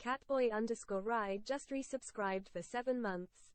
Catboy_ride just resubscribed for 7 months.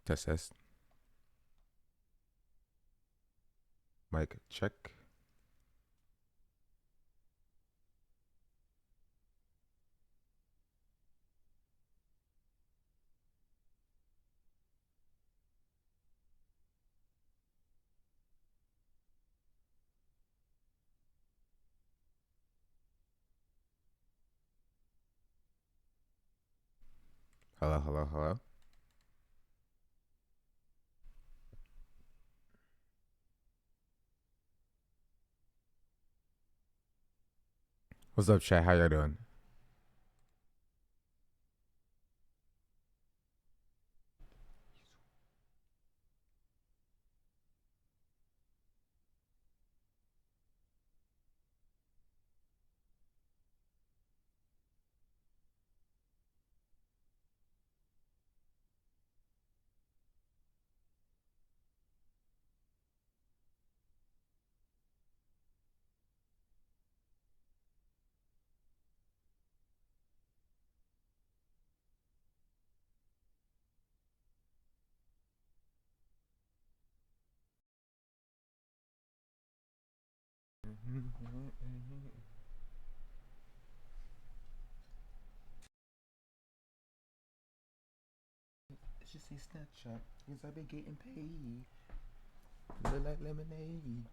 Test test. Mic check. Hello, hello, hello. What's up, chat? How y'all doing? She say Snapchat, cause I've been getting paid. Look like lemonade.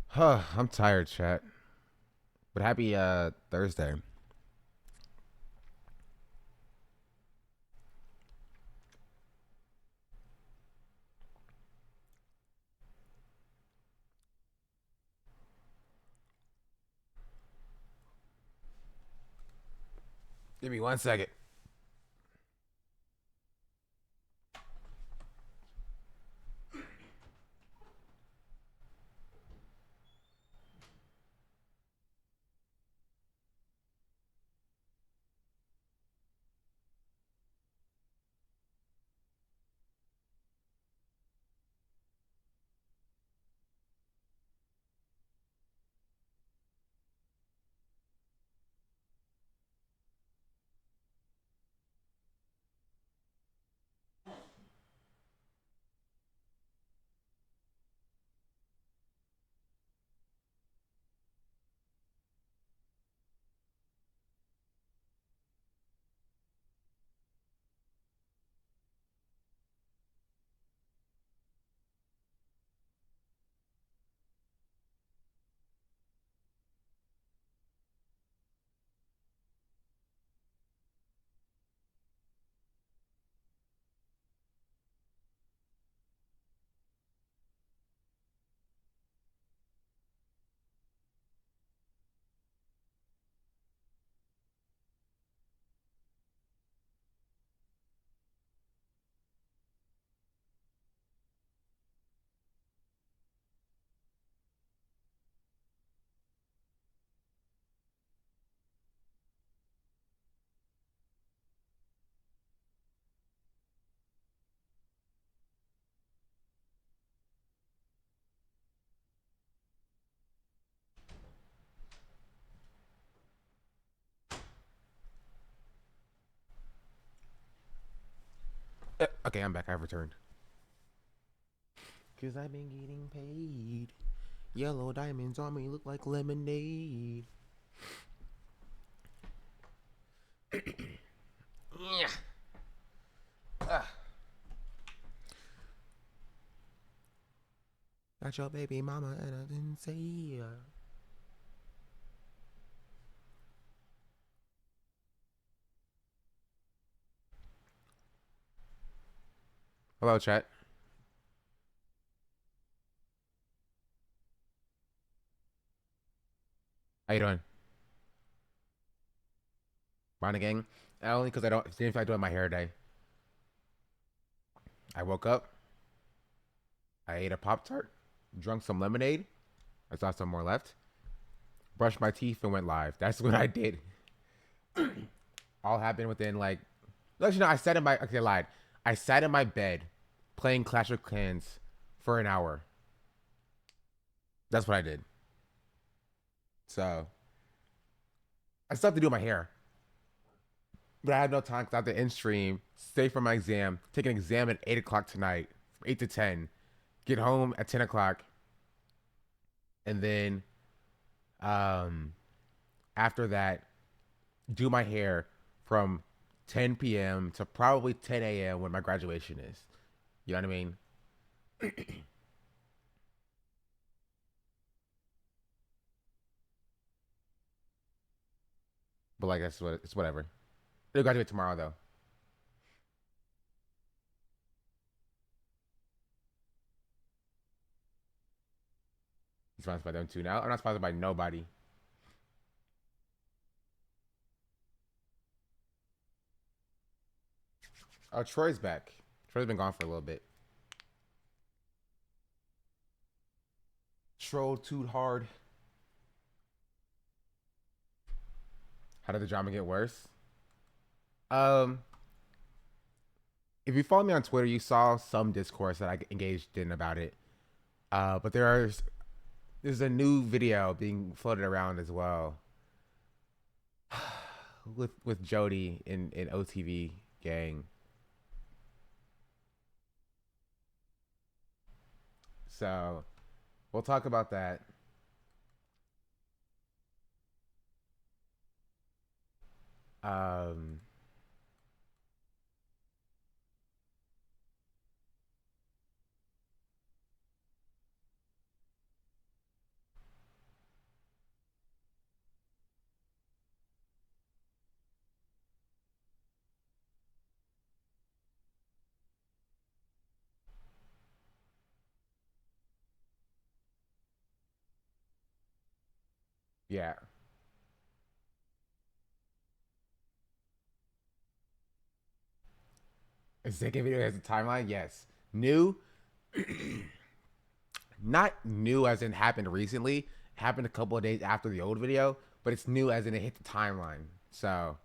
Huh, I'm tired, chat. But happy Thursday. Give me 1 second. Okay, I'm back. I've returned. Cause I've been getting paid. Yellow diamonds on me look like lemonade. Yeah. Got your baby mama and I didn't say yeah. Hello, chat. How you doing? Fine again. Only because I don't. See if I do my hair today. I woke up. I ate a Pop Tart. Drunk some lemonade. I saw some more left. Brushed my teeth and went live. That's what I did. all happened within like. Actually, no, I sat in my. Okay, I lied. I sat in my bed playing Clash of Clans for an hour. That's what I did. So I still have to do my hair, but I had no time because I have to in stream, stay for my exam, take an exam at 8 o'clock tonight, from 8 to 10, get home at 10 o'clock, and then um after that do my hair from 10 p.m. to probably 10 a.m. when my graduation is. You know what I mean? But like that's what it's whatever. They'll graduate tomorrow though. I'm sponsored by them too now. I'm not sponsored by nobody. Oh, Troy's back. Troy's been gone for a little bit. Troll too hard. How did the drama get worse? Um, if you follow me on Twitter, you saw some discourse that I engaged in about it. But there's a new video being floated around as well with Jody in OTV gang. So we'll talk about that. Um, yeah. A second video has a timeline? Yes. New? Not new as in happened recently. Happened a couple of days after the old video, but it's new as in it hit the timeline. So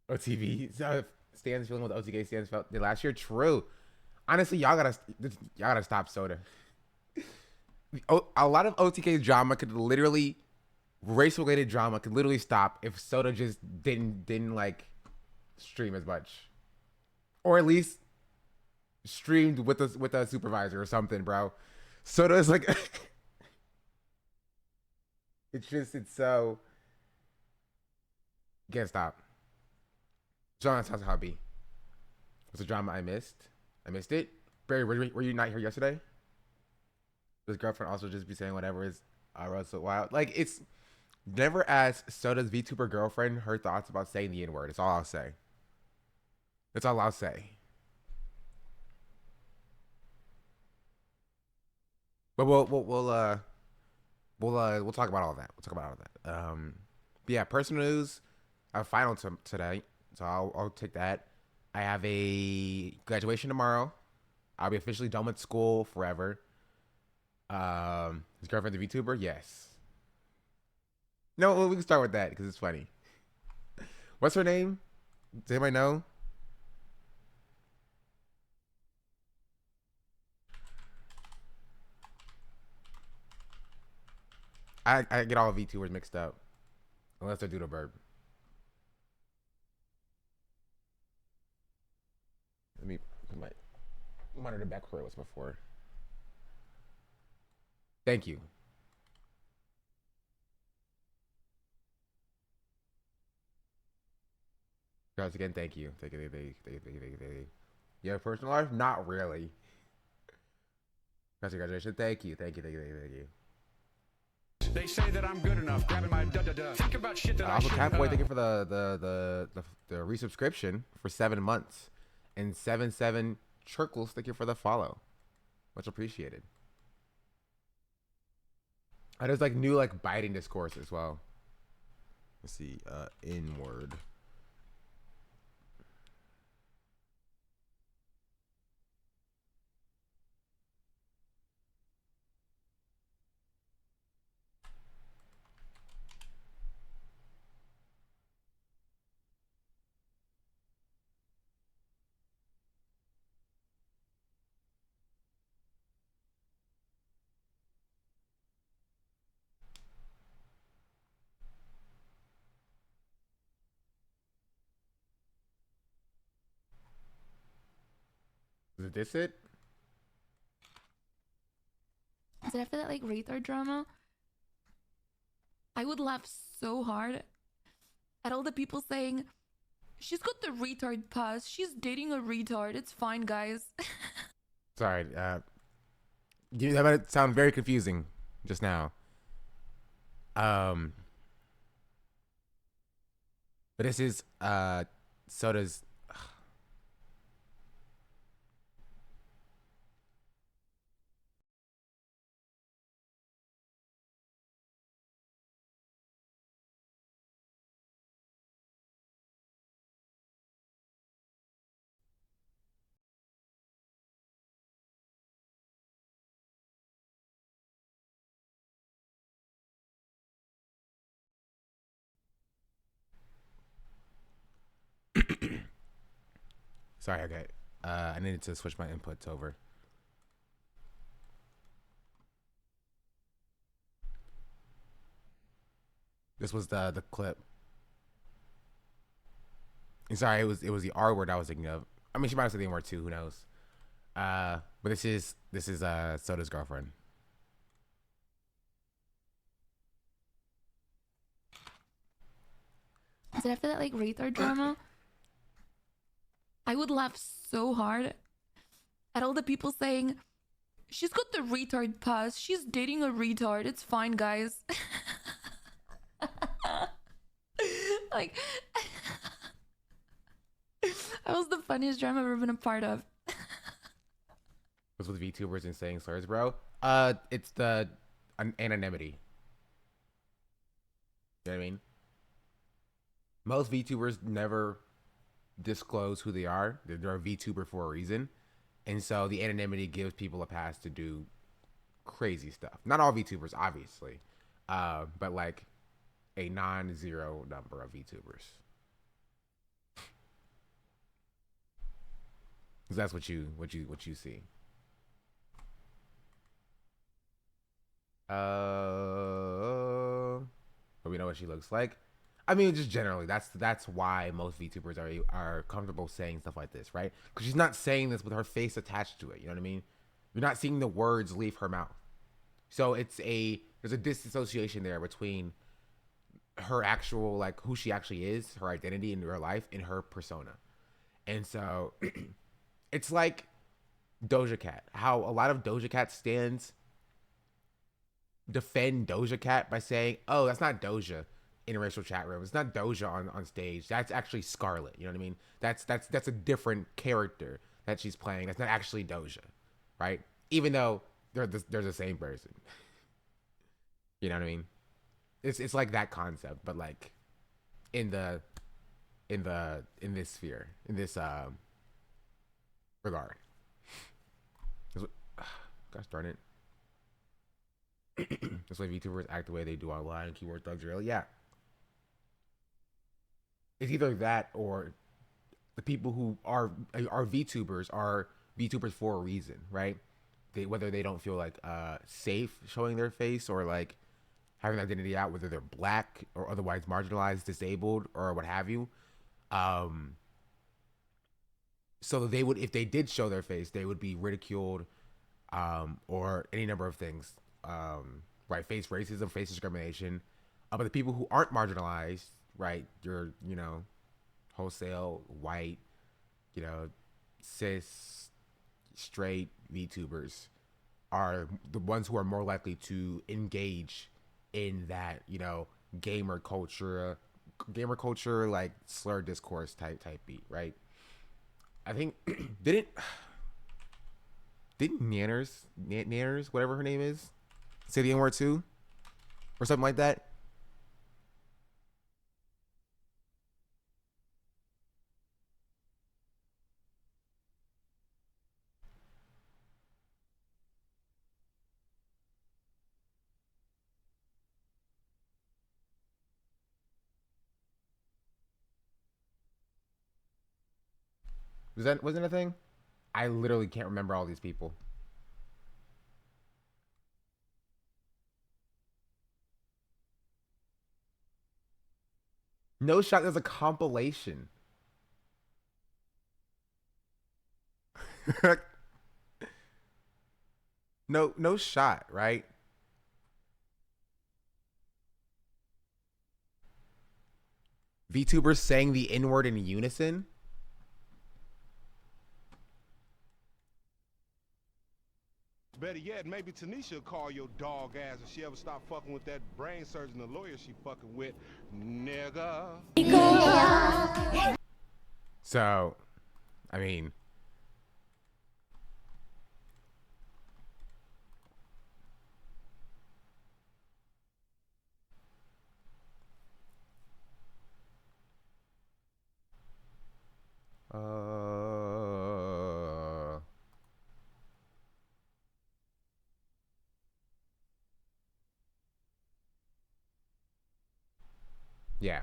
OTV stands feeling what the OTK stands felt did last year. True. Honestly, y'all gotta stop soda. A lot of OTK drama could literally race related drama could literally stop if soda just didn't like stream as much, or at least streamed with a supervisor or something, bro. Soda is like it's so can't stop. John's house hobby. What's the drama I missed? I missed it. Barry, were you not here yesterday? This girlfriend also just be saying whatever is so wild. Like it's never asked Soda's VTuber girlfriend her thoughts about saying the N word. That's all I'll say. That's all I'll say. But we'll talk about all that. We'll talk about all that. But yeah, personal news. I have final today, so I'll take that. I have a graduation tomorrow. I'll be officially done with school forever. His girlfriend, the VTuber, yes. No, well, we can start with that because it's funny. What's her name? Does anybody know? I get all VTubers mixed up, unless they're Doodle Bird. Let me put my monitor back where it was before. Thank you. Guys, again, thank you. Thank you. You have a personal life? Not really. Congratulations. Thank you. Thank you. They say that I'm good enough. Grabbing my da-da-da. Think about shit that I Also, should Catboy, thank you for the resubscription for 7 months. And 7 Chirkles, thank you for the follow. Much appreciated. There's like new like biting discourse as well. Let's see. Inward. is this it? So after that like retard drama, I would laugh so hard at all the people saying, she's got the retard pass, she's dating a retard, it's fine, guys. Sorry, that might sound very confusing just now. But this is Soda's. Sorry, okay. I needed to switch my inputs over. This was the clip. Sorry, it was the R word I was thinking of. I mean, she might have said the N word too. Who knows? But this is Soda's girlfriend. So after that like retard drama, I would laugh so hard at all the people saying, she's got the retard pass, she's dating a retard, it's fine, guys. Like, that was the funniest drama I've ever been a part of. What's with VTubers and saying slurs, bro? It's the anonymity. You know what I mean? Most VTubers never disclose who they are. They're a VTuber for a reason. And so the anonymity gives people a pass to do crazy stuff. Not all VTubers, obviously. But like a non-zero number of VTubers. That's what you see. But we know what she looks like. I mean, just generally, that's why most VTubers are comfortable saying stuff like this, right? Because she's not saying this with her face attached to it. You know what I mean? You're not seeing the words leave her mouth. So there's a disassociation there between her actual, like, who she actually is, her identity in her life, and her persona. And so it's like Doja Cat. How a lot of Doja Cat stans defend Doja Cat by saying, oh, that's not Doja in a racial chat room. It's not Doja on stage. That's actually Scarlet. You know what I mean? That's a different character that she's playing. That's not actually Doja, right? Even though they're the same person. You know what I mean? It's like that concept, but like in this sphere, in this regard. Gosh darn it. That's why VTubers act the way they do online. Keyboard thugs really, yeah. It's either that or the people who are VTubers are VTubers for a reason, right? Whether they don't feel like safe showing their face or like having their identity out, whether they're black or otherwise marginalized, disabled, or what have you. So they would, if they did show their face, they would be ridiculed, or any number of things, right? Face racism, face discrimination. But the people who aren't marginalized, right? You're, wholesale, white, cis, straight VTubers are the ones who are more likely to engage in that, gamer culture, like slur discourse type beat, right? I think didn't Nanners, whatever her name is, say the N-word too, or something like that. Wasn't a thing? I literally can't remember all these people. No Shot, there's a compilation. no shot, right? VTubers saying the N-word in unison. Better yet, maybe Tanisha will call your dog ass if she ever stop fucking with that brain surgeon, the lawyer she fucking with, nigga. So, I mean, yeah.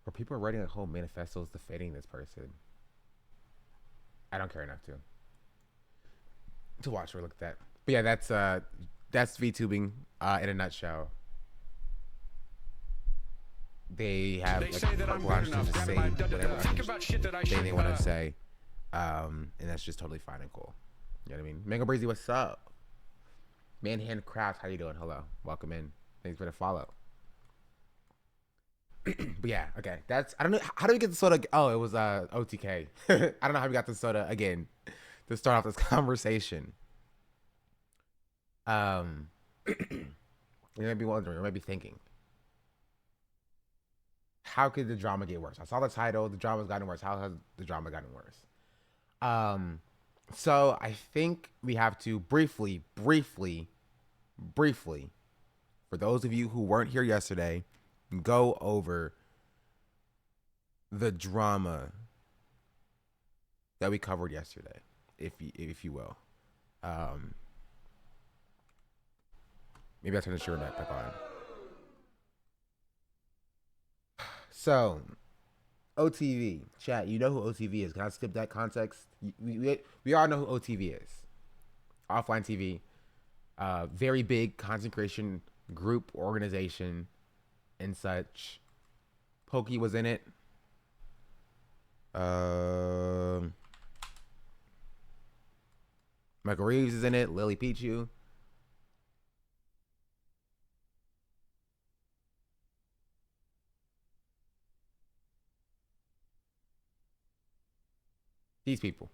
Or people are writing like whole manifestos defending this person. I don't care enough to watch or look at that. But yeah, that's VTubing in a nutshell. They have They like say that I'm carte good blanche to enough. say Grabbing my whatever Think about shit that I thing should they want to say, and that's just totally fine and cool. You know what I mean? Mango Breezy, what's up? Manhand Craft, how you doing? Hello, welcome in. Thanks for the follow. But yeah, okay. That's I don't know how do we get the soda. Oh, it was OTK. I don't know how we got the soda again to start off this conversation. You may be wondering, or maybe thinking, how could the drama get worse? I saw the title. The drama's gotten worse. How has the drama gotten worse? So I think we have to briefly, for those of you who weren't here yesterday, go over the drama that we covered yesterday, if you will. Maybe I'll turn the shirt back on. So, OTV, chat, you know who OTV is. Can I skip that context? We all know who OTV is. Offline TV. Very big content creation group, organization, and such. Pokey was in it. Michael Reeves is in it. Lily Pichu. These people.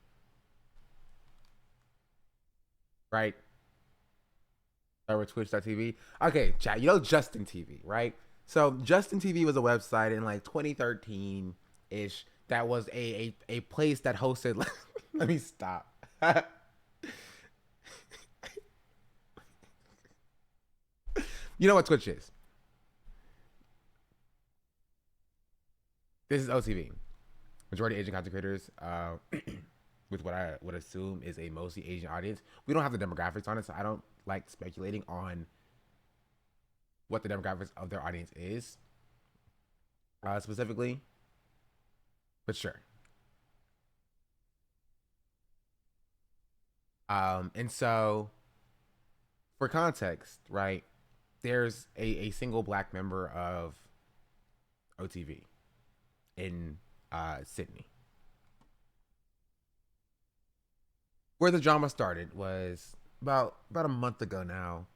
Right? Start with Twitch.tv. Okay, chat. You know Justin TV, right? So Justin TV was a website in like 2013-ish that was a place that hosted let me stop. You know what Twitch is. This is OTV. Majority Asian content creators, with what I would assume is a mostly Asian audience. We don't have the demographics on it, so I don't like speculating on what the demographics of their audience is specifically. But sure. And so, for context, right, there's a single black member of OTV in Sydney. Where the drama started was about a month ago now.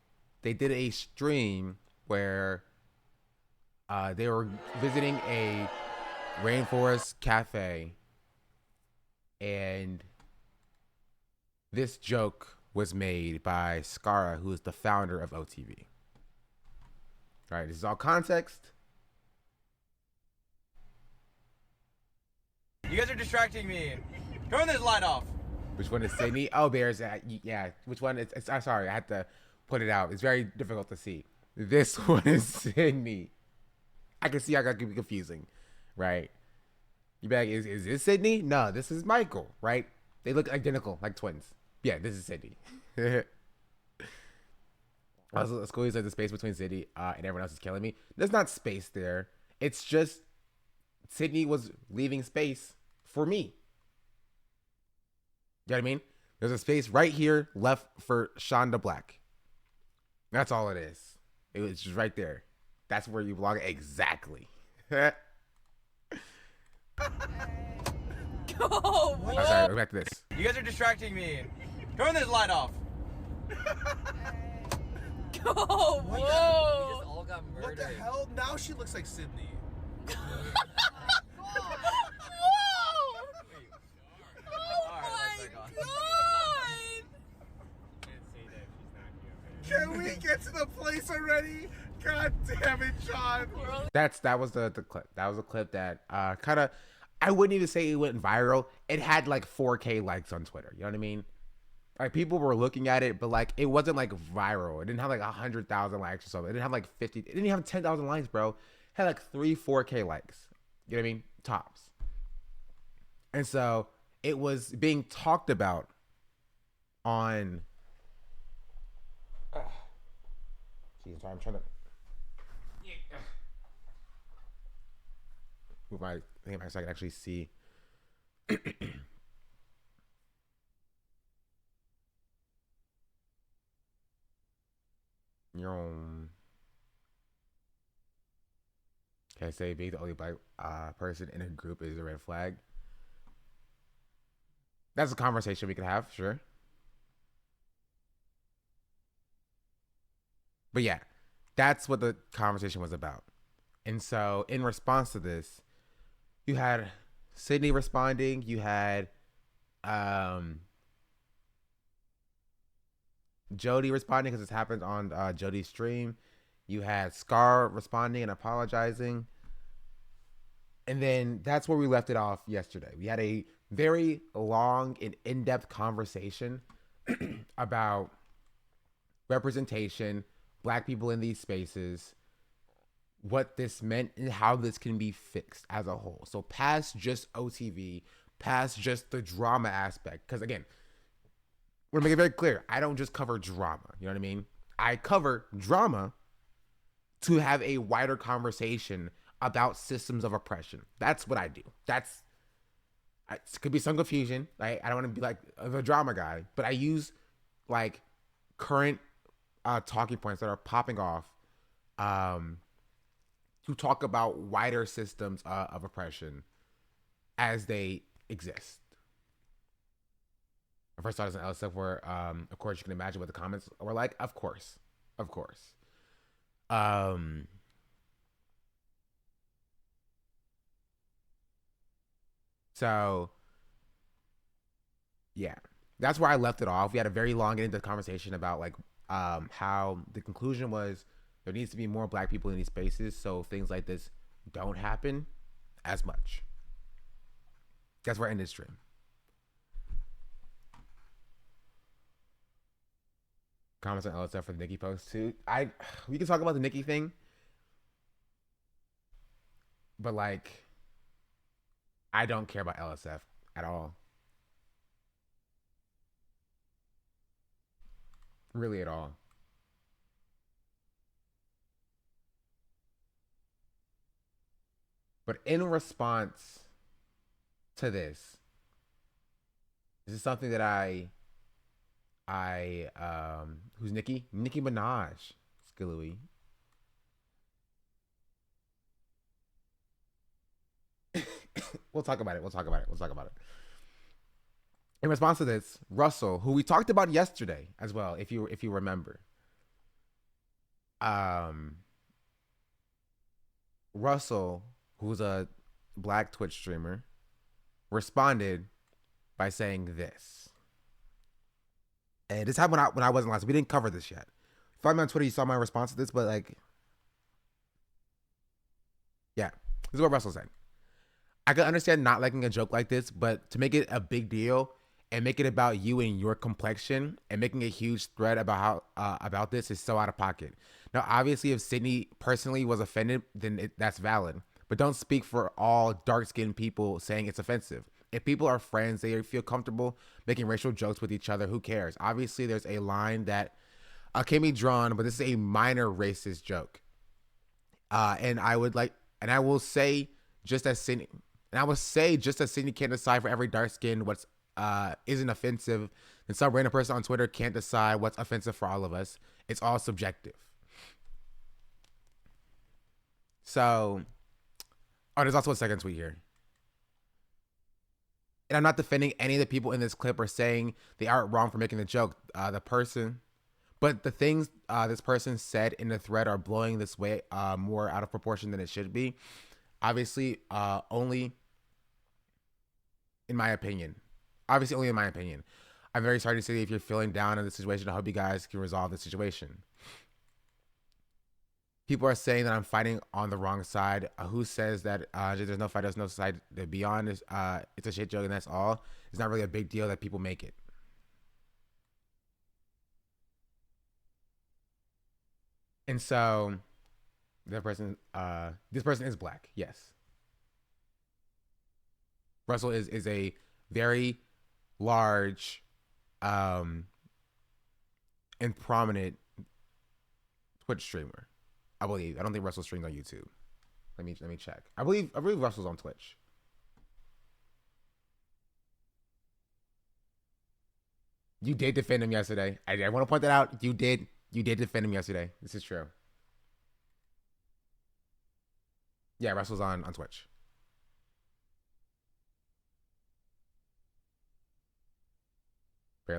They did a stream where they were visiting a rainforest cafe, and this joke was made by Skara, who is the founder of OTV. All right, this is all context. You guys are distracting me. Turn this light off. Which one is Sydney? Oh, there's yeah. Which one is? I'm sorry, I had to put it out. It's very difficult to see. This one is Sydney. I can see how that could be confusing, right? You be like, is this Sydney? No, this is Michael, right? They look identical, like twins. Yeah, this is Sydney. Also, school said the space between Sydney and everyone else is killing me. There's not space there. It's just Sydney was leaving space for me. You know what I mean? There's a space right here left for Shonda Black. That's all it is. It was just right there. That's where you belong. Exactly. Oh, I'm sorry, go back to this. You guys are distracting me. Turn this light off. oh, We just whoa. all got murdered. What the hell? Now she looks like Sydney. Whoa. Oh Alright, my let's back on. god. Can we get to the place already? God damn it, John. That was the clip. That was a clip that kind of, I wouldn't even say it went viral. It had like 4K likes on Twitter. You know what I mean? Like people were looking at it, but like it wasn't like viral. It didn't have like 100,000 likes or something. It didn't have like 50. It didn't even have 10,000 likes, bro. It had like 4K likes. You know what I mean? Tops. And so it was being talked about on. Jeez, I'm trying to move my thing back so I can actually see. Okay, say being the only black person in a group is a red flag. That's a conversation we could have, sure. But yeah, that's what the conversation was about. And so in response to this, you had Sydney responding, you had Jody responding because this happened on Jody's stream. You had Scar responding and apologizing. And then that's where we left it off yesterday. We had a very long and in-depth conversation about representation, black people in these spaces, what this meant and how this can be fixed as a whole. So past just OTV, past just the drama aspect. Because again, we're making it very clear, I don't just cover drama. You know what I mean? I cover drama to have a wider conversation about systems of oppression. That's what I do. It could be some confusion. I don't want to be like the drama guy, but I use like current talking points that are popping off to talk about wider systems of oppression as they exist. I first thought it was an LSF where, of course, you can imagine what the comments were like. Of course. So, yeah, that's where I left it off. We had a very long and in-depth conversation about like how the conclusion was there needs to be more black people in these spaces so things like this don't happen as much. That's where I ended the stream. Comments on LSF for the Nikki post too. We can talk about the Nikki thing, but like, I don't care about LSF at all. Really at all. But in response to this is something that who's Nicki? Nicki Minaj, Skillowy. We'll talk about it. In response to this, Russell, who we talked about yesterday as well, if you remember, Russell, who's a black Twitch streamer, responded by saying this. And this happened when I wasn't last. We didn't cover this yet. Follow me on Twitter. You saw my response to this, but like, yeah, this is what Russell said. I can understand not liking a joke like this, but to make it a big deal and make it about you and your complexion and making a huge thread about how about this is so out of pocket. Now, obviously, if Sydney personally was offended, then that's valid. But don't speak for all dark-skinned people saying it's offensive. If people are friends, they feel comfortable making racial jokes with each other, who cares? Obviously, there's a line that can be drawn, but this is a minor racist joke. And I will say, just as Sydney can't decide for every dark skin what's isn't offensive, and some random person on Twitter can't decide what's offensive for all of us. It's all subjective. So, there's also a second tweet here. And I'm not defending any of the people in this clip or saying they aren't wrong for making the joke. But the things this person said in the thread are blowing this way more out of proportion than it should be. Obviously, only in my opinion. Obviously, only in my opinion. I'm very sorry to say if you're feeling down in the situation, I hope you guys can resolve the situation. People are saying that I'm fighting on the wrong side. Who says that there's no fight, there's no side to be on? It's a shit joke and that's all. It's not really a big deal that people make it. And so, this person is black, yes. Russell is a very large and prominent Twitch streamer. I believe. I don't think Russell streams on YouTube. Let me check. I believe Russell's on Twitch. You did defend him yesterday. I want to point that out. You did defend him yesterday. This is true. Yeah, Russell's on Twitch.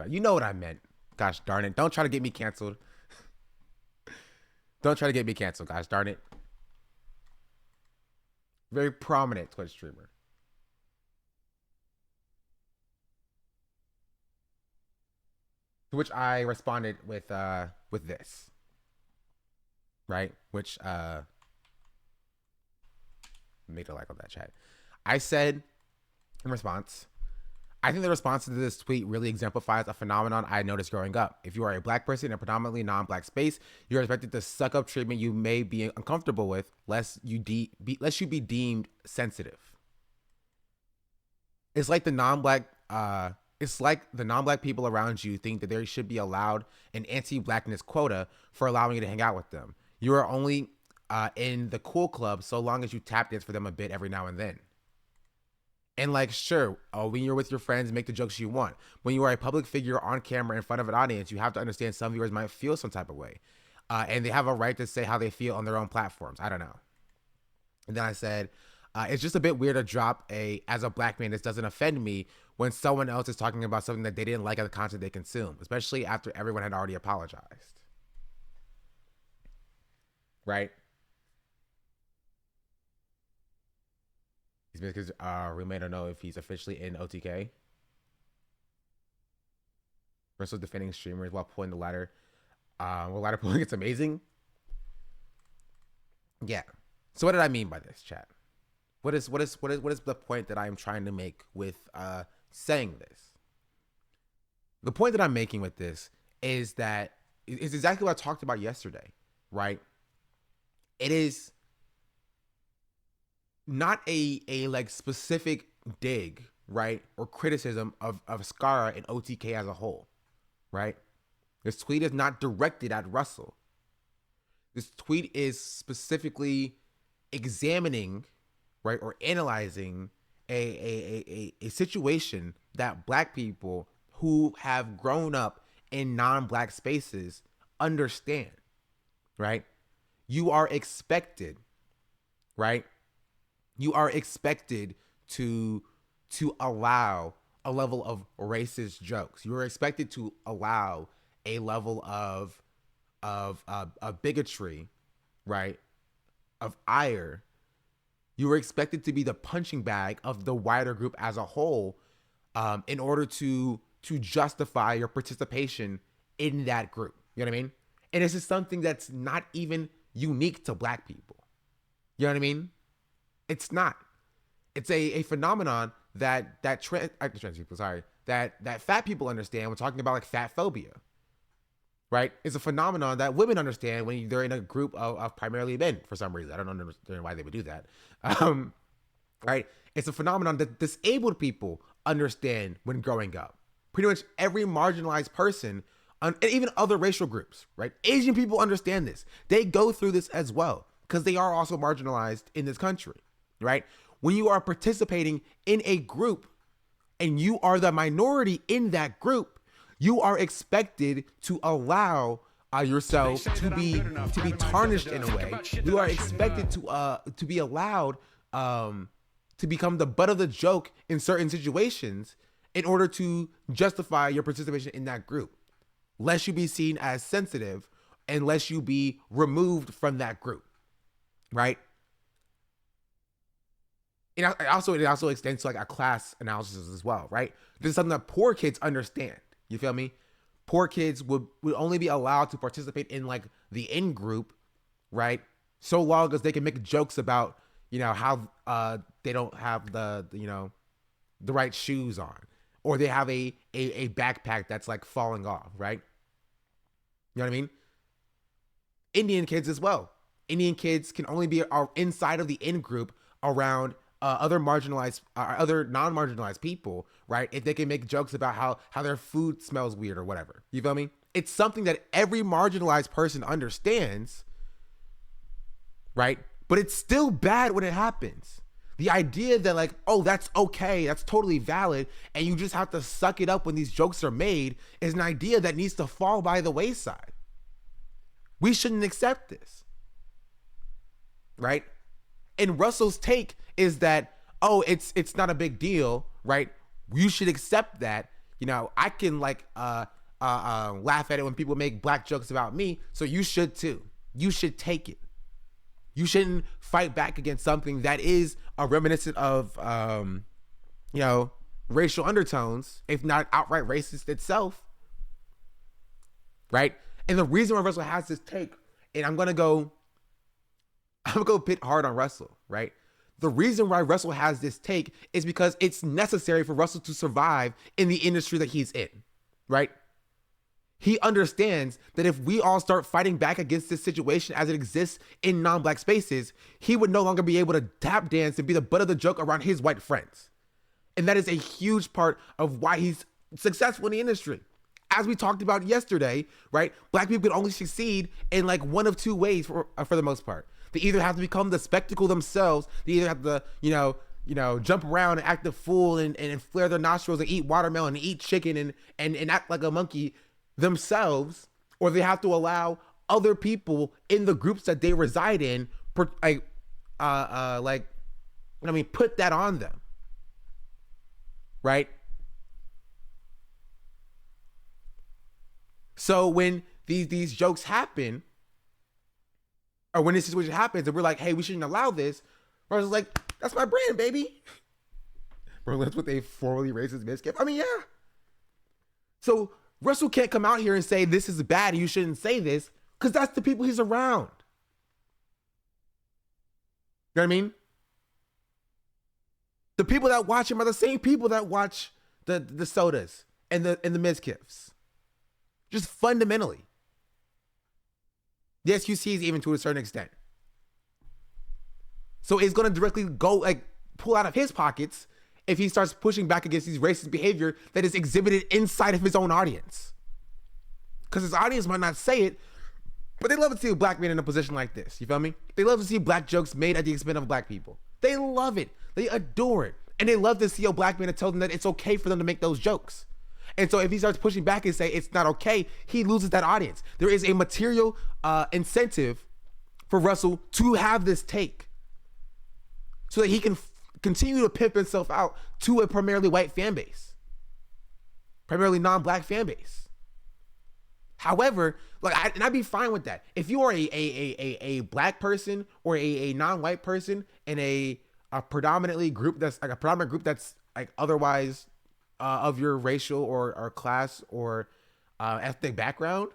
You know what I meant. Gosh darn it. Don't try to get me canceled. Don't try to get me canceled, gosh darn it. Very prominent Twitch streamer. To which I responded with this. Right? Which made a like on that chat. I said in response, I think the response to this tweet really exemplifies a phenomenon I noticed growing up. If you are a black person in a predominantly non-black space, you're expected to suck up treatment you may be uncomfortable with, lest you be deemed sensitive. It's like the non-black people around you think that there should be allowed an anti-blackness quota for allowing you to hang out with them. You are only in the cool club so long as you tap dance for them a bit every now and then. And like, sure, when you're with your friends, make the jokes you want. When you are a public figure on camera in front of an audience, you have to understand some viewers might feel some type of way. And they have a right to say how they feel on their own platforms. I don't know. And then I said, it's just a bit weird to drop as a black man, this doesn't offend me when someone else is talking about something that they didn't like of the content they consume, especially after everyone had already apologized. Right? Because roommate don't know if he's officially in OTK. Russell defending streamers while pulling the ladder. Well, ladder pulling, it's amazing. Yeah. So what did I mean by this, chat? What is the point that I am trying to make with saying this? The point that I'm making with this is that it's exactly what I talked about yesterday, right? It is not a like specific dig, right, or criticism of Skara and OTK as a whole, right? This tweet is not directed at Russell. This tweet is specifically examining, right, or analyzing a situation that black people who have grown up in non-black spaces understand, right? You are expected, right? You are expected to allow a level of racist jokes. You are expected to allow a level of bigotry, right? Of ire. You are expected to be the punching bag of the wider group as a whole, in order to justify your participation in that group. You know what I mean? And this is something that's not even unique to black people. You know what I mean? It's not. It's a phenomenon that trans people, that fat people understand when talking about like fat phobia, right? It's a phenomenon that women understand when they're in a group of primarily men for some reason. I don't understand why they would do that, right? It's a phenomenon that disabled people understand when growing up. Pretty much every marginalized person, and even other racial groups, right? Asian people understand this. They go through this as well because they are also marginalized in this country. Right? When you are participating in a group and you are the minority in that group, you are expected to allow yourself to be tarnished in a way. You are expected to be allowed to become the butt of the joke in certain situations in order to justify your participation in that group, lest you be seen as sensitive and lest you be removed from that group, right? It also extends to like a class analysis as well, right? This is something that poor kids understand. You feel me? Poor kids would only be allowed to participate in like the in group, right? So long as they can make jokes about, you know, how they don't have the right shoes on, or they have a backpack that's like falling off, right? You know what I mean? Indian kids as well. Indian kids can only be inside of the in group around other marginalized, other non-marginalized people, right? If they can make jokes about how their food smells weird or whatever. You feel me? It's something that every marginalized person understands, right? But it's still bad when it happens. The idea that like, oh, that's okay, that's totally valid, and you just have to suck it up when these jokes are made is an idea that needs to fall by the wayside. We shouldn't accept this, right? And Russell's take is that, oh, it's not a big deal, right? You should accept that. You know, I can like laugh at it when people make black jokes about me, so you should too. You should take it. You shouldn't fight back against something that is a reminiscent of, you know, racial undertones, if not outright racist itself, right? And the reason why Russell has this take, and I'm gonna go pit hard on Russell, right? The reason why Russell has this take is because it's necessary for Russell to survive in the industry that he's in, right? He understands that if we all start fighting back against this situation as it exists in non-black spaces, he would no longer be able to tap dance and be the butt of the joke around his white friends. And that is a huge part of why he's successful in the industry. As we talked about yesterday, right? Black people can only succeed in like one of two ways for the most part. They either have to become the spectacle themselves. They either have to, you know, jump around and act a fool and flare their nostrils and eat watermelon and eat chicken and act like a monkey themselves, or they have to allow other people in the groups that they reside in, put that on them, right? So when these jokes happen, or when this situation happens, and we're like, hey, we shouldn't allow this, Russell's like, that's my brand, baby. Bro, that's what they formerly racist misgift. I mean, yeah. So Russell can't come out here and say this is bad and you shouldn't say this, because that's the people he's around. You know what I mean? The people that watch him are the same people that watch the sodas and the misgifts. Just fundamentally. The SQCs even to a certain extent. So it's going to directly go like pull out of his pockets if he starts pushing back against these racist behavior that is exhibited inside of his own audience. Because his audience might not say it, but they love to see a black man in a position like this. You feel me? They love to see black jokes made at the expense of black people. They love it. They adore it. And they love to see a black man that tells them that it's okay for them to make those jokes. And so if he starts pushing back and say it's not okay, he loses that audience. There is a material incentive for Russell to have this take so that he can continue to pimp himself out to a primarily white fan base, primarily non-black fan base. However, I'd be fine with that. If you are a black person or a non-white person in a predominant group that's like otherwise of your racial or class or ethnic background,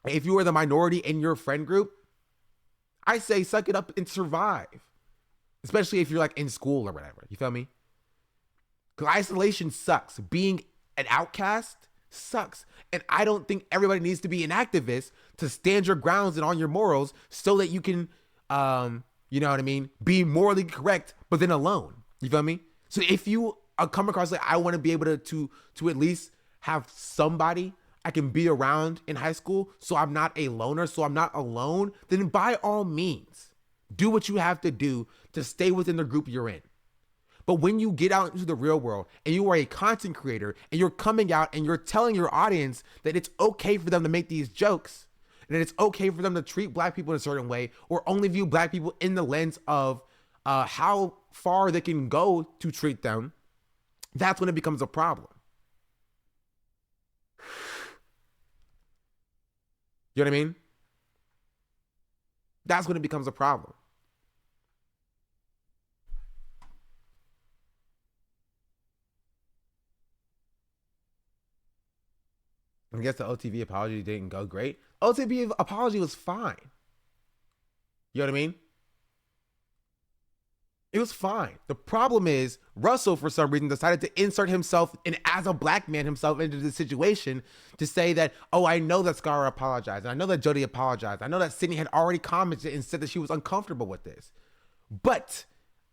if you are the minority in your friend group, I say suck it up and survive. Especially if you're like in school or whatever. You feel me? Because isolation sucks. Being an outcast sucks. And I don't think everybody needs to be an activist to stand your grounds and on your morals so that you can, you know what I mean, be morally correct, but then alone. You feel me? So if you come across like, I want to be able to at least have somebody I can be around in high school so I'm not a loner, so I'm not alone, then by all means, do what you have to do to stay within the group you're in. But when you get out into the real world and you are a content creator and you're coming out and you're telling your audience that it's okay for them to make these jokes and that it's okay for them to treat black people in a certain way or only view black people in the lens of how far they can go to treat them, that's when it becomes a problem. You know what I mean? That's when it becomes a problem. I guess the OTV apology didn't go great. OTV apology was fine. You know what I mean? It was fine. The problem is Russell, for some reason, decided to insert himself and as a black man himself into the situation to say that, oh, I know that Scara apologized. And I know that Jody apologized. I know that Sydney had already commented and said that she was uncomfortable with this. But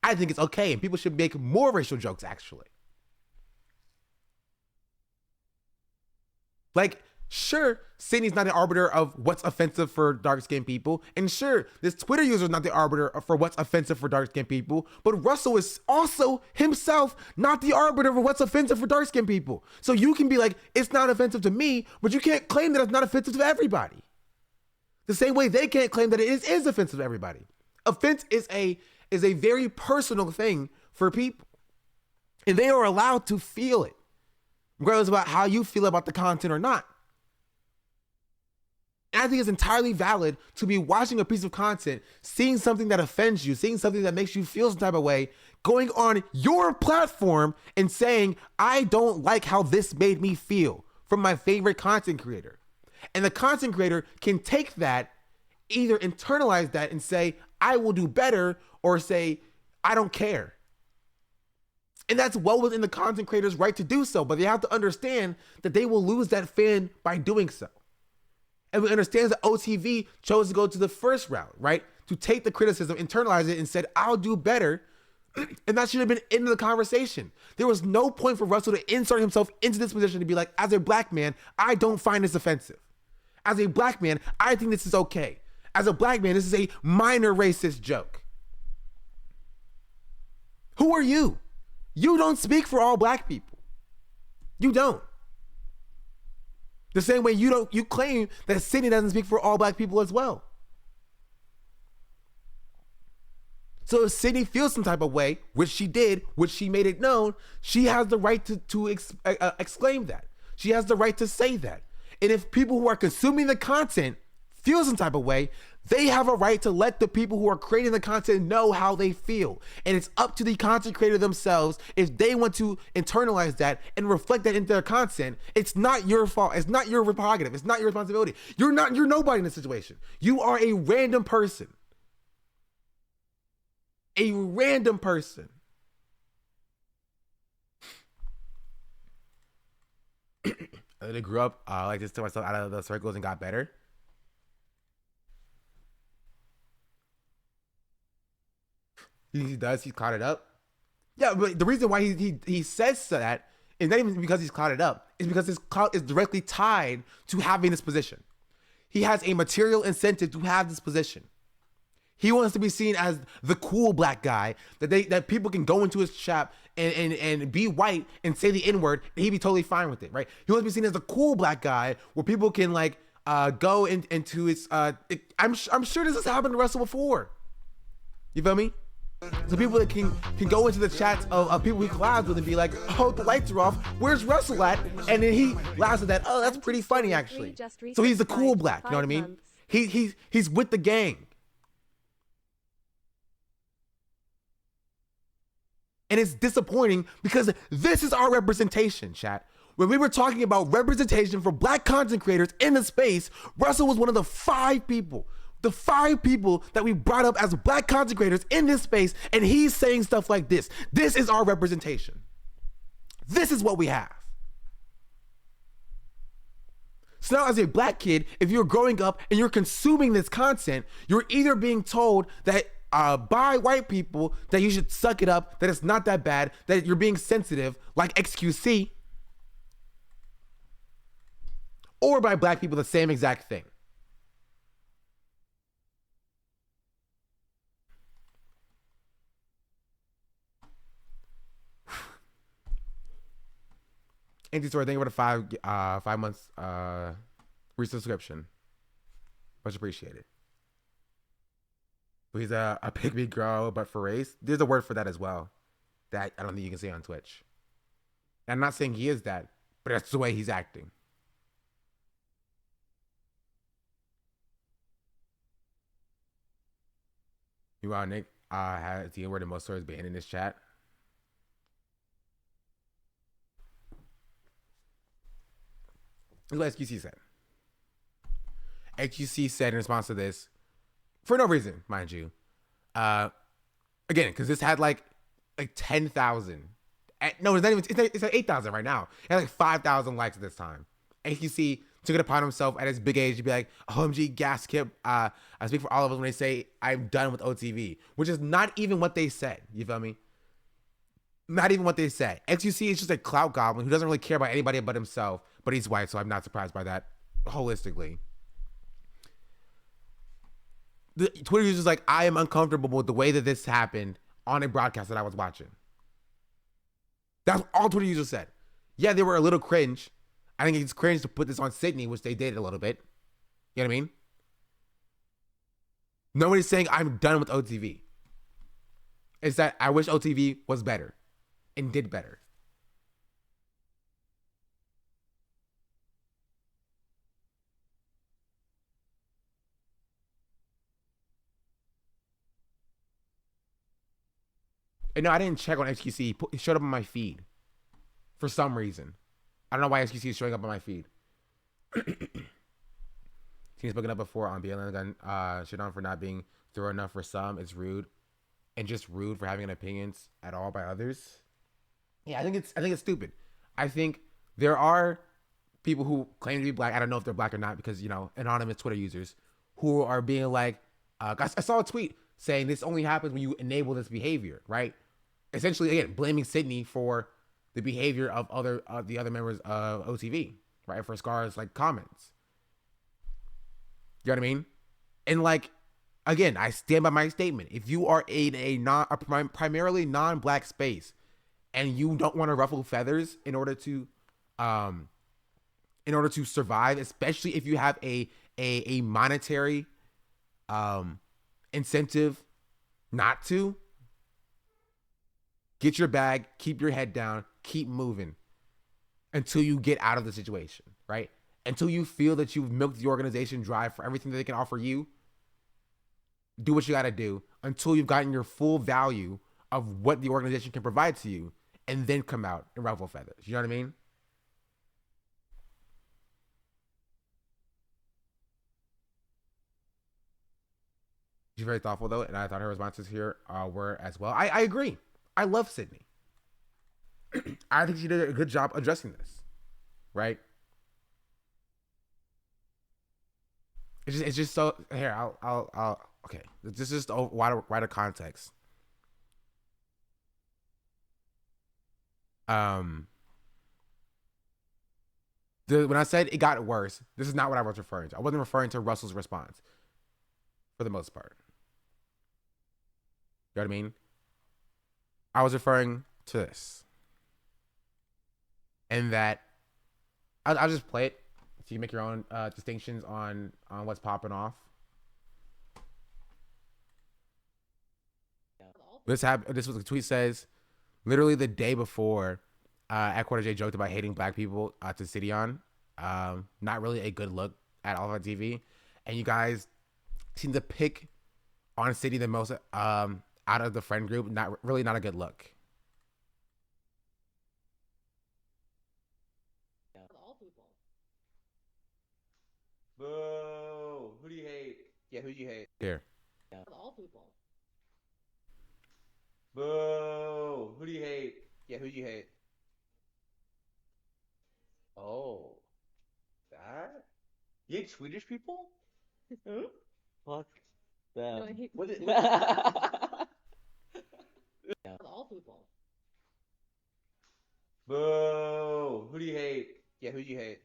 I think it's okay. And people should make more racial jokes, actually. Like, sure, Sydney's not the arbiter of what's offensive for dark-skinned people. And sure, this Twitter user is not the arbiter for what's offensive for dark-skinned people. But Russell is also himself not the arbiter of what's offensive for dark-skinned people. So you can be like, it's not offensive to me, but you can't claim that it's not offensive to everybody. The same way they can't claim that it is offensive to everybody. Offense is a very personal thing for people. And they are allowed to feel it, regardless about how you feel about the content or not. And I think it's entirely valid to be watching a piece of content, seeing something that offends you, seeing something that makes you feel some type of way, going on your platform and saying, I don't like how this made me feel from my favorite content creator. And the content creator can take that, either internalize that and say, I will do better, or say, I don't care. And that's well within the content creator's right to do so, but they have to understand that they will lose that fan by doing so. And we understand that OTV chose to go to the first route, right? To take the criticism, internalize it, and said, I'll do better. And that should have been into the conversation. There was no point for Russell to insert himself into this position to be like, as a black man, I don't find this offensive. As a black man, I think this is okay. As a black man, this is a minor racist joke. Who are you? You don't speak for all black people. You don't. The same way you claim that Sydney doesn't speak for all black people as well. So if Sydney feels some type of way, which she did, which she made it known, she has the right to exclaim that. She has the right to say that. And if people who are consuming the content feel some type of way, they have a right to let the people who are creating the content know how they feel. And it's up to the content creator themselves if they want to internalize that and reflect that into their content. It's not your fault. It's not your prerogative. It's not your responsibility. You're nobody in this situation. You are a random person. A random person. They grew up like this, took myself out of the circles and got better. He does. He's caught it up. Yeah, but the reason why he says that is not even because he's caught it up. It's because his clout is directly tied to having this position. He has a material incentive to have this position. He wants to be seen as the cool black guy that people can go into his shop and be white and say the N-word and he'd be totally fine with it, right? He wants to be seen as the cool black guy where people can like go into his. I'm sure this has happened to Russell before. You feel me? So people that can go into the chats of people he collabs with and be like, oh, the lights are off. Where's Russell at? And then he laughs at that. Oh, that's pretty funny, actually. So he's the cool black. You know what I mean? He's with the gang. And it's disappointing because this is our representation, chat. When we were talking about representation for black content creators in the space, Russell was one of the 5 people. The 5 people that we brought up as black content creators in this space, and he's saying stuff like this. This is our representation. This is what we have. So now as a black kid, if you're growing up and you're consuming this content, you're either being told that by white people that you should suck it up, that it's not that bad, that you're being sensitive, like XQC, or by black people the same exact thing. Anti-story, thank you for the 5 months resubscription. Much appreciated. He's a pygmy girl, but for race, there's a word for that as well. That I don't think you can say on Twitch. And I'm not saying he is that, but that's the way he's acting. Meanwhile, Nick has the word in most stories banned in this chat. This is what XQC said. XQC said in response to this, for no reason, mind you. Again, because this had like 10,000. No, it's not even. It's at 8,000 right now. It had like 5,000 likes at this time. XQC took it upon himself at his big age to be like, OMG, gas kip. I speak for all of us when they say I'm done with OTV, which is not even what they said. You feel me? Not even what they said. XQC is just a clout goblin who doesn't really care about anybody but himself, but he's white, so I'm not surprised by that holistically. The Twitter users like, I am uncomfortable with the way that this happened on a broadcast that I was watching. That's all Twitter users said. Yeah, they were a little cringe. I think it's cringe to put this on Sydney, which they did a little bit. You know what I mean? Nobody's saying I'm done with OTV. It's that I wish OTV was better and did better. And no, I didn't check on XQC. It showed up on my feed for some reason. I don't know why XQC is showing up on my feed. Team spoken up before on BLM gun shit on for not being thorough enough for some. It's rude, and just rude for having an opinions at all by others. Yeah, I think it's stupid. I think there are people who claim to be black. I don't know if they're black or not because, you know, anonymous Twitter users who are being like, I saw a tweet saying this only happens when you enable this behavior, right? Essentially, again, blaming Sydney for the behavior of the other members of OTV, right? For Scar's like comments. You know what I mean? And like, again, I stand by my statement. If you are in a primarily non-black space and you don't want to ruffle feathers in order to survive, especially if you have a monetary incentive not to, get your bag, keep your head down, keep moving until you get out of the situation, right? Until you feel that you've milked the organization dry for everything that they can offer you. Do what you got to do until you've gotten your full value of what the organization can provide to you, and then come out and ruffle feathers. You know what I mean? She's very thoughtful though, and I thought her responses here were as well. I agree. I love Sydney. I think she did a good job addressing this, right? It's just so here. I'll okay. This is just a wider context. When I said it got worse, this is not what I was referring to. I wasn't referring to Russell's response, for the most part. You know what I mean? I was referring to this, and that I'll just play it so you can make your own distinctions on what's popping off. This happened. This was the tweet says, literally the day before, Ecuador J joked about hating black people to City on. Not really a good look at all on TV, and you guys seem to pick on City the most out of the friend group. Not a good look. Boo! Who do you hate? Yeah, who do you hate? Here. All people. Boo! Who do you hate? Yeah, who do you hate? Oh, that? You hate Swedish people? Fuck them. No, I hate What is all people. Boo! Who do you hate? Yeah, who do you hate?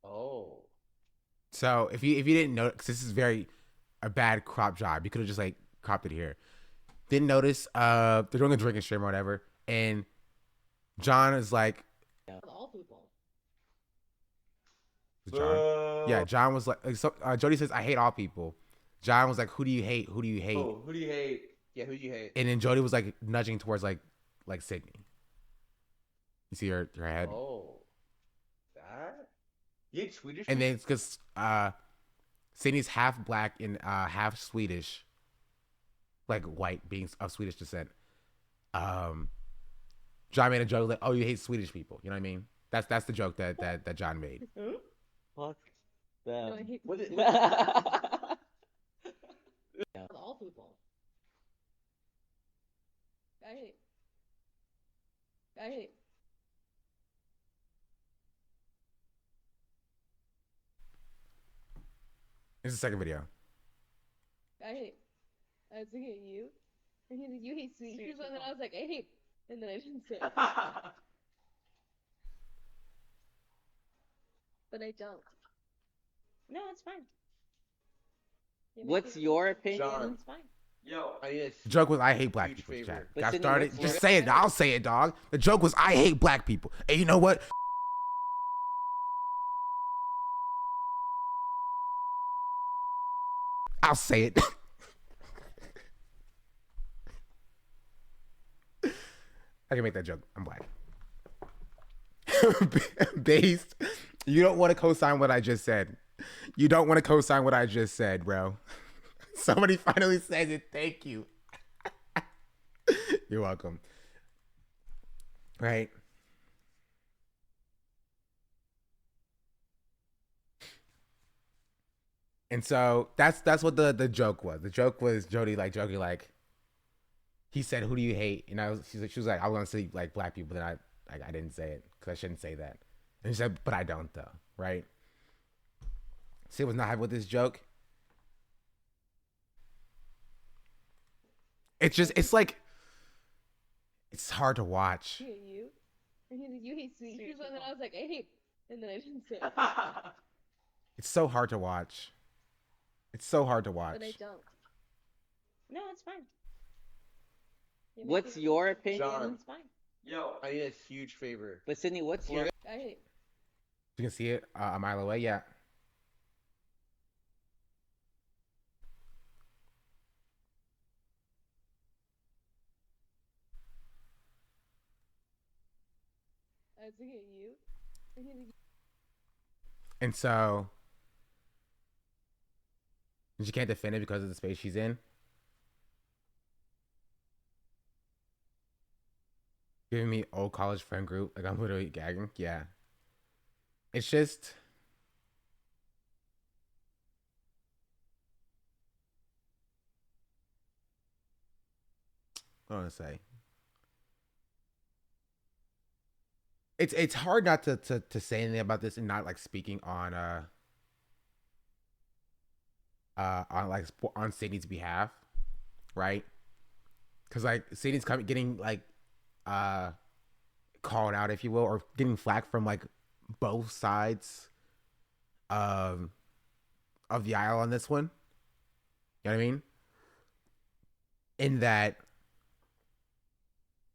Oh. So if you didn't know, because this is a bad crop job, you could have just like cropped it here. Didn't notice. They're doing a drinking stream or whatever, and John is like, All people. John. Yeah, John was like so, Jody says, I hate all people. John was like, "Who do you hate? Who do you hate?" Oh, who do you hate? Yeah, who do you hate? And then Jody was like nudging towards like Sydney. You see her head. Oh, that? You hate Swedish? And then it's because Sydney's half black and half Swedish, like white, being of Swedish descent. John made a joke like, "Oh, you hate Swedish people." You know what I mean? That's the joke that John made. Fuck No, them. I hate What is- all people. I hate. It's the second video. I was looking at you, and he was like, "You hate sweet people," and then I was like, "I hate," and then I didn't say it. But I don't. No, it's fine. What's your opinion? John. It's fine. Yo, I need a Joke was I hate black Huge people. favor. Chat. But Got Sydney, started. what's Just your- say it. I'll say it, dog. The joke was I hate black people. And you know what? I'll say it. I can make that joke. I'm black. Based. You don't want to co-sign what I just said. You don't want to co-sign what I just said, bro. Somebody finally says it. Thank you. You're welcome. Right. And so that's what the joke was. The joke was Jody like joking like he said, "Who do you hate?" And she was like, "I want to say like black people." Then I didn't say it because I shouldn't say that. And she said, "But I don't though, right?" Sid was not happy with this joke. It's like it's hard to watch. I hate you, and he was like, "You hate sweet people," and then I was like, "I hate," and then I didn't say it. It's so hard to watch. It's so hard to watch. But I don't. No, it's fine. What's your opinion? John. It's fine. Yo, I need a huge favor. but Sydney, what's your? I hate. You can see it a mile away. Yeah. I was looking at you, and he was like, And so she can't defend it because of the space she's in. Giving me old college friend group. Like I'm literally gagging. Yeah. It's just what do I want to say? It's hard not to say anything about this and not like speaking on on Sydney's behalf, right? Because like Sydney's getting like called out, if you will, or getting flack from like both sides of the aisle on this one. You know what I mean? In that,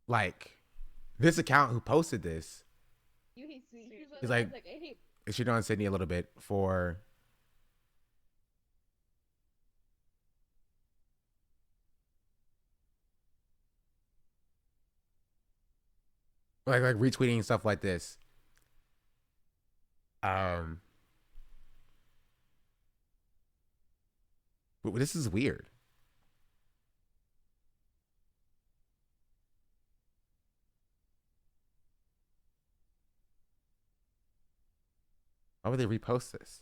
like, this account who posted this "You hate sweet people," He's and I like- was like, "I hate." is shitting on Sydney a little bit for like retweeting stuff like this. But this is weird. Why would they repost this?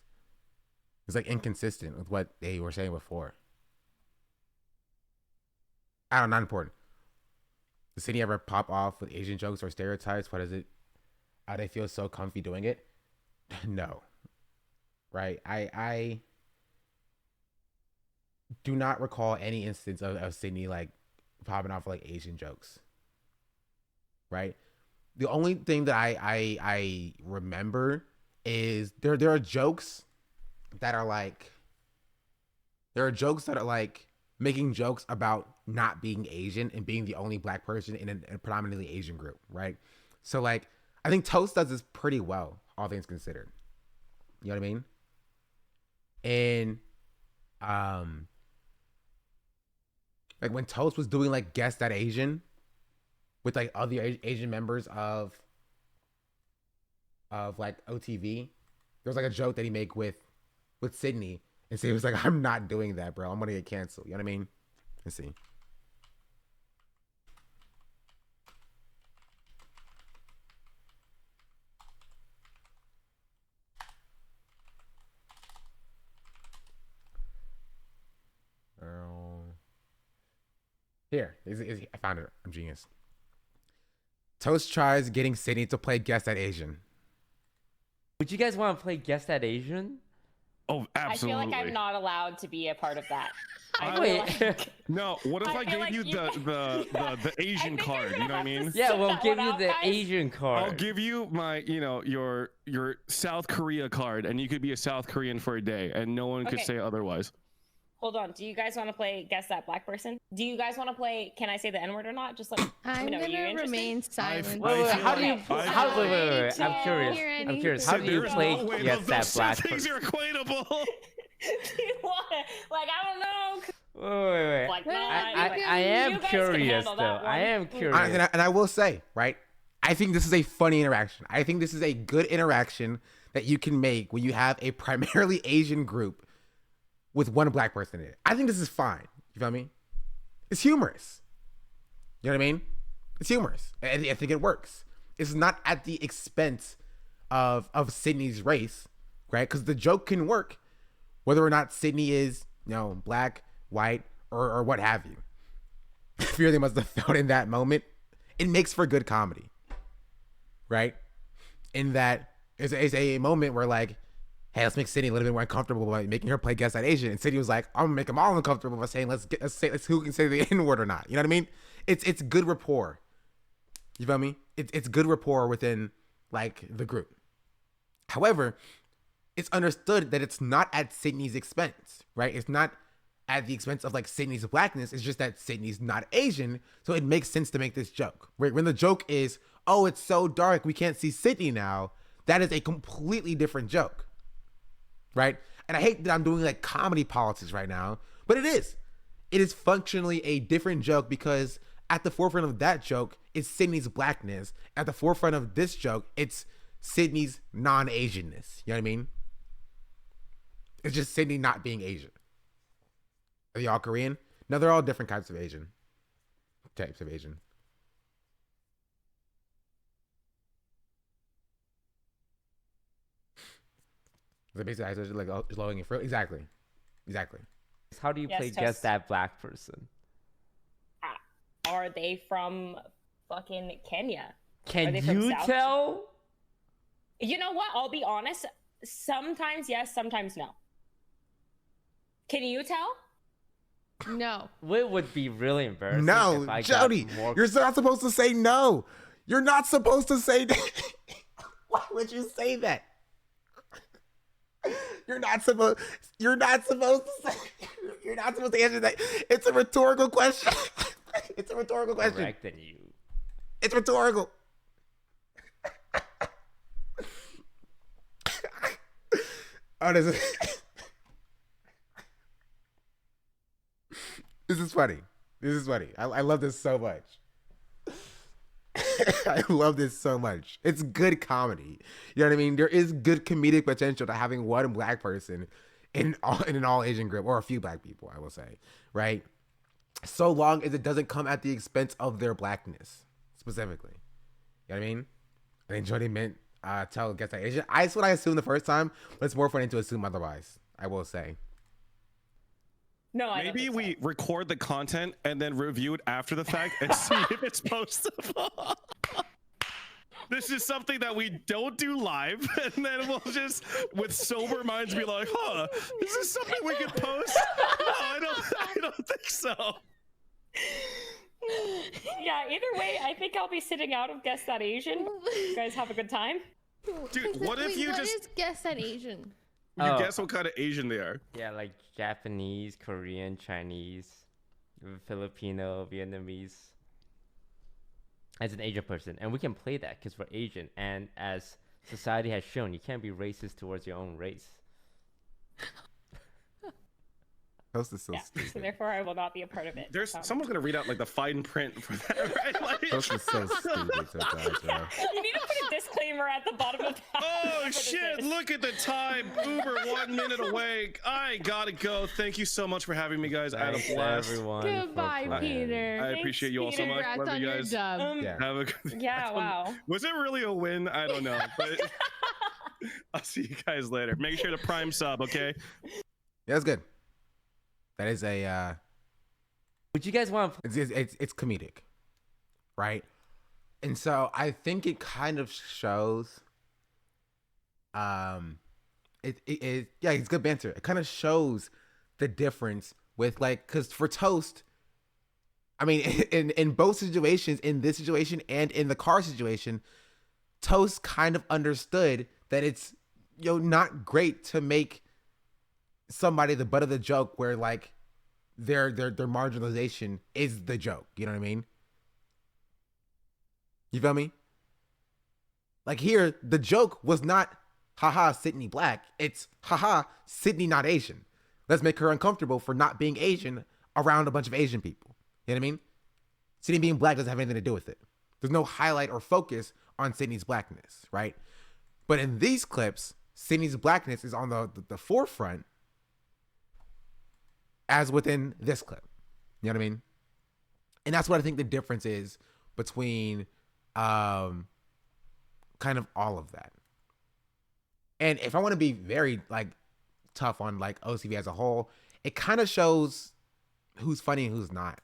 It's like inconsistent with what they were saying before. I don't know, not important. Does Sydney ever pop off with Asian jokes or stereotypes? What is it? How they feel so comfy doing it? No. Right? I do not recall any instance of Sydney like popping off like Asian jokes. Right? The only thing that I remember is there are jokes that are like making jokes about not being Asian and being the only black person in a predominantly Asian group, right? So like I think Toast does this pretty well, all things considered. You know what I mean? And Like when Toast was doing like Guess That Asian with like other Asian members of like OTV, there was like a joke that he made with Sydney, and so he was like, "I'm not doing that, bro. I'm gonna get canceled." You know what I mean? Let's see. Here, I found it. I'm genius. Toast tries getting Sydney to play Guess That Asian. Would you guys want to play Guess That Asian? Oh, absolutely. I feel like I'm not allowed to be a part of that. Wait. No, what if I gave like you the Asian card? You know what I mean? Yeah, we'll give you the guys. Asian card. I'll give you my, your South Korea card, and you could be a South Korean for a day, and no one could Okay. say otherwise. Hold on. Do you guys want to play Guess That Black Person? Do you guys want to play Can I Say the N-Word or not? Just let I'm me know. Are you gonna interested? remain silent. Wait, how do you? Okay. How? Wait. I'm I curious. hear I'm curious. anything. How do you There's play no way Guess those That two Black things Person? are equatable. Do you want to, like, I don't know. Wait. Like, I am you guys can curious handle though. that I one. am curious. And I will say, right? I think this is a funny interaction. I think this is a good interaction that you can make when you have a primarily Asian group with one black person in it. I think this is fine. You feel me? It's humorous. You know what I mean? It's humorous. I think it works. It's not at the expense of Sydney's race, right? Because the joke can work whether or not Sydney is, black, white, or what have you. I fear they must have felt in that moment. It makes for good comedy, right? In that it's a moment where like, hey, let's make Sydney a little bit more uncomfortable by making her play Guess That Asian. And Sydney was like, I'm gonna make them all uncomfortable by saying let's say who can say the N-word or not. You know what I mean? It's good rapport. You feel me? It's good rapport within like the group. However, it's understood that it's not at Sydney's expense, right? It's not at the expense of like Sydney's blackness. It's just that Sydney's not Asian. So it makes sense to make this joke. Right? When the joke is, oh, it's so dark, we can't see Sydney now. That is a completely different joke. Right? And I hate that I'm doing like comedy politics right now, but it is. It is functionally a different joke because at the forefront of that joke is Sydney's blackness. At the forefront of this joke, it's Sydney's non-Asianness. You know what I mean? It's just Sydney not being Asian. Are they all Korean? No, they're all different types of Asian. So basically, I was like lowering your fruit. Exactly. How do you Yes, play Toast. Guess That Black Person? Are they from fucking Kenya? Are Can they from you South? tell? You know what? I'll be honest. Sometimes yes, sometimes no. Can you tell? No. It would be really embarrassing. No, if I Jody, got more... you're not supposed to say no. You're not supposed to say that. Why would you say that? You're not supposed to answer that. It's a rhetorical question. It's a rhetorical question. Correct than you. It's rhetorical. Oh, this is funny. I love this so much. I love this so much. It's good comedy. You know what I mean? There is good comedic potential to having one black person in an all Asian group, or a few black people, I will say, right? So long as it doesn't come at the expense of their blackness, specifically. You know what I mean? I think Jody meant tell Guess That Asian. That's what I assumed the first time, but it's more funny to assume otherwise, I will say. No, I don't Maybe think we record the content and then review it after the fact and see if it's postable. This is something that we don't do live, and then we'll just, with sober minds, be like, "Huh, is this something we can post?" No, I don't think so. Yeah, either way, I think I'll be sitting out of Guess That Asian. You guys have a good time. Dude, what if you What just is Guess That Asian? Oh. guess what kind of Asian they are? Yeah, like Japanese, Korean, Chinese, Filipino, Vietnamese. As an Asian person, and we can play that because we're Asian, and as society has shown, you can't be racist towards your own race. Toast is so Yeah. stupid. So therefore, I will not be a part of it. There's someone's gonna read out like the fine print for that, right? Like, Toast is so stupid sometimes, bro. You need to put a disclaimer at the bottom of that. oh whatever this shit! is. Look at the time. Uber 1 minute away. I gotta go. Thank you so much for having me, guys. I had Thanks, a blast. everyone. for Goodbye, playing. Peter. I appreciate you all so much. Congrats Love on you your guys. dub. Yeah. Have a good. Yeah. Wow. Was it really a win? I don't know, but I'll see you guys later. Make sure to prime sub, okay? Yeah, that's good. That is a Would you guys want to it's comedic, right? And so I think it kind of shows it's good banter. It kind of shows the difference with like, because for Toast, I mean, in both situations, in this situation and in the car situation, Toast kind of understood that it's not great to make somebody the butt of the joke where like their marginalization is the joke. You know what I mean? You feel me? Like here, the joke was not haha Sydney black. It's haha Sydney not Asian. Let's make her uncomfortable for not being Asian around a bunch of Asian people. You know what I mean? Sydney being black doesn't have anything to do with it. There's no highlight or focus on Sydney's blackness, right? But in these clips, Sydney's blackness is on the forefront as within this clip. You know what I mean? And that's what I think the difference is between kind of all of that. And if I want to be very like tough on like OCV as a whole, it kind of shows who's funny and who's not.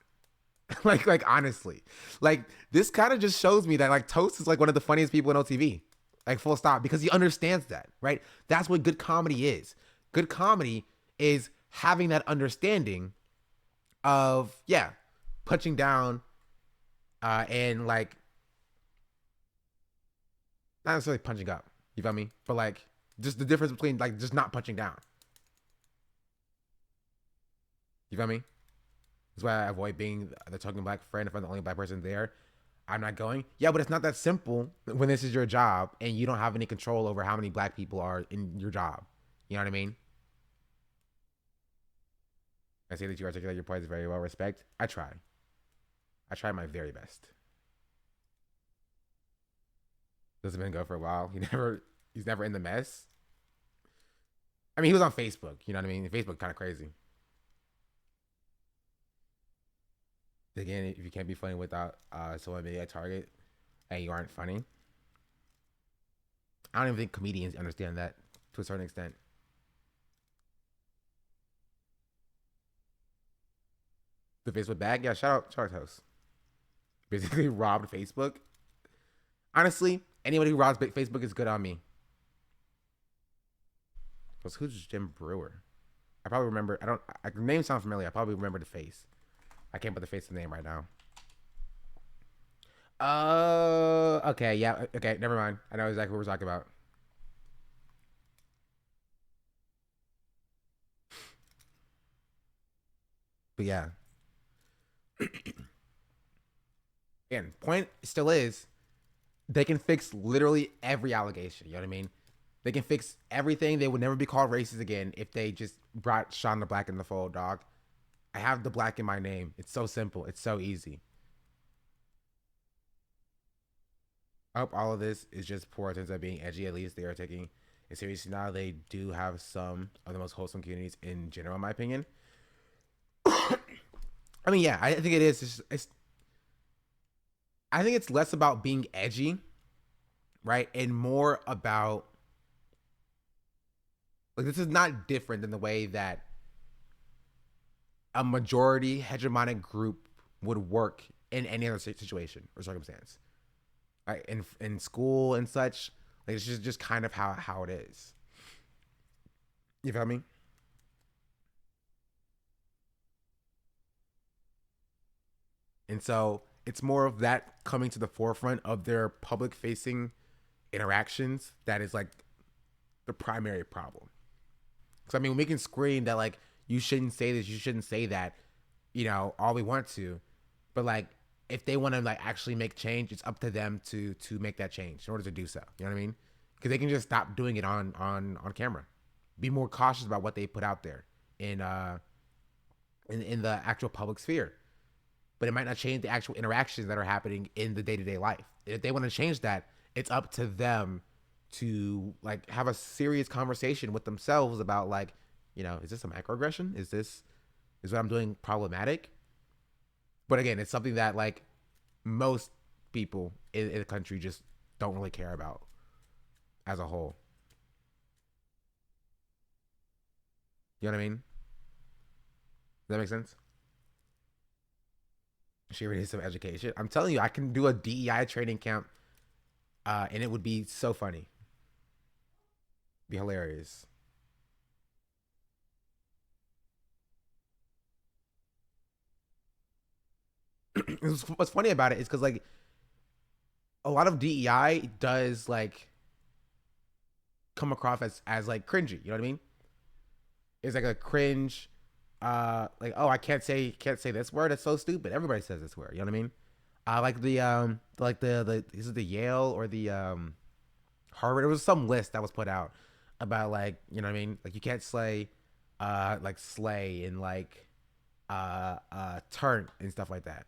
like honestly, like this kind of just shows me that like Toast is like one of the funniest people in OTV, like full stop, because he understands that, right? That's what good comedy is. Good comedy is having that understanding of punching down and like not necessarily punching up, you feel me? But like just the difference between like just not punching down. You feel me? That's why I avoid being the token black friend if I'm the only black person there. I'm not going. Yeah, but it's not that simple when this is your job and you don't have any control over how many black people are in your job. You know what I mean? I say that you articulate your points very well. Respect. I try. I try my very best. This has been go for a while. He's never in the mess. I mean, he was on Facebook. You know what I mean? Facebook kind of crazy. Again, if you can't be funny without someone being a target and you aren't funny, I don't even think comedians understand that to a certain extent. The Facebook bag, yeah. Shout out House. Basically robbed Facebook. Honestly, anybody who robs Facebook is good on me. Because who's Jim Brewer? I probably remember. The name sounds familiar. I probably remember the face. I can't put the face in the name right now. Okay, yeah, okay, never mind. I know exactly what we're talking about. But yeah. Again, point still is, they can fix literally every allegation, you know what I mean? They can fix everything. They would never be called racist again if they just brought Sean the Black in the fold, dog. I have the black in my name. It's so simple. It's so easy. I hope all of this is just poor attempts at being edgy. At least they are taking it seriously now. They do have some of the most wholesome communities in general, in my opinion. I mean, yeah, I think it is. I think it's less about being edgy, right? And more about, like, this is not different than the way that a majority hegemonic group would work in any other situation or circumstance, right? In school and such, like, it's just kind of how it is. You feel me? And so it's more of that coming to the forefront of their public facing interactions that is like the primary problem. Because I mean, we can scream that like, you shouldn't say this, you shouldn't say that, you know, all we want to, but like, if they want to like actually make change, it's up to them to make that change in order to do so. You know what I mean? Because they can just stop doing it on camera. Be more cautious about what they put out there in in the actual public sphere. But it might not change the actual interactions that are happening in the day-to-day life. If they want to change that, it's up to them to like have a serious conversation with themselves about like, you know, is this a microaggression? Is what I'm doing problematic? But again, it's something that like most people in the country just don't really care about as a whole. You know what I mean? Does that make sense? She already needs some education. I'm telling you, I can do a DEI training camp, and it would be so funny. Be hilarious. What's funny about it is because like a lot of DEI does like come across as like cringy. You know what I mean? It's like a cringe. Like, oh, I can't say this word. It's so stupid. Everybody says this word. You know what I mean? Like the is it the Yale or the Harvard? There was some list that was put out about like, you know what I mean? Like you can't slay and like turn and stuff like that.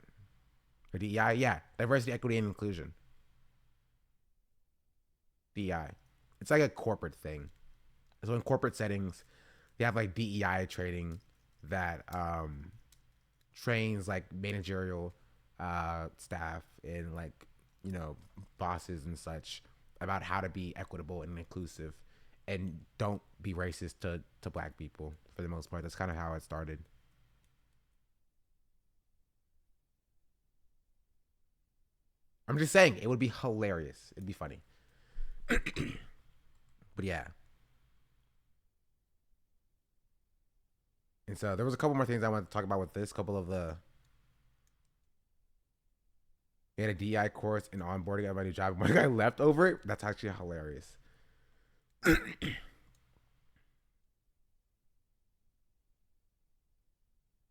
Or DEI, yeah, diversity, equity, and inclusion. DEI. It's like a corporate thing. So in corporate settings, they have like DEI training that trains like managerial staff and like, you know, bosses and such about how to be equitable and inclusive and don't be racist to black people for the most part. That's kind of how it started. I'm just saying it would be hilarious. It'd be funny. But yeah. And so there was a couple more things I wanted to talk about with this. Couple of the... We had a DEI course in onboarding at my new job. One guy left over it. That's actually hilarious.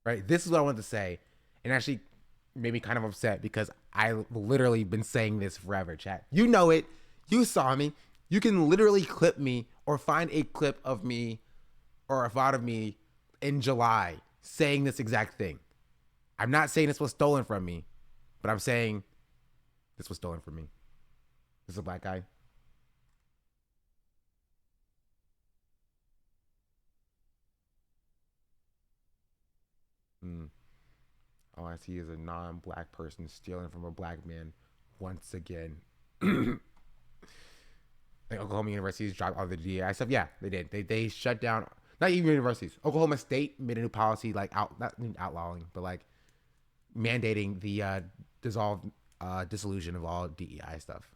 Right? This is what I wanted to say. And actually made me kind of upset because I literally been saying this forever, chat. You know it. You saw me. You can literally clip me or find a clip of me or a thought of me in July saying this exact thing. I'm not saying this was stolen from me, but I'm saying this was stolen from me. This is a black guy. All I see is a non-black person stealing from a black man once again. Like Oklahoma universities dropped all the DEI stuff. Yeah, they did. They shut down, not even universities. Oklahoma State made a new policy, like not outlawing, but like mandating the dissolution of all DEI stuff.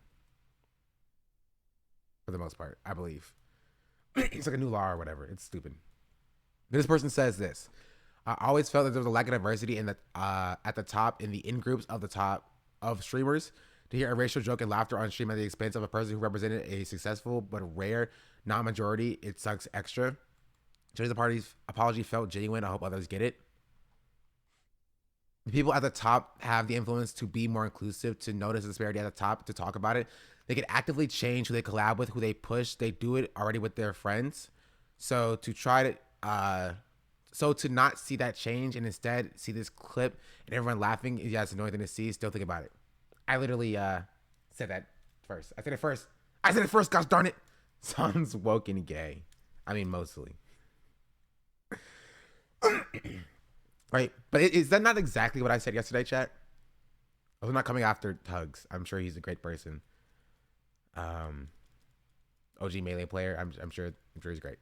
For the most part, I believe. It's like a new law or whatever. It's stupid. This person says this. I always felt that there was a lack of diversity in the at the top in the in groups of the top of streamers. To hear a racial joke and laughter on stream at the expense of a person who represented a successful but rare non-majority, it sucks extra. Today's apology felt genuine. I hope others get it. The people at the top have the influence to be more inclusive, to notice the disparity at the top, to talk about it. They can actively change who they collab with, who they push. They do it already with their friends. So to not see that change and instead see this clip and everyone laughing, yeah, it's an annoying thing to see. Still think about it. I literally said that first. I said it first, gosh darn it. Sounds woke and gay. I mean, mostly. Right? But is that not exactly what I said yesterday, chat? I was not coming after Tugs. I'm sure he's a great person. OG Melee player. I'm sure he's great.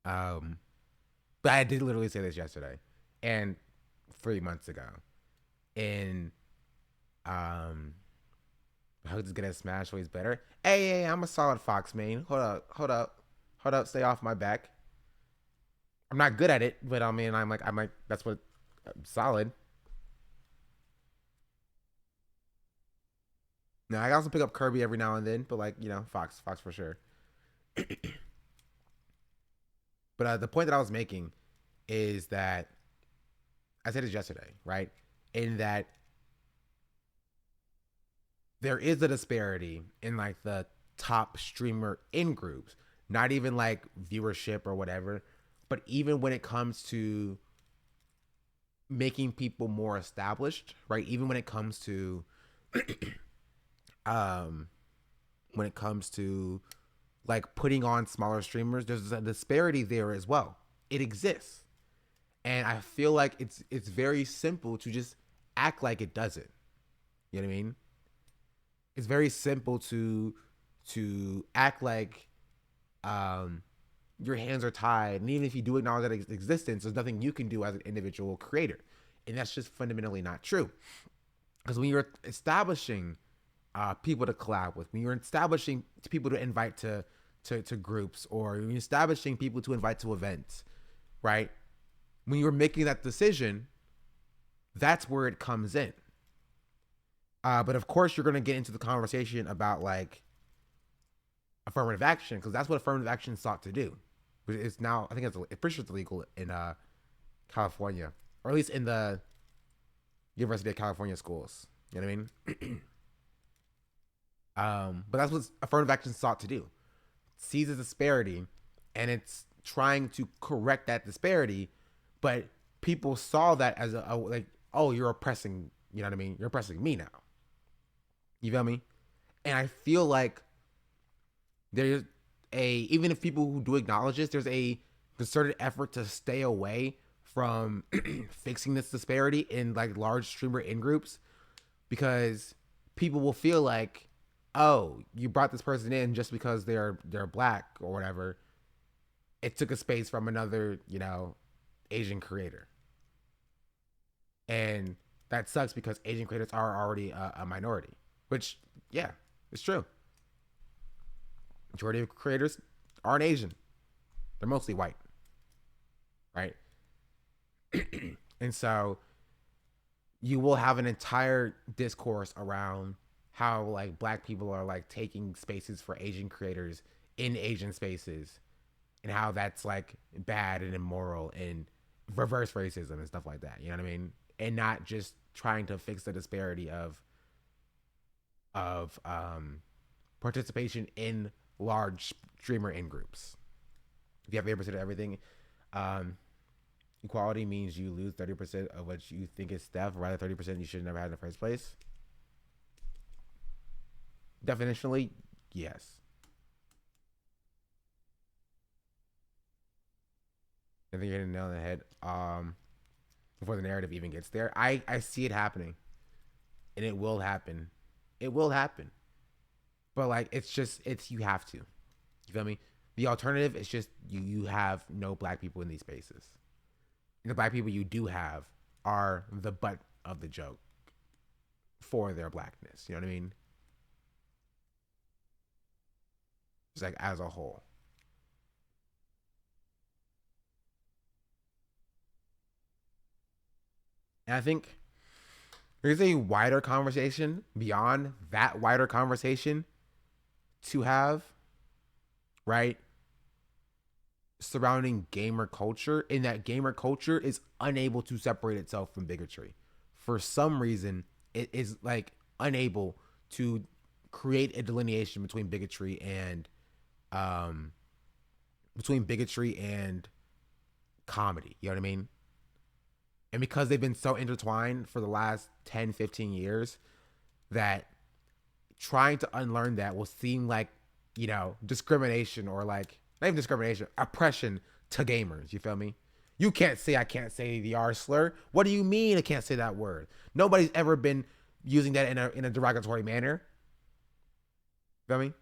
But I did literally say this yesterday and 3 months ago. And Hugs is gonna smash so he's better. Hey, I'm a solid Fox main. Hold up, stay off my back. I'm not good at it, but I mean I'm like that's what solid. Now I also pick up Kirby every now and then, but like, you know, Fox for sure. But the point that I was making is that I said it yesterday, right? In that there is a disparity in like the top streamer in groups, not even like viewership or whatever, But even when it comes to making people more established, right? Even when it comes to like putting on smaller streamers, there's a disparity there as well. It exists. And I feel like it's very simple to just act like it doesn't. You know what I mean? It's very simple to act like your hands are tied, and even if you do acknowledge that existence, there's nothing you can do as an individual creator, and that's just fundamentally not true. Because when you're establishing people to collab with, when you're establishing people to invite to groups, or you're establishing people to invite to events, right? When you're making that decision, that's where it comes in. But of course, you're going to get into the conversation about like affirmative action, because that's what affirmative action sought to do. It's now, I think it's pretty sure it's illegal in California, or at least in the University of California schools. You know what I mean? But that's what affirmative action sought to do. It sees a disparity, and it's trying to correct that disparity. But people saw that as a like, oh, you're oppressing. You know what I mean? You're oppressing me now. You feel me? And I feel like there's even if people who do acknowledge this, there's a concerted effort to stay away from fixing this disparity in like large streamer in groups, because people will feel like, oh, you brought this person in just because they're black or whatever. It took a space from another, you know, Asian creator. And that sucks, because Asian creators are already a minority, which, yeah, it's true. Majority of creators aren't Asian. They're mostly white, right? And so you will have an entire discourse around how like black people are like taking spaces for Asian creators in Asian spaces, and how that's like bad and immoral and reverse racism and stuff like that. You know what I mean? And not just trying to fix the disparity of participation in large streamer in groups. If you have 30% of everything, equality means you lose 30% of what you think is theft, or rather 30% you should never have in the first place. Definitionally, yes. I think you're gonna nail the head before the narrative even gets there. I see it happening, and it will happen. It will happen. But like, it's you have to. You feel me? The alternative is just you have no black people in these spaces. And the black people you do have are the butt of the joke for their blackness. You know what I mean? Just like as a whole. And I think there's a wider conversation beyond that wider conversation to have, right? Surrounding gamer culture, in that gamer culture is unable to separate itself from bigotry. For some reason, it is like unable to create a delineation between bigotry and comedy. You know what I mean? And because they've been so intertwined for the last 10, 15 years, that trying to unlearn that will seem like, you know, discrimination, or like, not even discrimination, oppression to gamers. You feel me? You can't say I can't say the R slur. What do you mean I can't say that word? Nobody's ever been using that in a derogatory manner. Feel me?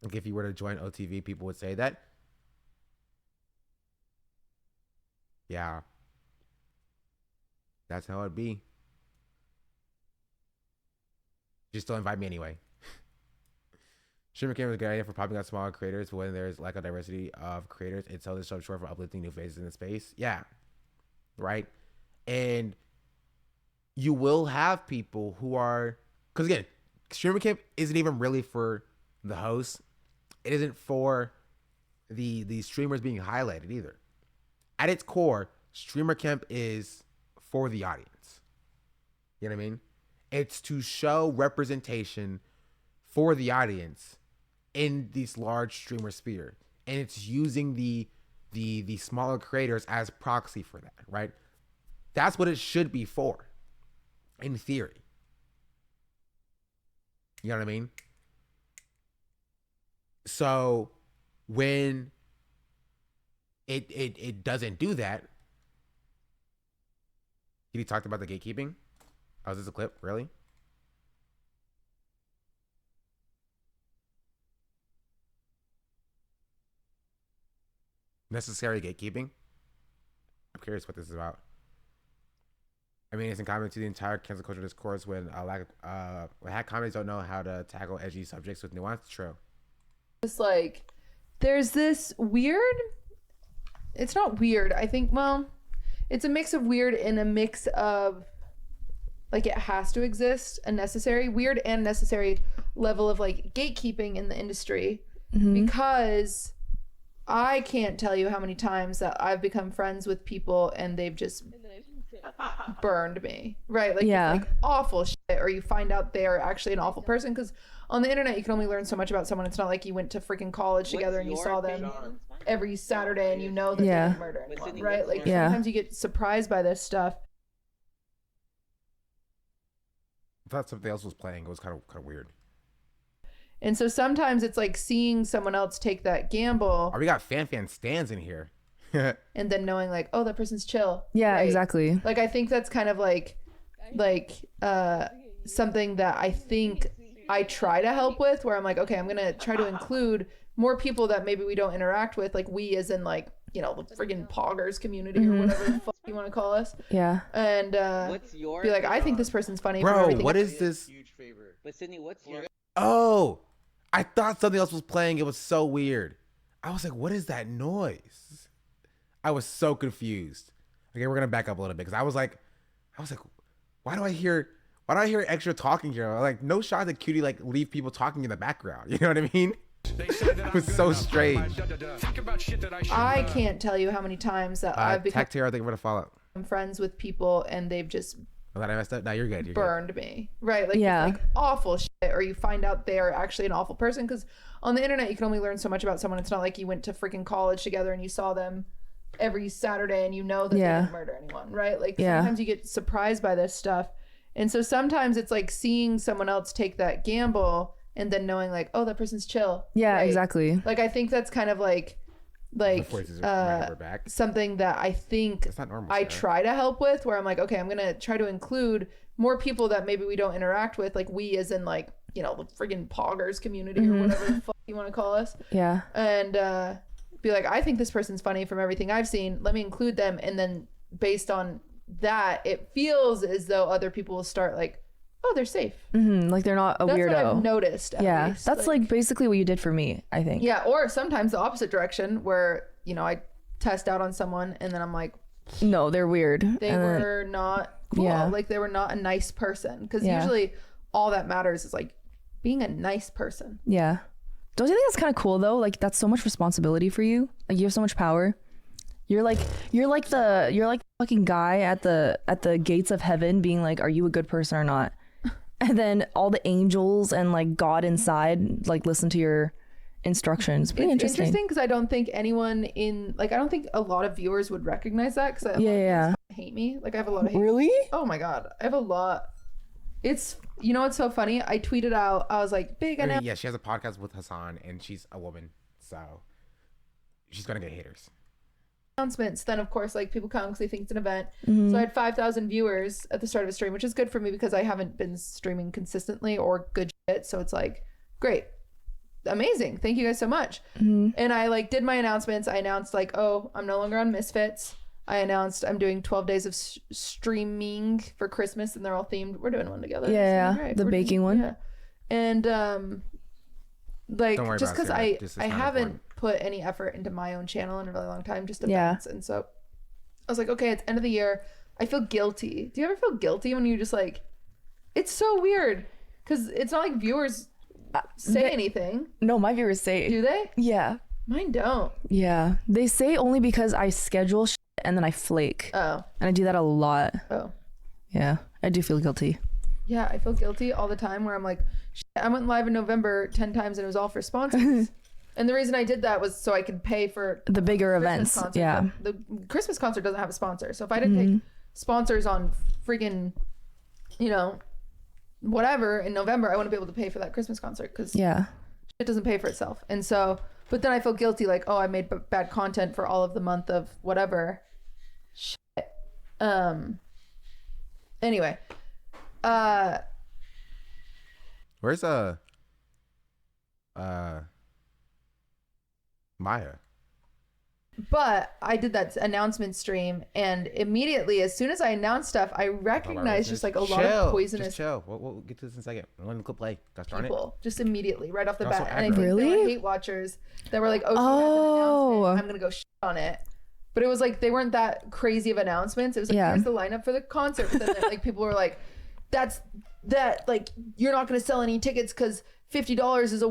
Like if you were to join OTV, people would say that. Yeah. That's how it'd be. Just don't invite me anyway. Streamer camera is a good idea for popping out smaller creators, but when there's lack of diversity of creators, it sells itself short for uplifting new faces in the space. Yeah. Right? And you will have people who are, because again, streamer camp isn't even really for the host. It isn't for the streamers being highlighted either. At its core, streamer camp is for the audience. You know what I mean? It's to show representation for the audience in this large streamer sphere. And it's using the the smaller creators as proxy for that, right? That's what it should be for, in theory. You know what I mean? So when it doesn't do that, he talked about the gatekeeping. Oh, is this a clip? Really? Necessary gatekeeping? I'm curious what this is about. I mean, it's in common to the entire cancel culture discourse when hack comedies don't know how to tackle edgy subjects with nuance. True. It's like, there's this weird, it's not weird. I think, well, it's a mix of weird and a mix of, like, it has to exist, a necessary, weird and necessary level of, like, gatekeeping in the industry. Because I can't tell you how many times that I've become friends with people and they've just burned me, right? Like, Yeah. it's like awful shit, or you find out they're actually an awful person, because on the internet you can only learn so much about someone. It's not like you went to freaking college together and you saw them every Saturday and you know that they Yeah. didn't murder anyone, right? Like, Yeah. sometimes you get surprised by this stuff. I thought something else was playing. It was kind of weird. And so sometimes it's like seeing someone else take that gamble. Oh, we got fan stands in here. And then knowing, like, oh, that person's chill. Yeah, right? exactly. Like, I think that's kind of like something that I think I try to help with, where I'm like, okay, I'm gonna try to include more people that maybe we don't interact with, like, we as in, like, you know, the friggin' poggers community or whatever the fuck you want to call us. Yeah. And be like, I think this person's funny. for Bro, everything. what is this? Huge favor. But Sydney, what's your? Oh, I thought something else was playing. It was so weird. I was like, what is that noise? I was so confused. Okay, we're gonna back up a little bit, because I was like, why do I hear extra talking here? Like, no shot that Cutie like leave people talking in the background. You know what I mean? It was so strange. I can't tell you how many times that I've become Tactera, I think we're gonna follow. friends with people and they've just Oh, that I messed up. No, you're good. You're burned me, right? Like, Yeah. it's like awful shit, or you find out they're actually an awful person, because on the internet you can only learn so much about someone. It's not like you went to freaking college together and you saw them every Saturday and you know that Yeah. they didn't murder anyone, right? Like, Yeah. sometimes you get surprised by this stuff. And so sometimes it's like seeing someone else take that gamble and then knowing, like, oh, that person's chill. Yeah, right? exactly. Like, I think that's kind of like we're back. something that I think That's not normal. I Sarah. try to help with, where I'm like, okay, I'm gonna try to include more people that maybe we don't interact with, like, we as in, like, you know, the friggin' poggers community or whatever the fuck you want to call us. Yeah. And be like, I think this person's funny from everything I've seen, let me include them. And then based on that, it feels as though other people will start like, oh, they're safe. Like, they're not a That's weirdo. what I've noticed, at Yeah, least. that's like basically what you did for me, I think. Yeah, or sometimes the opposite direction, where, you know, I test out on someone and then I'm like, No, they're weird. they And then- were not cool. Yeah. Like, they were not a nice person. Because Yeah. usually all that matters is, like, being a nice person. Yeah. Don't you think that's kind of cool though? Like, that's so much responsibility for you. Like, you have so much power. You're like the fucking guy at the gates of heaven being like, are you a good person or not? And then all the angels and, like, God inside, like, listen to your instructions. Pretty It's interesting. because I don't think anyone in, like, I don't think a lot of viewers would recognize that, because Yeah. hate me. Like, I have a lot of hate. Really? Oh my god, I have a lot. It's, you know what's so funny? I tweeted out, I was like, big I mean, announcement. yeah, she has a podcast with Hassan, and she's a woman, so she's gonna get haters. Announcements. Then of course, like, people come because they think it's an event. Mm-hmm. So I had 5,000 viewers at the start of a stream, which is good for me because I haven't been streaming consistently or good shit. So it's like, great, amazing, thank you guys so much. And I, like, did my announcements. I announced, like, oh, I'm no longer on Misfits. I announced I'm doing 12 days of streaming for Christmas, and they're all themed. We're doing one together. Yeah, It's great. the We're doing- baking one. Yeah. And like, Don't worry just about it, because Sarah. This is I not haven't important. put any effort into my own channel in a really long time, just Yeah. events. And so I was like, okay, it's end of the year. I feel guilty. Do you ever feel guilty when you just, like, it's so weird because it's not like viewers say anything. No, my viewers say. Do they? Yeah. Mine don't. Yeah. They say only because I schedule shit and then I flake. Oh. And I do that a lot. Oh. Yeah. I do feel guilty. Yeah, I feel guilty all the time where I'm like, shit, I went live in November 10 times and it was all for sponsors. And the reason I did that was so I could pay for the bigger Christmas events. concert. Yeah. The Christmas concert doesn't have a sponsor. So if I didn't pick sponsors on friggin', you know, whatever in November, I wouldn't be able to pay for that Christmas concert because it doesn't pay for itself. And so, but then I feel guilty like, oh, I made bad content for all of the month of whatever. Shit. Anyway. Where's Maya? But I did that announcement stream, and immediately, as soon as I announced stuff, I recognized just like a lot of poisonous. Just chill. We'll get to this in a second. Let the clip play. Gosh darn it. People just immediately right off the That's bat. so And I think Really? there were hate watchers that were like, "Oh, she has an announcement. I'm gonna go shit on it." But it was like they weren't that crazy of announcements. It was like, here's the lineup for the concert. But then like people were like, like you're not gonna sell any tickets because $50 is a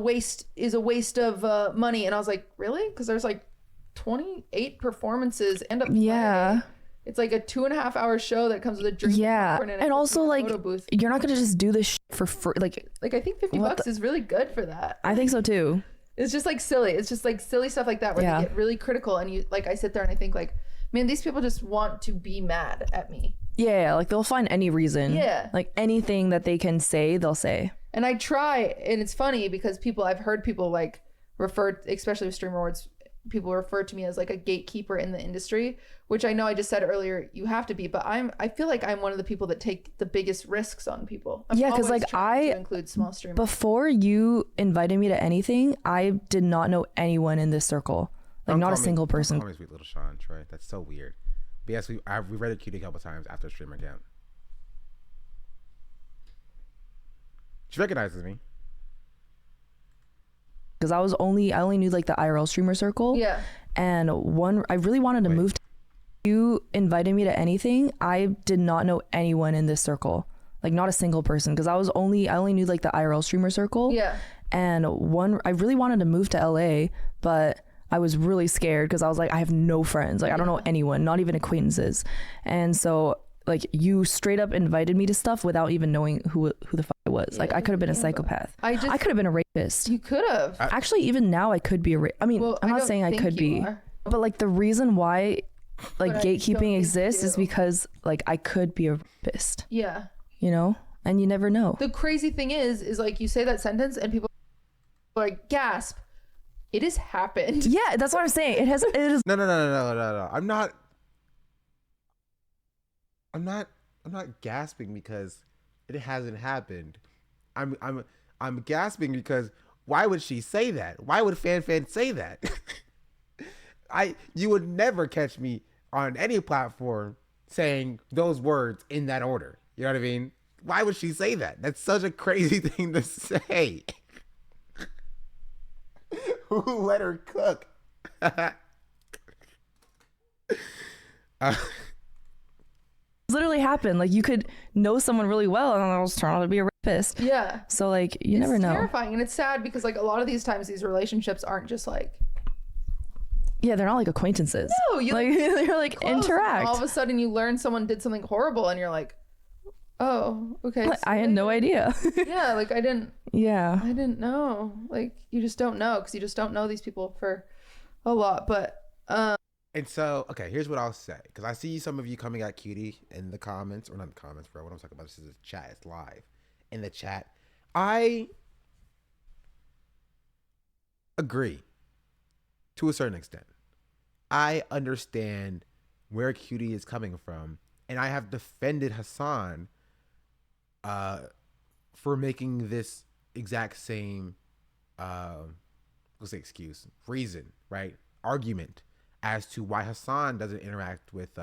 waste of money. And I was like, really? Because there's like 28 performances end up playing. It's like a 2.5 hour show that comes with a drink and also like booth. you're not gonna just do this shit for free. Like I think $50 is really good for that. I think so too. It's just like silly. It's just like silly stuff like that where they get really critical, and you like I sit there and I think like, man, these people just want to be mad at me. Yeah, like they'll find any reason. Yeah. Like anything that they can say, they'll say. And I try, and it's funny because I've heard people like refer, especially with Streamer Awards, people refer to me as like a gatekeeper in the industry, which I know I just said earlier you have to be, but I feel like I'm one of the people that take the biggest risks on people. Yeah, because like to include small streamers. Before you invited me to anything, I did not know anyone in this circle. Like not a single person. Call me sweet little Sean, Troy. That's so weird. But yes, we read it cute a couple times after streamer account. She recognizes me. Because I only knew like the IRL streamer circle. Yeah. And I really wanted to move. You invited me to anything. I did not know anyone in this circle. Like not a single person. Because I only knew like the IRL streamer circle. Yeah. And I really wanted to move to LA, but I was really scared because I was like, I have no friends. Like I don't know anyone, not even acquaintances. And so like you straight up invited me to stuff without even knowing who the fuck I was. Like I could have been a psychopath. I could have been a rapist. You could have. Actually, even now I could be I'm not saying I could be. But like the reason why like gatekeeping exists is because like I could be a rapist. Yeah. You know? And you never know. The crazy thing is like you say that sentence and people are like gasp. It has happened. Yeah, that's what I'm saying. It is. No. I'm not gasping because it hasn't happened. I'm gasping because why would she say that? Why would Fan say that? You would never catch me on any platform saying those words in that order. You know what I mean? Why would she say that? That's such a crazy thing to say. Who let her cook? Literally happened. Like you could know someone really well and I was trying out to be a rapist. Yeah. So like you never know. It's terrifying, and it's sad because like a lot of these times these relationships aren't just like. Yeah, they're not like acquaintances. No, you like they're like close, interact. All of a sudden you learn someone did something horrible and you're like, oh, okay. Like, I had no idea. Yeah, like I didn't know. Like you just don't know because you just don't know these people for a lot. But and so okay, here's what I'll say because I see some of you coming at Cutie in the comments, or not in the comments, bro. What I'm talking about, this is a chat. It's live in the chat. I agree to a certain extent. I understand where Cutie is coming from, and I have defended Hassan for making this exact same let's say excuse, reason, right? Argument as to why Hassan doesn't interact with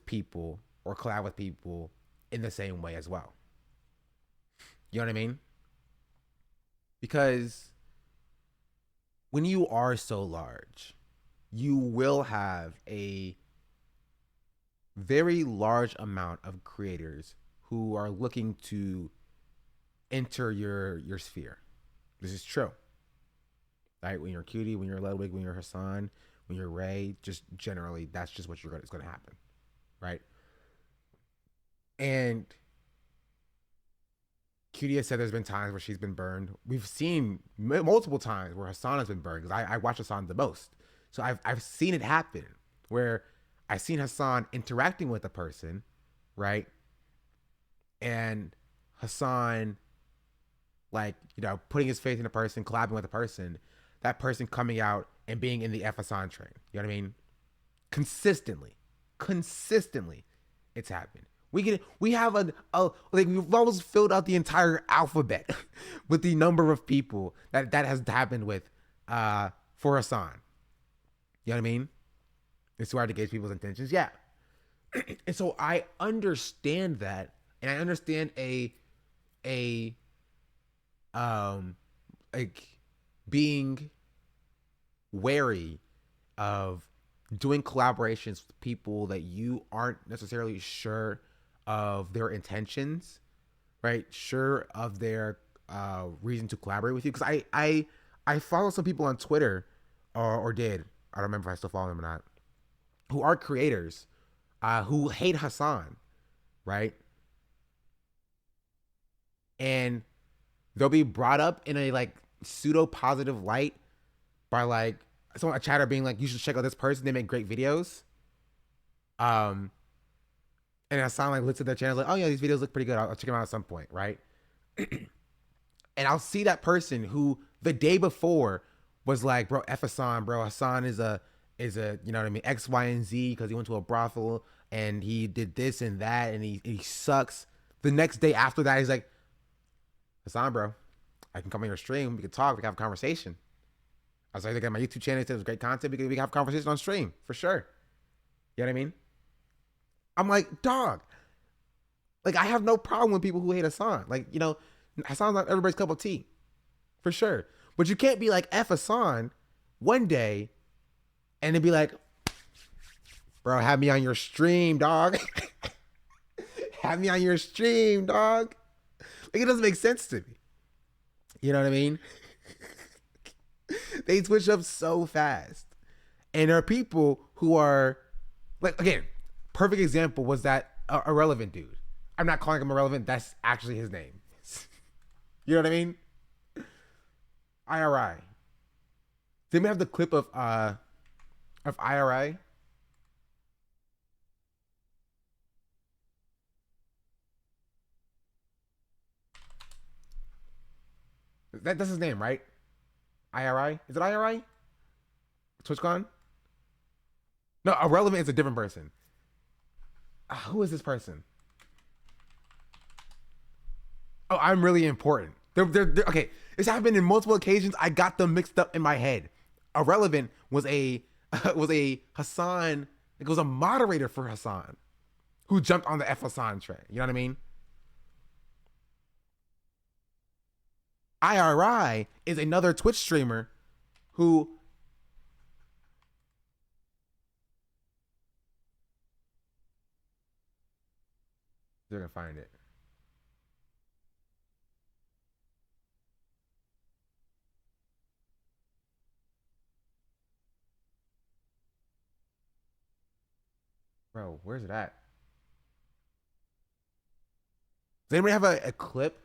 people or collab with people in the same way as well. You know what I mean? Because when you are so large, you will have a very large amount of creators who are looking to enter your sphere. This is true. Right? When you're Cutie, when you're Ludwig, when you're Hassan, when you're Ray, just generally, that's just what it's going to happen. Right? And Cutia said there's been times where she's been burned. We've seen multiple times where Hassan has been burned because I watch Hassan the most. So I've seen it happen where I've seen Hassan interacting with a person, right? And Hassan, like, you know, putting his faith in a person, collabing with a person, that person coming out and being in the F Hassan train. You know what I mean? Consistently, it's happened. We have like we've almost filled out the entire alphabet with the number of people that has happened with for Hassan. You know what I mean? It's hard to gauge people's intentions. Yeah. And so I understand that, and I understand like being wary of doing collaborations with people that you aren't necessarily sure of their intentions, right? Sure of their reason to collaborate with you. Because I follow some people on Twitter, or did. I don't remember if I still follow them or not, who are creators who hate Hassan, right? And they'll be brought up in a like pseudo positive light by like someone, a chatter being like, you should check out this person, they make great videos. And Hassan like looks at their channel like, oh yeah, these videos look pretty good, I'll check them out at some point, right? And I'll see that person who the day before was like, bro, F Hassan, bro, Hassan is a you know what I mean, X, Y, and Z, because he went to a brothel and he did this and that and he sucks. The next day after that, he's like, Hassan, bro, I can come on your stream, we can talk, we can have a conversation. I was like, look at my YouTube channel, it was great content, we can have a conversation on stream, for sure. You know what I mean? I'm like, dog, like, I have no problem with people who hate Hassan. Like, you know, Hassan's not everybody's cup of tea, for sure. But you can't be like F Hassan one day and then be like, bro, have me on your stream, dog. Have me on your stream, dog. Like, it doesn't make sense to me. You know what I mean? They switch up so fast. And there are people who are, like, again, perfect example was that irrelevant dude. I'm not calling him irrelevant. That's actually his name. You know what I mean? IRI. Didn't we have the clip of IRI? That's his name, right? IRI? Is it IRI? TwitchCon? No, irrelevant is a different person. Who is this person? Oh, I'm really important. They're okay. This happened in multiple occasions. I got them mixed up in my head. Irrelevant was a Hassan. It was a moderator for Hassan, who jumped on the F Hassan train. You know what I mean? IRI is another Twitch streamer who they're gonna find it. Bro, where's it at? Does anybody have a clip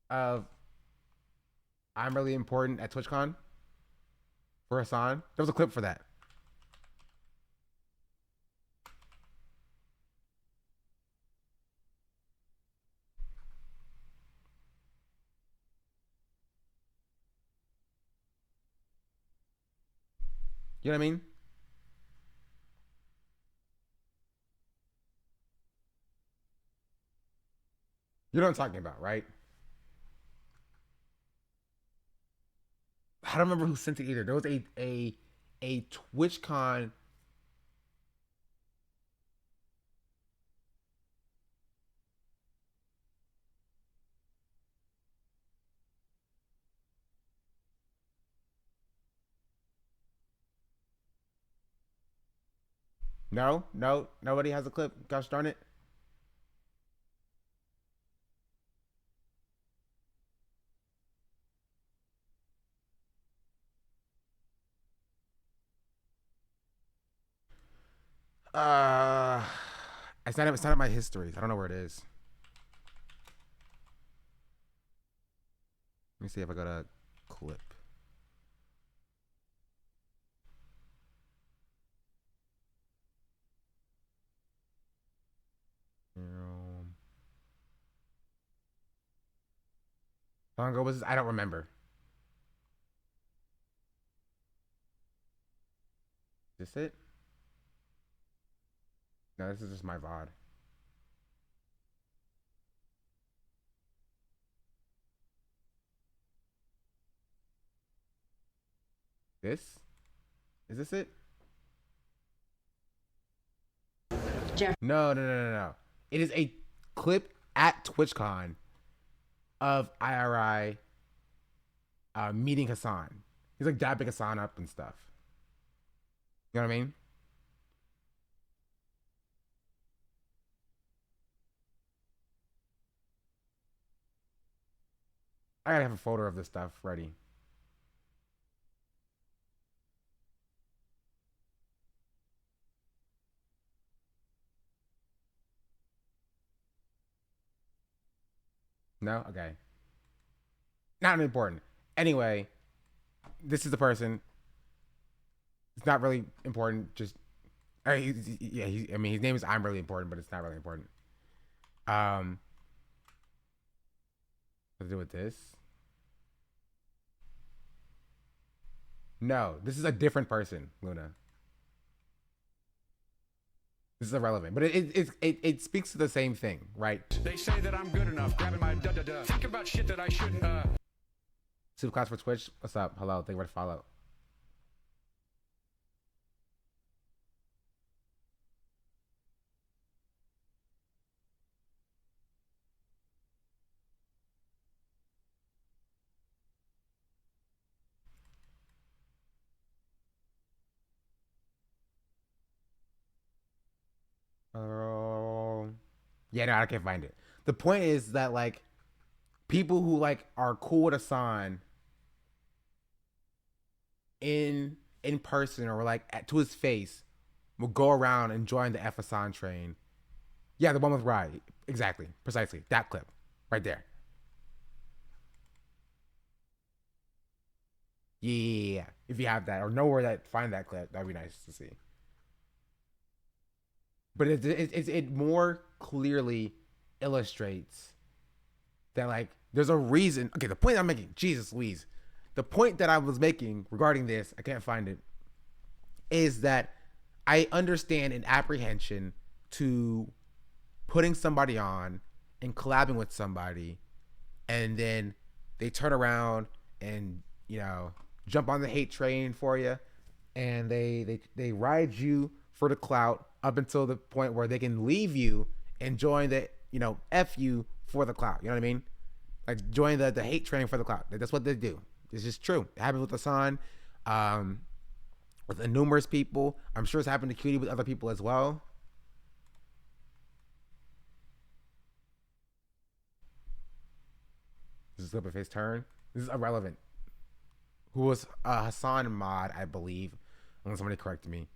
of I'm really important at TwitchCon for Hassan? There was a clip for that. You know what I mean? You know what I'm talking about, right? I don't remember who sent it either. There was a TwitchCon. No, nobody has a clip. Gosh darn it. It's not in my histories. I don't know where it is. Let me see if I got a clip. How long ago was this? I don't remember. Is this it? No, this is just my VOD. This? Is this it? Jeff. No. It is a clip at TwitchCon of IRI meeting Hassan. He's like dabbing Hassan up and stuff. You know what I mean? I gotta have a folder of this stuff ready. No? Okay. Not important. Anyway, this is the person. It's not really important. Just, I mean, his name is I'm really important, but it's not really important. What to do with this? No, this is a different person, Luna. This is irrelevant, but it speaks to the same thing, right? They say that I'm good enough, grabbing my da-da-da. Think about shit that I shouldn't, Superclass for Twitch, what's up? Hello, thank you for the follow. Yeah, no, I can't find it. The point is that like people who like are cool with Hassan in person or like to his face will go around and join the F Hassan train. Yeah, the one with Rye. Exactly. Precisely. That clip. Right there. Yeah. If you have that or know where that find that clip, that'd be nice to see. But it more clearly illustrates that like there's a reason. Okay, the point I'm making, Jesus Louise, the point that I was making regarding this, I can't find it, is that I understand an apprehension to putting somebody on and collabing with somebody, and then they turn around and jump on the hate train for you, and they ride you for the clout up until the point where they can leave you and join the, F you for the clout. You know what I mean? Like join the hate train for the clout. That's what they do. It's just true. It happened with Hassan, with numerous people. I'm sure it's happened to Cutie with other people as well. This is Flip Face turn. This is irrelevant. Who was Hassan Mod, I believe, unless somebody corrected me.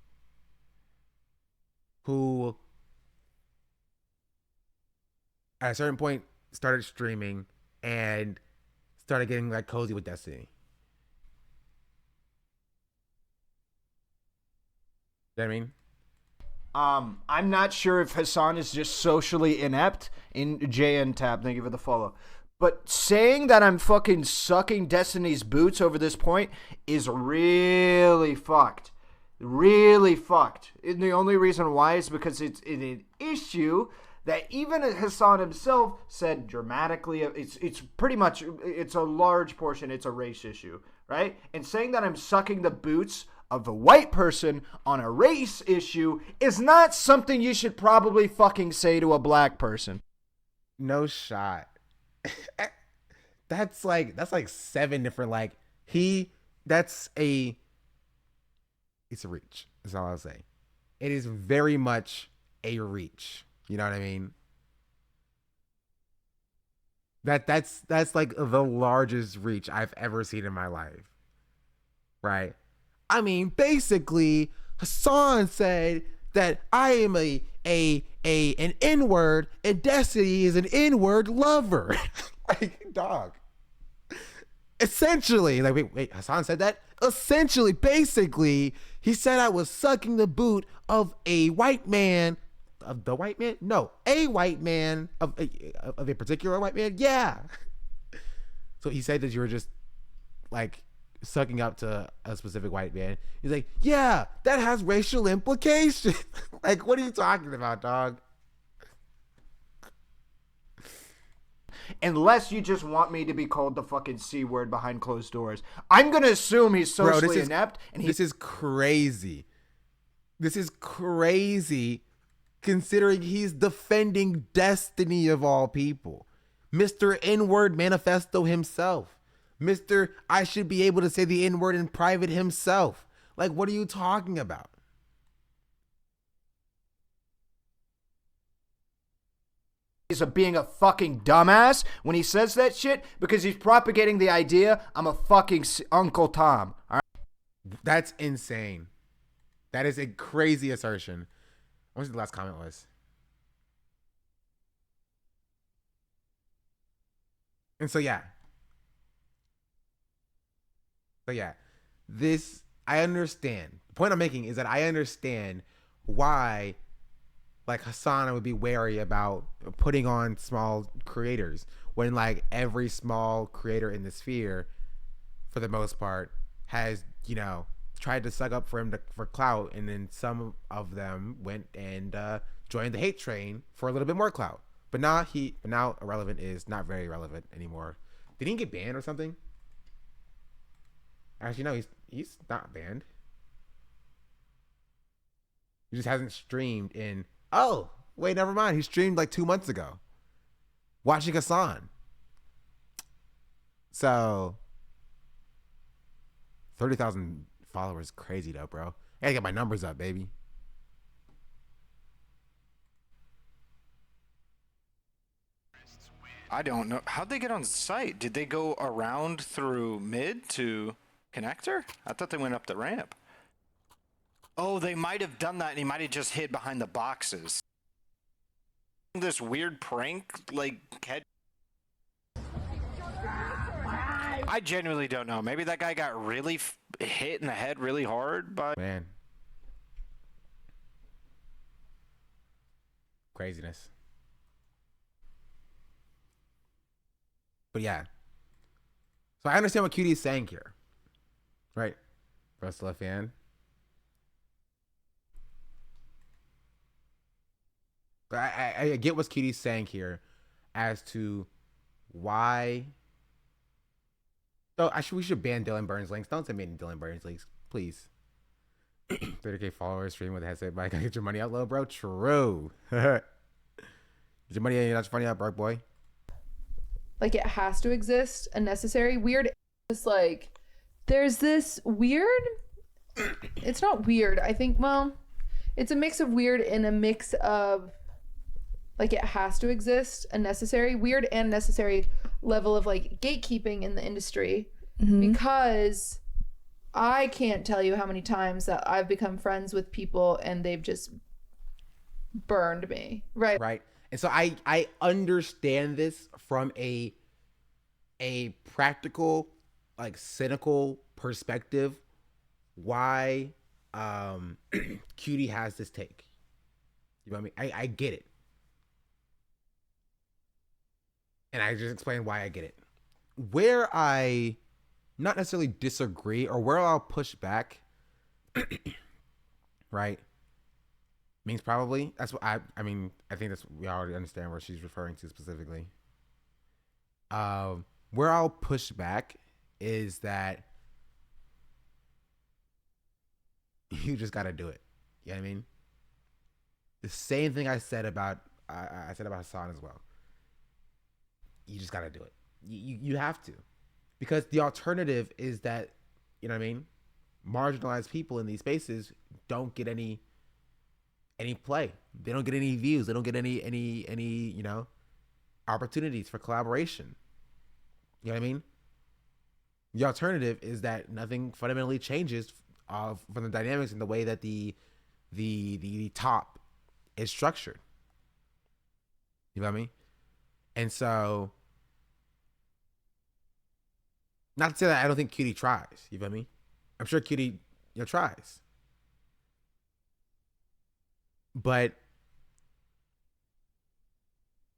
Who at a certain point started streaming and started getting like cozy with Destiny. You know what I mean? I'm not sure if Hassan is just socially inept. In JN Tab, thank you for the follow. But saying that I'm fucking sucking Destiny's boots over this point is really fucked. Really fucked. And the only reason why is because it's an issue that even Hassan himself said dramatically. It's pretty much, it's a large portion, it's a race issue, right? And saying that I'm sucking the boots of a white person on a race issue is not something you should probably fucking say to a black person. No shot. That's like 7 different it's a reach. That's all I'll say. It is very much a reach. You know what I mean? That's like the largest reach I've ever seen in my life. Right? I mean, basically, Hassan said that I am an N-word and Destiny is an N-word lover. Like, dog. Essentially, like, wait, Hassan said that? Essentially, basically, he said I was sucking the boot of a white man. Of the white man? No, a white man. Of a particular white man? Yeah. So he said that you were just, like, sucking up to a specific white man. He's like, yeah, that has racial implications. Like, what are you talking about, dog? Unless you just want me to be called the fucking C word behind closed doors. I'm going to assume he's socially inept. And this is crazy. This is crazy considering he's defending Destiny of all people. Mr. N-word manifesto himself. Mr. I should be able to say the N-word in private himself. Like, what are you talking about? He's being a fucking dumbass when he says that shit because he's propagating the idea I'm a fucking Uncle Tom. All right? That's insane. That is a crazy assertion. What was the last comment was? And so yeah. This, I understand. The point I'm making is that I understand why, like, Hassan would be wary about putting on small creators when, like, every small creator in the sphere, for the most part, has, you know, tried to suck up for clout, and then some of them went and joined the hate train for a little bit more clout. But now Irrelevant is not very relevant anymore. Did he get banned or something? Actually, no, he's not banned. He just hasn't streamed in. Oh, wait, never mind. He streamed like 2 months ago, watching Hassan. So 30,000 followers, crazy though, bro. I gotta get my numbers up, baby. I don't know. How'd they get on site? Did they go around through mid to connector? I thought they went up the ramp. Oh, they might have done that and he might have just hid behind the boxes. This weird prank, like, I genuinely don't know. Maybe that guy got really hit in the head really hard by... Man. Craziness. But yeah. So I understand what QD is saying here. Right? Russell, a fan. But I get what QD's saying here as to why. So we should ban Dylan Burns links. Don't send me any Dylan Burns links, please. 30K followers, stream with a headset mic. Get your money out low, bro. True. Get your money out, not your money out, broke boy. Like, it has to exist, a necessary weird. It's like, there's this weird. It's not weird. I think, well, it's a mix of weird and a mix of, like, it has to exist, a necessary, weird and necessary level of, like, gatekeeping in the industry. Because I can't tell you how many times that I've become friends with people and they've just burned me. Right. Right. And so I understand this from a practical, like, cynical perspective, why Cutie has this take. You know what I mean? I get it. And I just explained why I get it. Where I not necessarily disagree, or where I'll push back, right? Means probably. That's what I mean, I think that's, we already understand where she's referring to specifically. Where I'll push back is that you just gotta do it. You know what I mean? The same thing I said about Hassan as well. You just gotta do it. You have to, because the alternative is that, you know what I mean, marginalized people in these spaces don't get any play. They don't get any views. They don't get any you know, opportunities for collaboration. You know what I mean? The alternative is that nothing fundamentally changes from the dynamics in the way that the top is structured. You know what I mean? And so Not to say that I don't think Cutie tries. You feel me? I'm sure Cutie, tries. But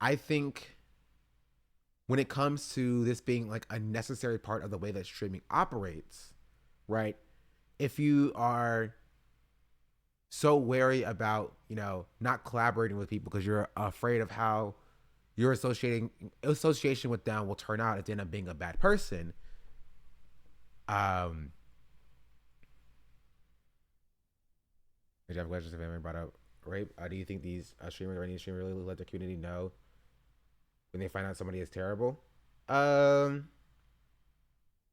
I think when it comes to this being like a necessary part of the way that streaming operates, right? If you are so wary about, not collaborating with people because you're afraid of how your association with them will turn out if they end up being a bad person. Did you have questions if anyone brought up rape? Do you think these streamers or any streamer really let their community know when they find out somebody is terrible?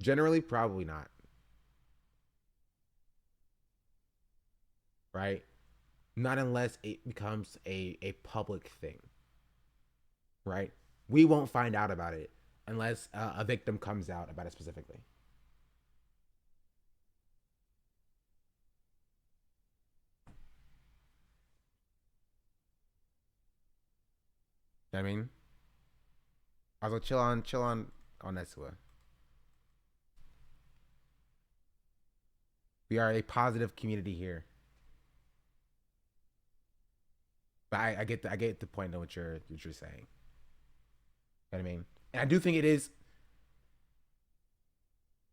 Generally, probably not. Right? Not unless it becomes a public thing. Right? We won't find out about it unless a victim comes out about it specifically. You know what I mean? Also, chill on Nesua. We are a positive community here. But I get the point of what you're saying. You know what I mean? And I do think it is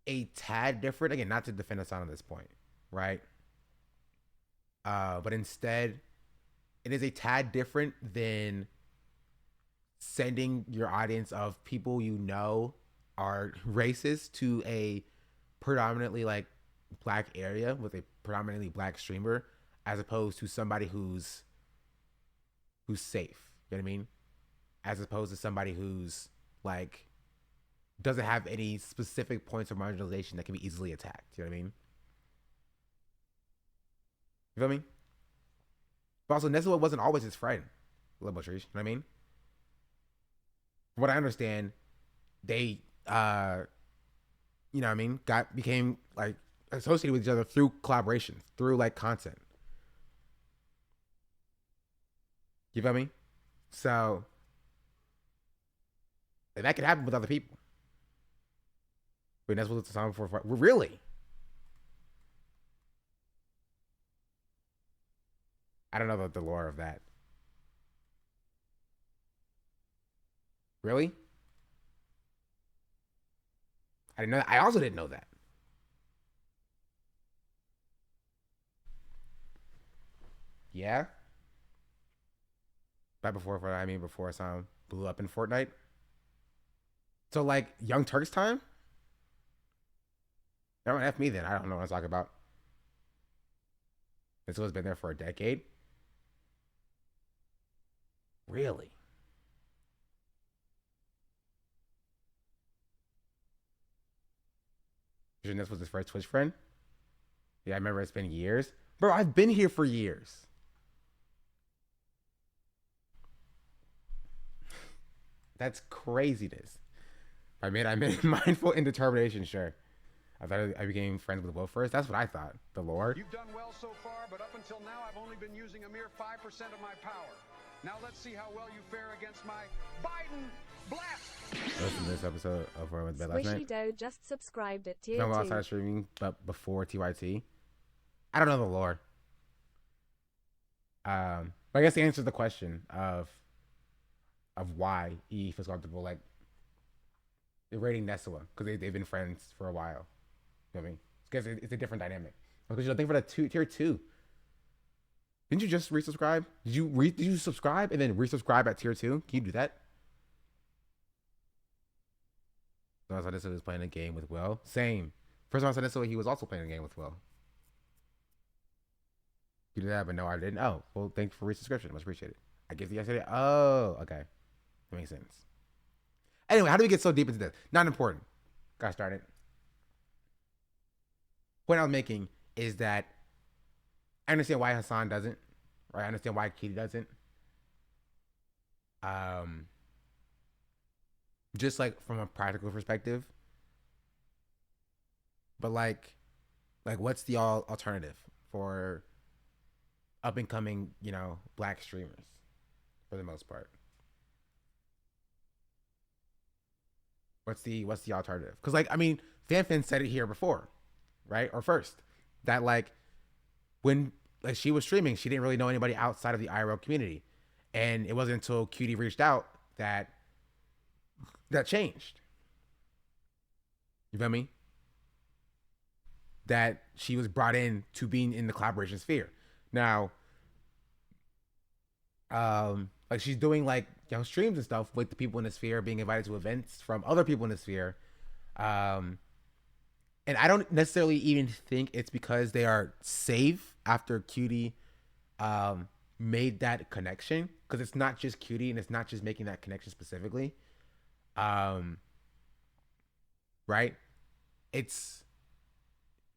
a tad different. Again, not to defend us on this point, right? But instead, it is a tad different than sending your audience of people are racist to a predominantly like black area with a predominantly black streamer, as opposed to somebody who's safe. You know what I mean? As opposed to somebody who's like doesn't have any specific points of marginalization that can be easily attacked. You know what I mean? You feel me? But also, Nesua wasn't always his friend. Little Butcherish, you know what I mean? From what I understand, they, you know what I mean, became like associated with each other through collaborations, through like content. You feel me? So that could happen with other people. But that's what it's time for. Really? I don't know the lore of that. Really? I didn't know that. I also didn't know that. Yeah? Right before some blew up in Fortnite. So like Young Turks time? Don't F me then. I don't know what I'm talking about. This has been there for a decade. Really? This was his first Twitch friend? Yeah, I remember it's been years. Bro, I've been here for years. That's craziness. I made mindful indetermination, sure. I thought I became friends with Will first. That's what I thought. The lore. You've done well so far, but up until now, I've only been using a mere 5% of my power. Now let's see how well you fare against my Biden blast. Listen to this episode of Where I Went to Bed Last Squishy Night. Doe just subscribed at tier No, 2. outside streaming, but before TYT. I don't know the lore. But I guess the answer to the question of why he feels comfortable like rating Nesua, because they've been friends for a while. You know what I mean? Because it's a different dynamic. Because think for the tier 2. Didn't you just resubscribe? Did you subscribe and then resubscribe at tier 2? Can you do that? So I saw this was playing a game with Will. Same. First time I saw this, he was also playing a game with Will. You did that, but no, I didn't. Oh, well, thanks for resubscription. Much appreciated. I guess yesterday. Oh, okay. That makes sense. Anyway, how do we get so deep into this? Not important. Got started. Point I was making is that I understand why Hassan doesn't. Right? I understand why Kitty doesn't. Just like from a practical perspective. But like what's the alternative for up and coming, black streamers for the most part? What's the alternative? Because Fanfin said it here before, right? Or first, that like when like she was streaming, she didn't really know anybody outside of the IRL community, and it wasn't until QT reached out that changed. You feel me? That she was brought in to being in the collaboration sphere. Now, like she's doing like streams and stuff with the people in the sphere, being invited to events from other people in the sphere. And I don't necessarily even think it's because they are safe after QT made that connection, because it's not just QT and it's not just making that connection specifically. Right? It's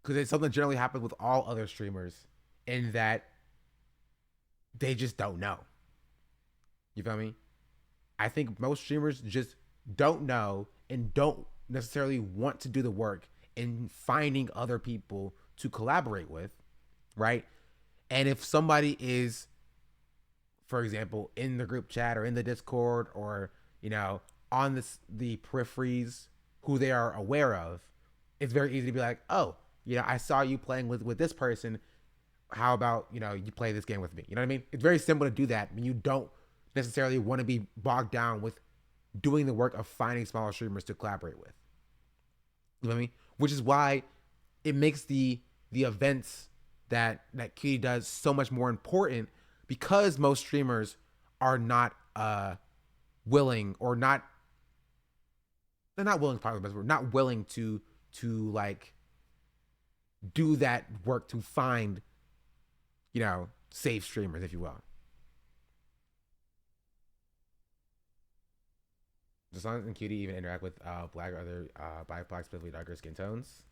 because it's something that generally happens with all other streamers, in that they just don't know. You feel me? I think most streamers just don't know and don't necessarily want to do the work in finding other people to collaborate with, right? And if somebody is, for example, in the group chat or in the Discord or, you know, on the peripheries who they are aware of, it's very easy to be like, oh, you know, I saw you playing with this person. How about, you know, you play this game with me? You know what I mean? It's very simple to do that when you don't necessarily want to be bogged down with doing the work of finding smaller streamers to collaborate with. You know what I mean? Which is why it makes the events that QT does so much more important, because most streamers are not willing, or not, they're not willing, probably the best word, not willing to like do that work to find, you know, safe streamers, if you will. Does Sans and QT even interact with black or other BIPOC, specifically darker skin tones?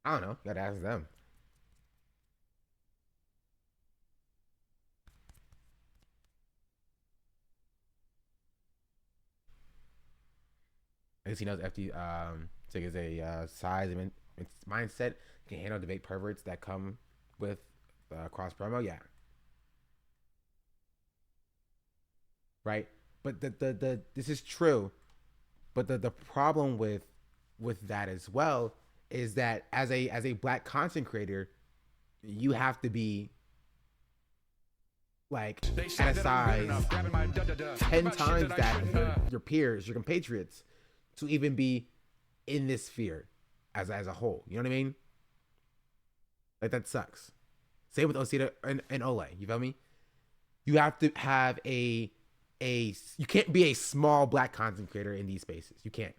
I don't know. You gotta ask them. I guess he knows FD Sig is a size and mindset can handle debate perverts that come with cross promo. Yeah. Right. But the this is true. But the problem with that as well is that as a black content creator, you have to be like at a size 10 times that your peers, your compatriots, to even be in this sphere as a whole. You know what I mean? Like, that sucks. Same with Osita and Ole. You feel me? You have to have you can't be a small black content creator in these spaces. You can't.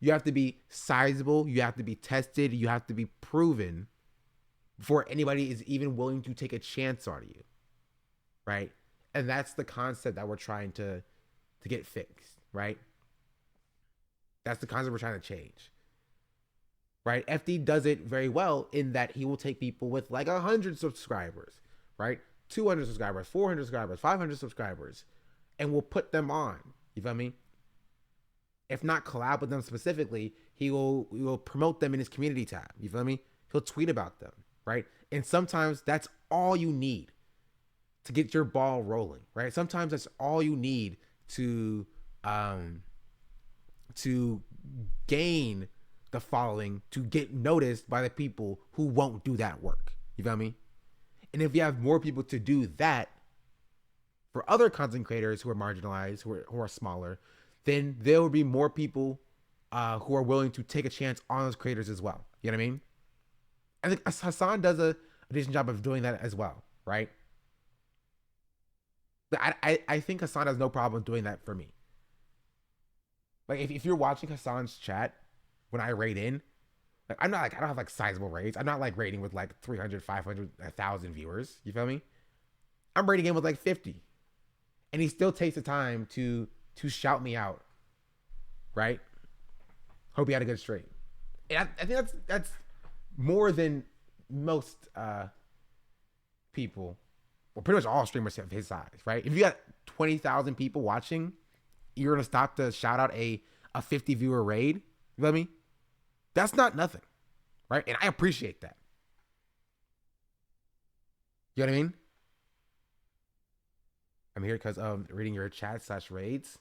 You have to be sizable. You have to be tested. You have to be proven before anybody is even willing to take a chance on you. Right? And that's the concept that we're trying to get fixed. Right? That's the concept we're trying to change. Right? FD does it very well in that he will take people with like 100 subscribers, right? 200 subscribers, 400 subscribers, 500 subscribers, and will put them on. You feel me? If not collab with them specifically, he will promote them in his community tab. You feel me? He'll tweet about them, right? And sometimes that's all you need to get your ball rolling, right? Sometimes that's all you need to gain the following, to get noticed by the people who won't do that work. You feel me? And if you have more people to do that for other content creators who are marginalized, who are smaller, then there will be more people who are willing to take a chance on those creators as well. You know what I mean? I think Hassan does a decent job of doing that as well, right? But I think Hassan has no problem doing that for me. Like, if you're watching Hassan's chat when I raid in, like, I don't have like sizable raids. I'm not like raiding with like 300, 500, 1,000 viewers. You feel me? I'm raiding in with like 50. And he still takes the time to shout me out. Right? Hope you had a good stream. And I think that's more than most people, well, pretty much all streamers of his size, right? If you got 20,000 people watching, you're gonna stop to shout out a 50 viewer raid. You know what I mean? That's not nothing, right? And I appreciate that. You know what I mean? I'm here because of reading your chat /raids.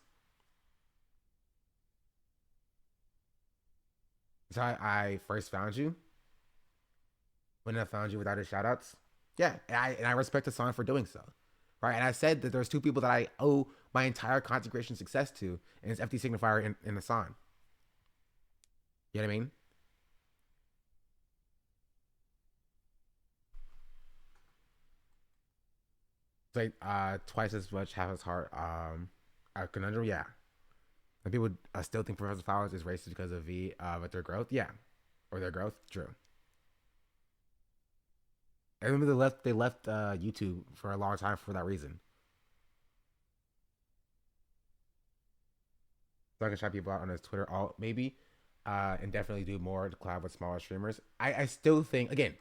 That's how I first found you. When I found you without his shout outs. Yeah, and I respect Hassan for doing so. Right? And I said that there's two people that I owe my entire content creation success to, and it's FT Signifier and Hassan. You know what I mean? It's like twice as much, half as hard. A conundrum, yeah. And people still think Professor Flowers is racist because of with their growth, yeah, or their growth, true. I remember they left YouTube for a long time for that reason. So I can shout people out on his Twitter, all maybe, and definitely do more to collab with smaller streamers. I still think, again,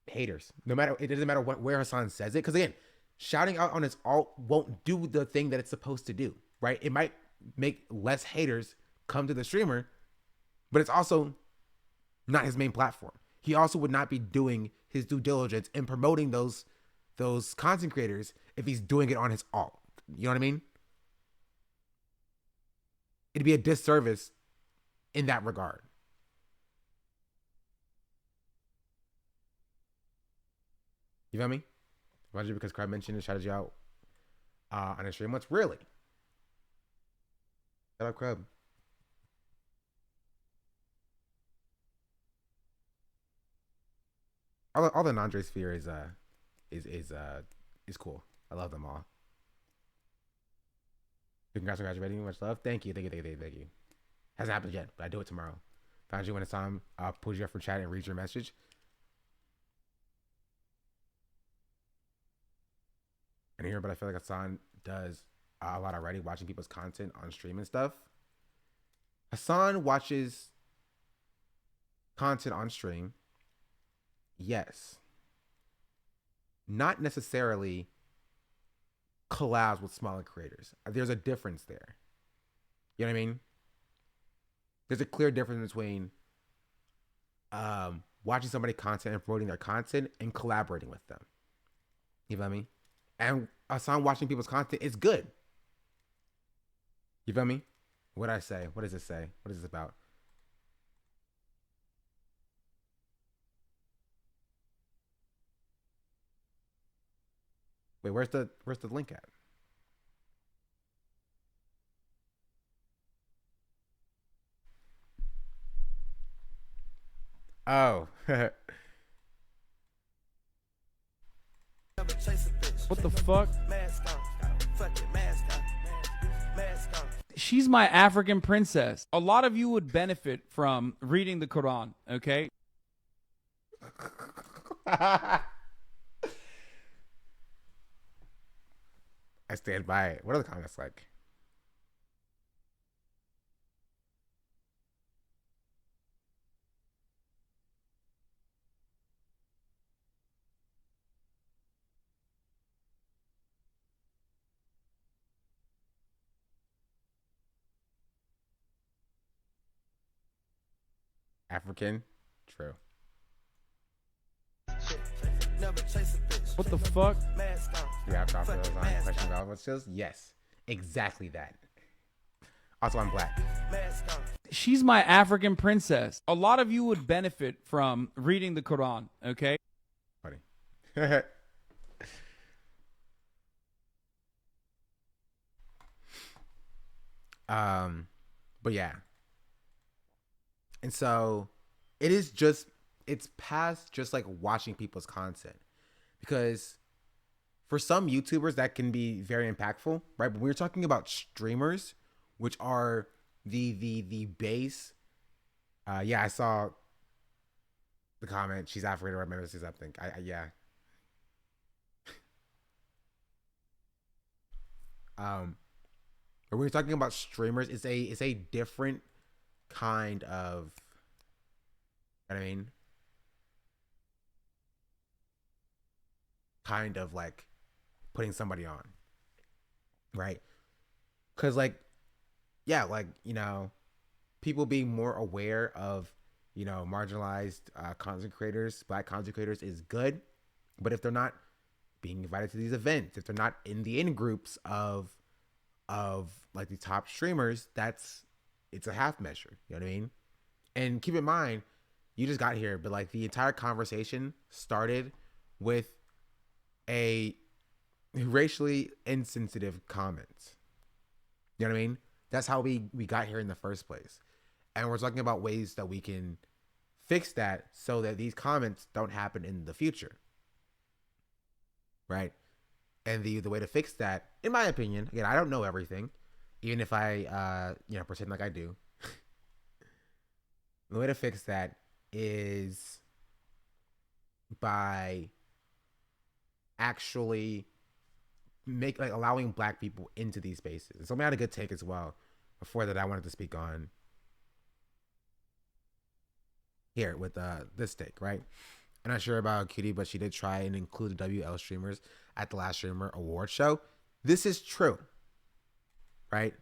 haters. No matter, it doesn't matter where Hassan says it, because again, shouting out on his alt won't do the thing that it's supposed to do, right? It might make less haters come to the streamer, but it's also not his main platform. He also would not be doing his due diligence in promoting those content creators if he's doing it on his alt. You know what I mean? It'd be a disservice in that regard. You feel me? Roger, because Crab mentioned and shouted you out on his stream once. Really? Shout out Crab. All the non-Dre sphere is cool. I love them all. Congrats on graduating. Much love. Thank you. Hasn't happened yet, but I do it tomorrow. Found you when it's time. Pull you up for chat and read your message. And here, but I feel like Hassan does a lot already, watching people's content on stream and stuff. Hassan watches content on stream. Yes. Not necessarily collabs with smaller creators. There's a difference there. You know what I mean? There's a clear difference between watching somebody content and promoting their content and collaborating with them. You feel me? And Hassan watching people's content is good. You feel me? What did I say? What does it say? What is this about? Wait, where's the link at? Oh. What the fuck? She's my African princess. A lot of you would benefit from reading the Quran, okay? I stand by it. What are the comments like? African? True. What the fuck? You have to offer those on question about what skills? Yes. Exactly that. Also, I'm black. She's my African princess. A lot of you would benefit from reading the Quran, okay? Funny. But yeah. And so it's past just like watching people's content, because for some YouTubers that can be very impactful, right? But we're talking about streamers, which are the base. Yeah, I saw the comment. She's African, or maybe this is something. Yeah. But we're talking about streamers. It's a different kind of, you know what I mean? Kind of like putting somebody on, right? Because like, yeah, like, you know, people being more aware of, you know, marginalized content creators, black content creators is good. But if they're not being invited to these events, if they're not in the in groups of like the top streamers, it's a half measure. You know what I mean? And keep in mind, you just got here, but like the entire conversation started with a racially insensitive comment. You know what I mean? That's how we got here in the first place. And we're talking about ways that we can fix that so that these comments don't happen in the future. Right? And the way to fix that, in my opinion, again, I don't know everything, even if I pretend like I do. The way to fix that is by actually allowing black people into these spaces. Somebody had a good take as well before that I wanted to speak on here with this take, right? I'm not sure about Cutie, but she did try and include the WL streamers at the last streamer award show. This is true, right?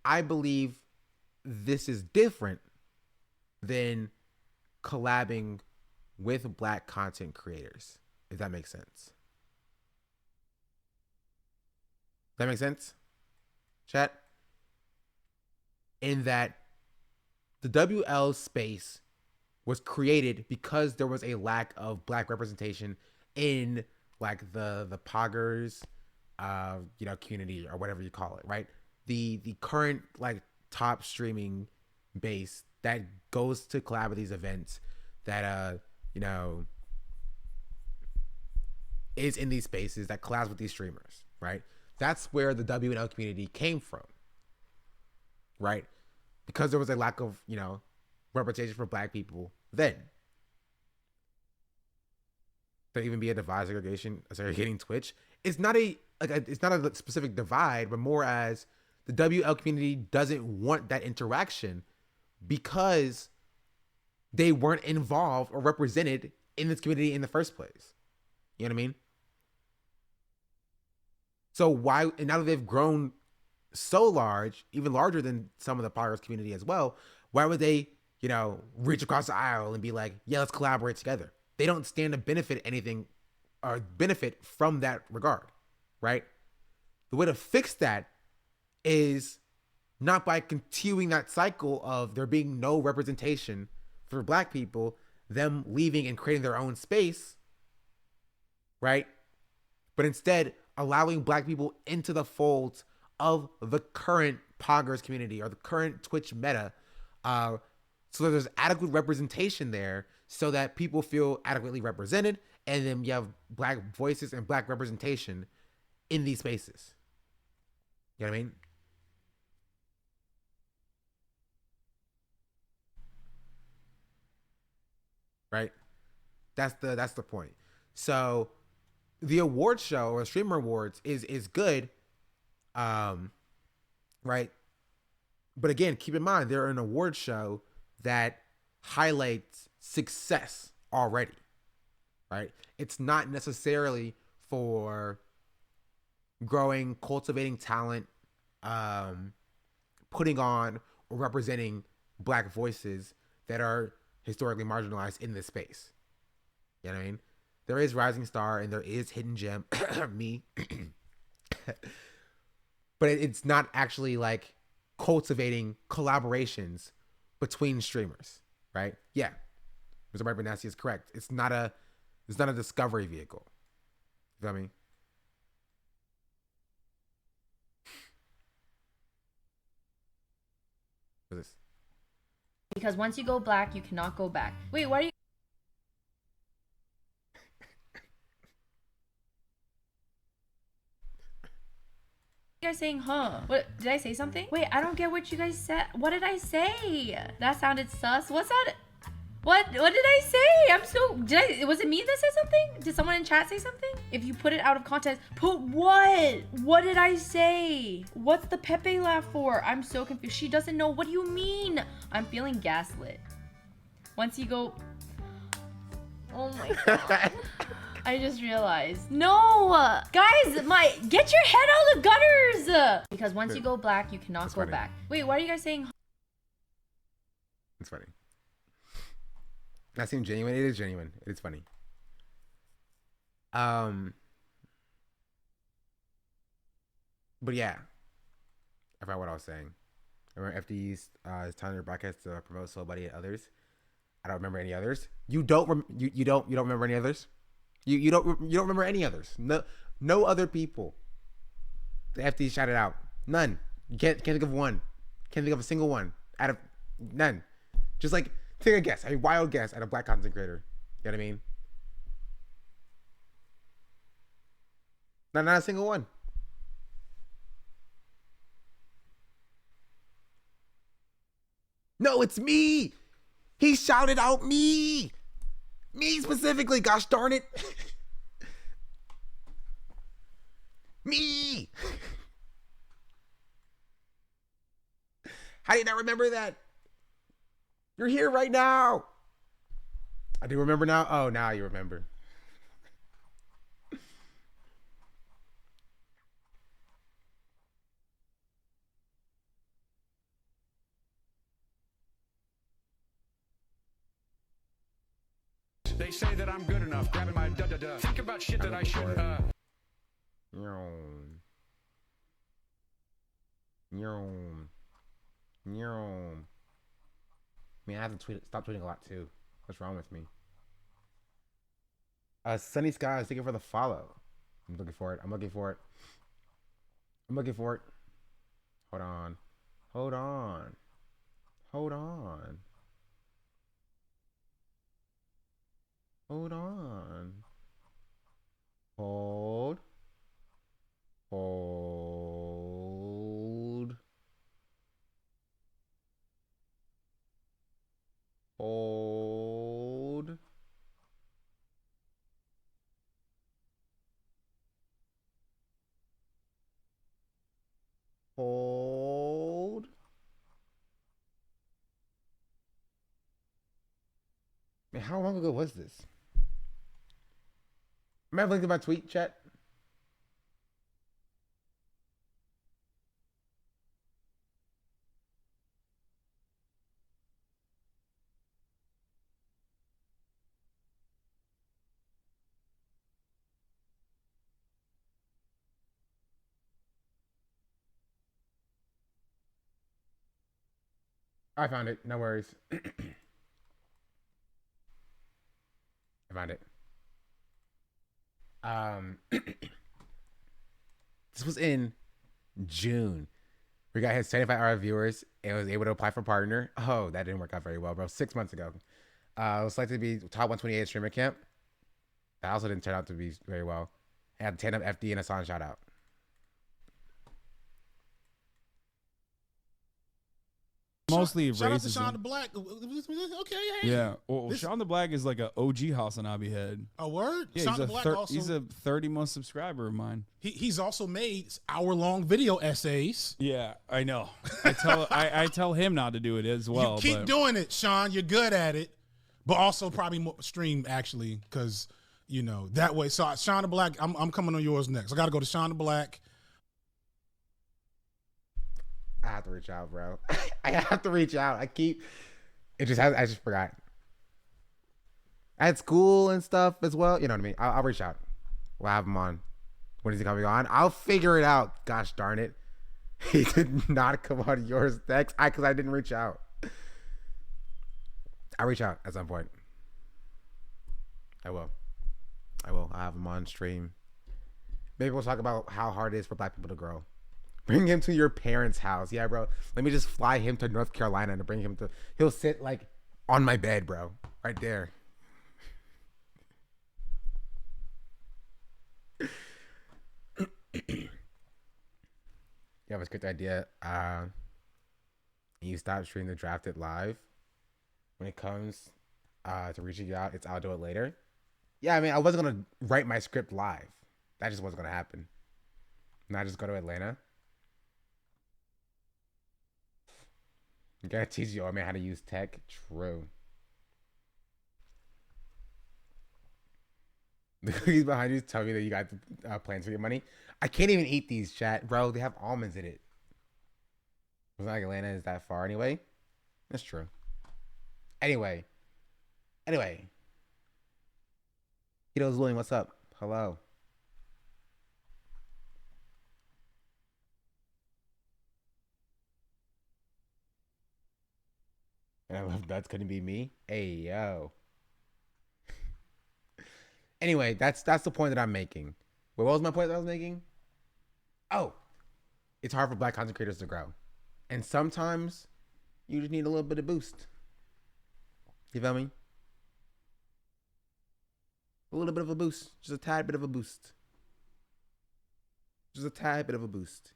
I believe this is different than collabing with black content creators, if that makes sense. That makes sense, chat? In that the WL space was created because there was a lack of black representation in like the poggers, community or whatever you call it, right? The current like top streaming base that goes to collab with these events that is in these spaces that collabs with these streamers, right? That's where the WNL community came from, right? Because there was a lack of, representation for black people then. There even be a divide segregating Twitch. It's not a specific divide, but more as the WL community doesn't want that interaction because they weren't involved or represented in this community in the first place. You know what I mean? So why, and now that they've grown so large, even larger than some of the Poggers community as well, why would they, reach across the aisle and be like, yeah, let's collaborate together? They don't stand to benefit anything or benefit from that regard, right? The way to fix that is not by continuing that cycle of there being no representation for black people, them leaving and creating their own space, right? But instead allowing black people into the fold of the current Poggers community or the current Twitch meta, so that there's adequate representation there so that people feel adequately represented, and then you have black voices and black representation in these spaces. You know what I mean? Right? That's the point. So the award show or streamer awards is good, right? But again, keep in mind they're an award show that highlights success already, right? It's not necessarily for growing, cultivating talent, putting on or representing black voices that are historically marginalized in this space. You know what I mean? There is Rising Star and there is Hidden Gem, me. But it's not actually like cultivating collaborations between streamers, right? Yeah. Mr. Bernassi is correct. It's not a discovery vehicle. You know what I mean? What's this? Because once you go black, you cannot go back. Wait, why are you guys saying, huh? What, did I say something? Wait, I don't get what you guys said. What did I say? That sounded sus. What's that? What did I say? Was it me that said something? Did someone in chat say something? If you put it out of context, put what? What did I say? What's the Pepe laugh for? I'm so confused. She doesn't know. What do you mean? I'm feeling gaslit. Once you go... Oh my god. I just realized. No! Guys, get your head out of the gutters! Because once you go black, you cannot go back. Wait, why are you guys saying... It's funny. That seems genuine. It is genuine. It is funny. But yeah. I forgot what I was saying. Remember FD's is telling their broadcast to promote Soul Buddy and others. I don't remember any others. You don't remember any others. You don't remember any others. No other people. The FD shouted out. None. You can't think of one. Can't think of a single one out of none. Just like take a guess, a wild guess at a black content creator. You know what I mean? Not a single one. No, it's me. He shouted out me. Me specifically, gosh darn it. Me. How do you not remember that? You're here right now. I do remember now. Oh, now you remember. They say that I'm good enough, grabbing my da-da-da. Think about shit that I should, Nyom. Man, I have to stop tweeting a lot too. What's wrong with me? Sunny Skies, thank you for the follow. I'm looking for it. Hold on. Hold on. Hold on. Hold. Man, how long ago was this? Am I linking to my tweet chat? I found it. No worries. I found it. This was in June. We got his 75 viewers and was able to apply for partner. Oh, that didn't work out very well, bro. 6 months ago. It was selected to be top 128 streamer camp. That also didn't turn out to be very well. Had 10 of FD and a song shout out. Mostly Shout out to racism. Sean the Black. Okay, hey. Yeah. Well, Sean the Black is like a OG Hasanabi head. A word? Yeah, Sean the Black also. He's a 30-month subscriber of mine. He's also made hour-long video essays. Yeah, I know. I tell him not to do it as well. You keep doing it, Sean. You're good at it. But also probably more stream, actually, because, you know, that way. So, Sean the Black, I'm coming on yours next. I got to go to Sean the Black. I have to reach out, bro. I have to reach out. I just forgot. I had school and stuff as well. You know what I mean? I'll reach out. We'll have him on. When is he coming on? I'll figure it out. Gosh darn it. He did not come on yours next. Because I didn't reach out. I'll reach out at some point. I will. I'll have him on stream. Maybe we'll talk about how hard it is for black people to grow. Bring him to your parents' house. Yeah, bro. Let me just fly him to North Carolina and bring him to... He'll sit, like, on my bed, bro. Right there. You have a script idea. You stop streaming the drafted live. When it comes to reaching out, I'll do it later. Yeah, I mean, I wasn't going to write my script live. That just wasn't going to happen. Not just go to Atlanta. You gotta teach your old man how to use tech. True. The cookies behind you tell me that you got plans for your money. I can't even eat these, chat, bro. They have almonds in it. It's not like Atlanta is that far anyway. That's true. Anyway. Tito's William, what's up? Hello. I love that's gonna be me. Hey yo. Anyway, that's the point that I'm making. What was my point that I was making? Oh, it's hard for black content creators to grow, and sometimes you just need a little bit of boost. You feel me? A little bit of a boost, just a tad bit of a boost, just a tad bit of a boost,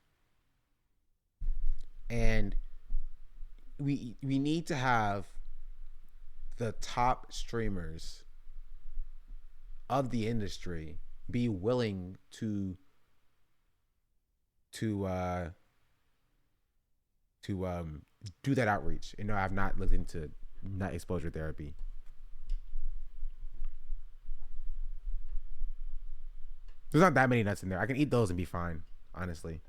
and we need to have the top streamers of the industry be willing to do that outreach. You know, I've not looked into nut exposure therapy. There's not that many nuts in there. I can eat those and be fine, honestly.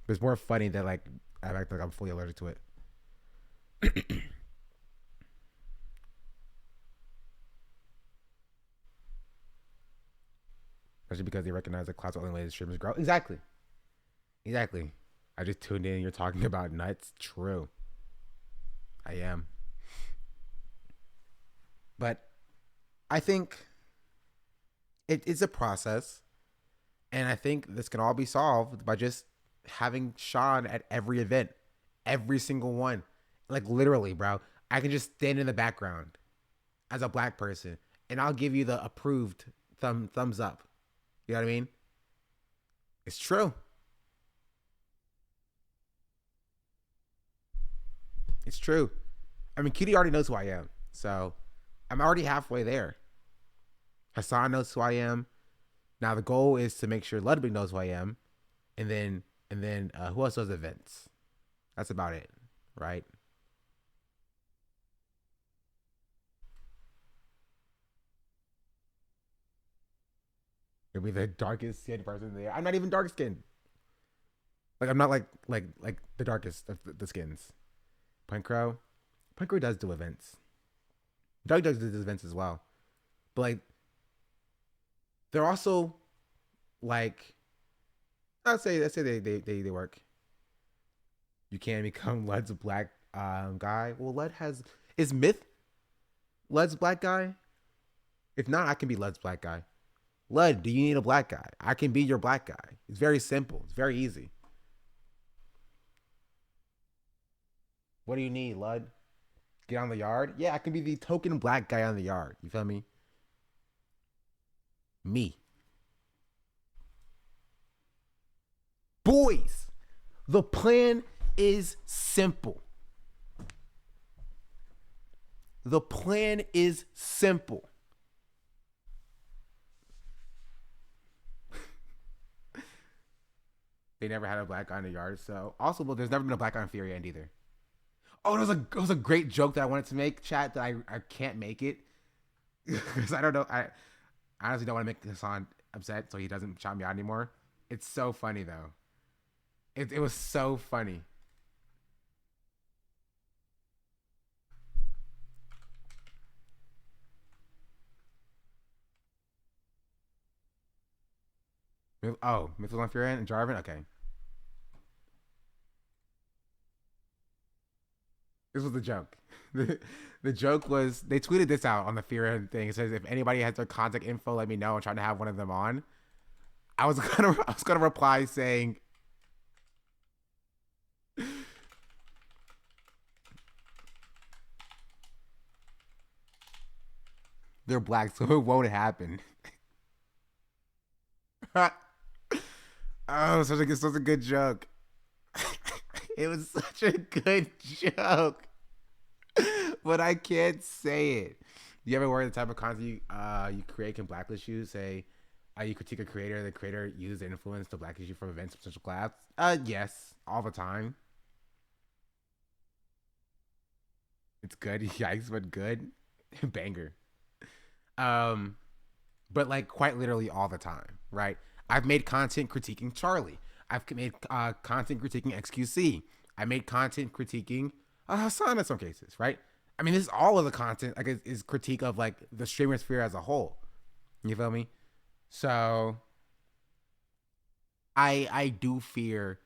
But it's more funny that like I act like I'm fully allergic to it. Especially because they recognize that cloud's the only way the streamers grow. Exactly. Exactly. I just tuned in and you're talking about nuts. True. I am. But I think it's a process. And I think this can all be solved by just having Sean at every event. Every single one. Like literally, bro. I can just stand in the background as a black person and I'll give you the approved thumbs up. You know what I mean? It's true. It's true. I mean, Cutie already knows who I am. So I'm already halfway there. Hassan knows who I am. Now the goal is to make sure Ludwig knows who I am. And then who else does events? That's about it, right? You'll be the darkest skinned person there. I'm not even dark skinned. Like I'm not like the darkest of the skins. Punk Crow does do events. Doug does events as well. But like they're also like let's say they work. You can become Lud's black guy. Well, Lud is Myth Lud's black guy? If not, I can be Lud's black guy. Lud, do you need a black guy? I can be your black guy. It's very simple. It's very easy. What do you need, Lud? Get on the yard? Yeah, I can be the token black guy on the yard. You feel me? Me. Boys, the plan is simple. The plan is simple. They never had a black guy in the yard. So also, well, there's never been a black guy in Fury End either. Oh, it was a great joke that I wanted to make, chat, that I can't make it. Because I don't know. I honestly don't want to make Hassan upset so he doesn't shout me out anymore. It's so funny though. It was so funny. Oh, Myth was on Fury End and Jarvan? Okay. This was the joke. The joke was they tweeted this out on the Fear End thing. It says if anybody has their contact info, let me know. I'm trying to have one of them on. I was gonna reply saying they're black, so it won't happen. Oh, such a good joke. It was such a good joke. But I can't say it. You ever worry the type of content you create can blacklist you? Say you critique a creator, the creator uses their influence to blacklist you from events, potential collabs? Yes, all the time. It's good. Yikes, but good. Banger. But like quite literally all the time, right? I've made content critiquing Charlie. I've made content critiquing XQC. I made content critiquing Hassan in some cases, right? I mean, this is all of the content like is critique of like the streamer sphere as a whole. You feel me? So I do fear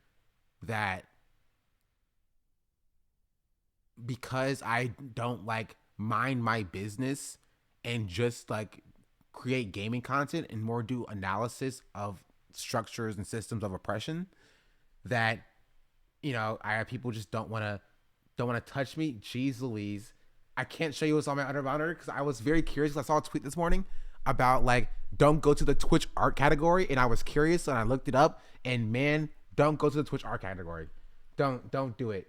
that because I don't like mind my business and just like create gaming content and more do analysis of structures and systems of oppression, that, you know, I have people just don't want to touch me. Jeez Louise. I can't show you what's on my under monitor because I was very curious because I saw a tweet this morning about like, don't go to the Twitch art category. And I was curious and I looked it up, and man, don't go to the Twitch art category. Don't do it.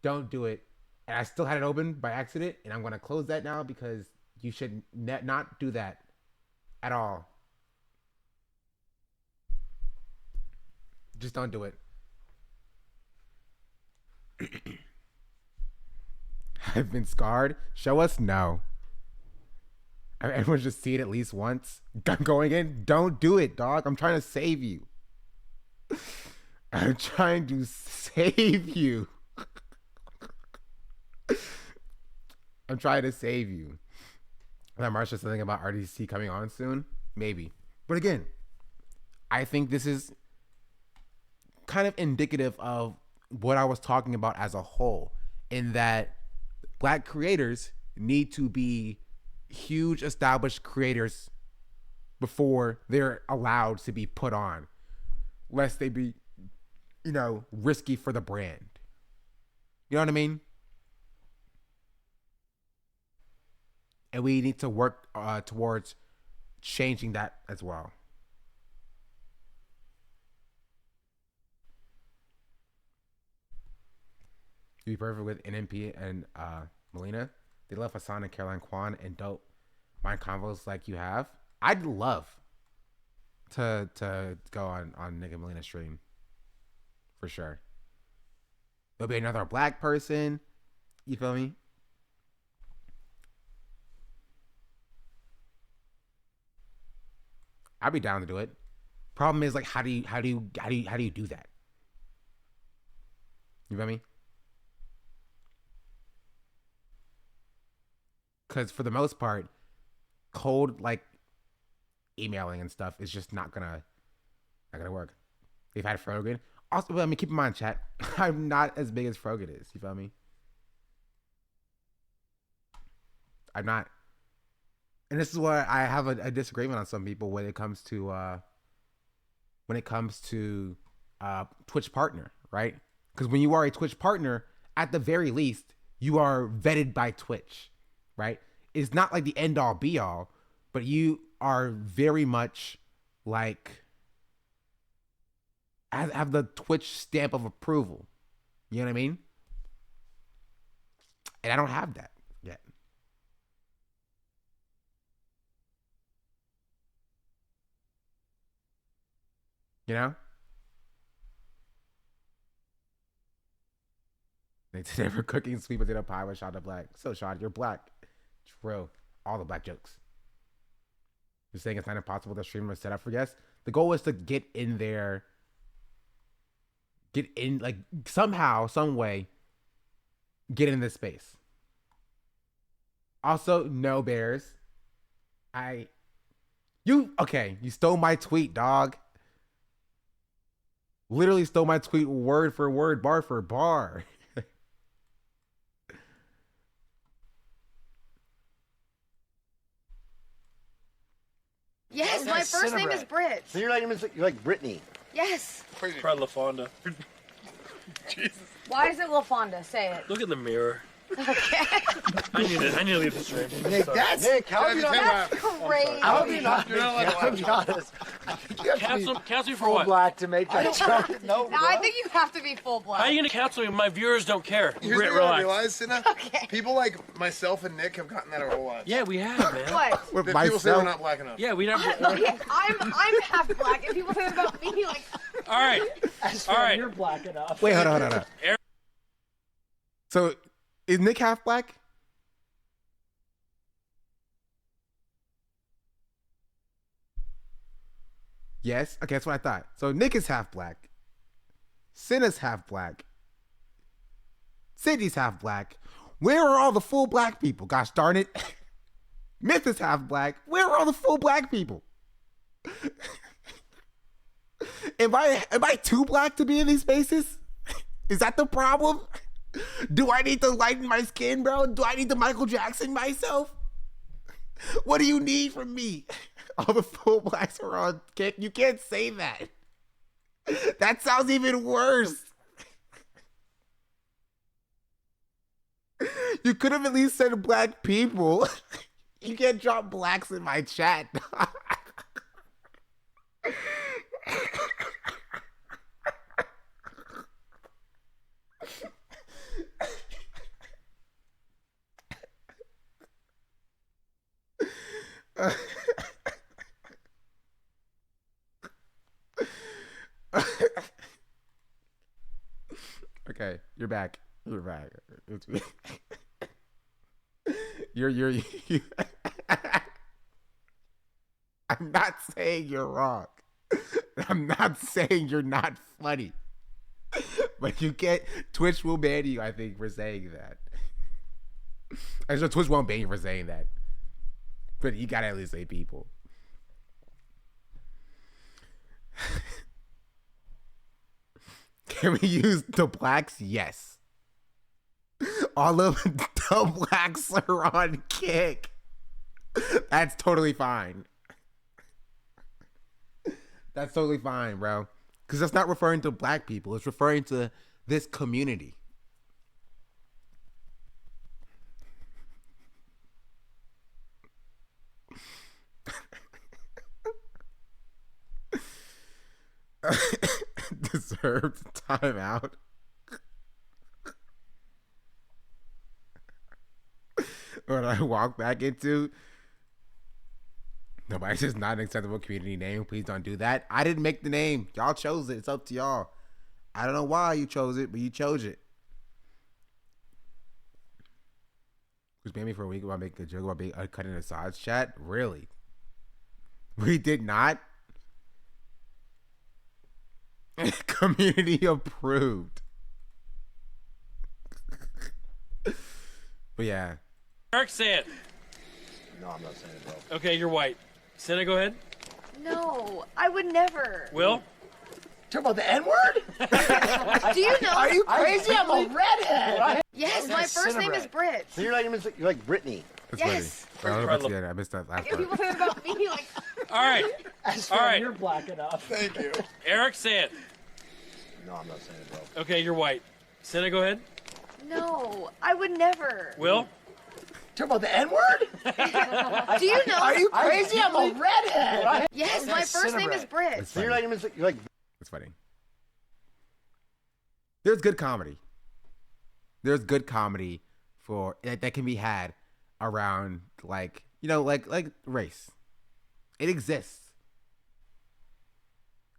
Don't do it. And I still had it open by accident, and I'm going to close that now because you should not do that at all. Just don't do it. I've been scarred. Show us? No. Everyone should see it at least once. Going in? Don't do it, dog. I'm trying to save you. I'm trying to save you. I'm trying to save you. And Marsha something about RDC coming on soon? Maybe. But again, I think this is kind of indicative of what I was talking about as a whole, in that Black creators need to be huge established creators before they're allowed to be put on, lest they be, you know, risky for the brand. You know what I mean? And we need to work towards changing that as well. To be perfect with NMP and Melina, they love Hassan and Caroline Kwan and dope mind convos like you have. I'd love to go on Nick and Melina's stream for sure. There'll be another Black person. You feel me? I'd be down to do it. Problem is, like, how do you do that? You feel me? Because for the most part, cold like emailing and stuff is just not gonna work. They've had Frogan. Also, I mean, keep in mind, chat, I'm not as big as Frogan is. You feel me? I'm not. And this is where I have a disagreement on some people when it comes to Twitch partner, right? Because when you are a Twitch partner, at the very least, you are vetted by Twitch, right? It's not like the end all be all, but you are very much like have the Twitch stamp of approval. You know what I mean? And I don't have that yet. You know? They never cooking sweet potato pie with Shada Black. So Shada, you're Black. True. All the Black jokes. You're saying it's not impossible to stream or set up for guests. The goal is to get in there. Get in, like, somehow, some way, get in this space. Also, no bears. You stole my tweet, dog. Literally stole my tweet word for word, bar for bar. Yes, my first name is Britt. So you're like Brittany. Yes. Proud LaFonda. Jesus. Why is it LaFonda? Say it. Look in the mirror. Okay. I need to leave the stream. Nick, Nick, how are you not? That's crazy. How are you not? I'll be honest. Cancel me for what? Black to make that joke. No, I think you have to be full black. How are you gonna cancel me? My viewers don't care. Here's Britt, what I relax. realized, Cinna. Okay. People like myself and Nick have gotten that our whole lives. Yeah, we have, man. What? That people say we're not black enough. Yeah, we don't. Okay, I'm half black, and people say that about me like. All right. All right. You're black enough. Wait, hold on. So, is Nick half Black? Yes. Okay, that's what I thought. So Nick is half Black. Cinna's half Black. Sydney's half Black. Where are all the full Black people? Gosh darn it. Myth is half Black. Where are all the full Black people? Am I too Black to be in these spaces? Is that the problem? Do I need to lighten my skin, bro? Do I need to Michael Jackson myself? What do you need from me? All the full blacks are on kick. You can't say that. That sounds even worse. You could have at least said black people. You can't drop blacks in my chat. Okay, you're back. You're back. You're I'm not saying you're wrong. I'm not saying you're not funny. But you can't. Twitch will ban you, I think, for saying that. Actually, Twitch won't ban you for saying that. But you gotta at least say people. Can we use the blacks? Yes. All of the blacks are on kick. That's totally fine. That's totally fine, bro. Because that's not referring to black people. It's referring to this community. Deserved timeout. What I walk back into. Nobody's just not an acceptable community name. Please don't do that. I didn't make the name. Y'all chose it. It's up to y'all. I don't know why you chose it, but you chose it. Who's paying me for a week about making a joke about being cutting a sides chat? Really? We did not. Community approved. But yeah. Eric, say it. No, I'm not saying it, bro. Okay, you're white. Santa, go ahead. No, I would never. Will? Talk about the N-word? Do you know? Are you crazy? I'm a redhead. Yes, my first name is Brit. So you're like Brittany. Yes. I missed that last If people part. say about me, like. All right. All right. You're black enough. Thank you. Eric, say it. No, I'm not saying it, bro. Okay, you're white. Santa, go ahead. No, I would never. Will? Talk about the N-word? Do you know? Are you crazy? I'm a redhead. Yes, my first name is Brit. So you're like. It's funny. There's good comedy. There's good comedy for that can be had around like race. It exists.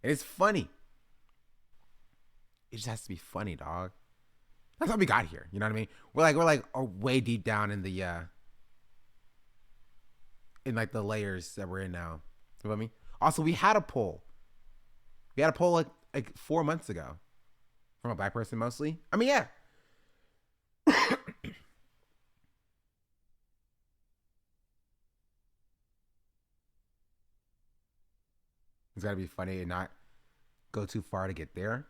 And it's funny. It just has to be funny, dog. That's how we got here. You know what I mean? We're like way deep down in the in like the layers that we're in now. You know what I mean? Also, we had a poll. We had a poll like 4 months ago from a black person mostly. I mean, yeah. It's got to be funny and not go too far to get there.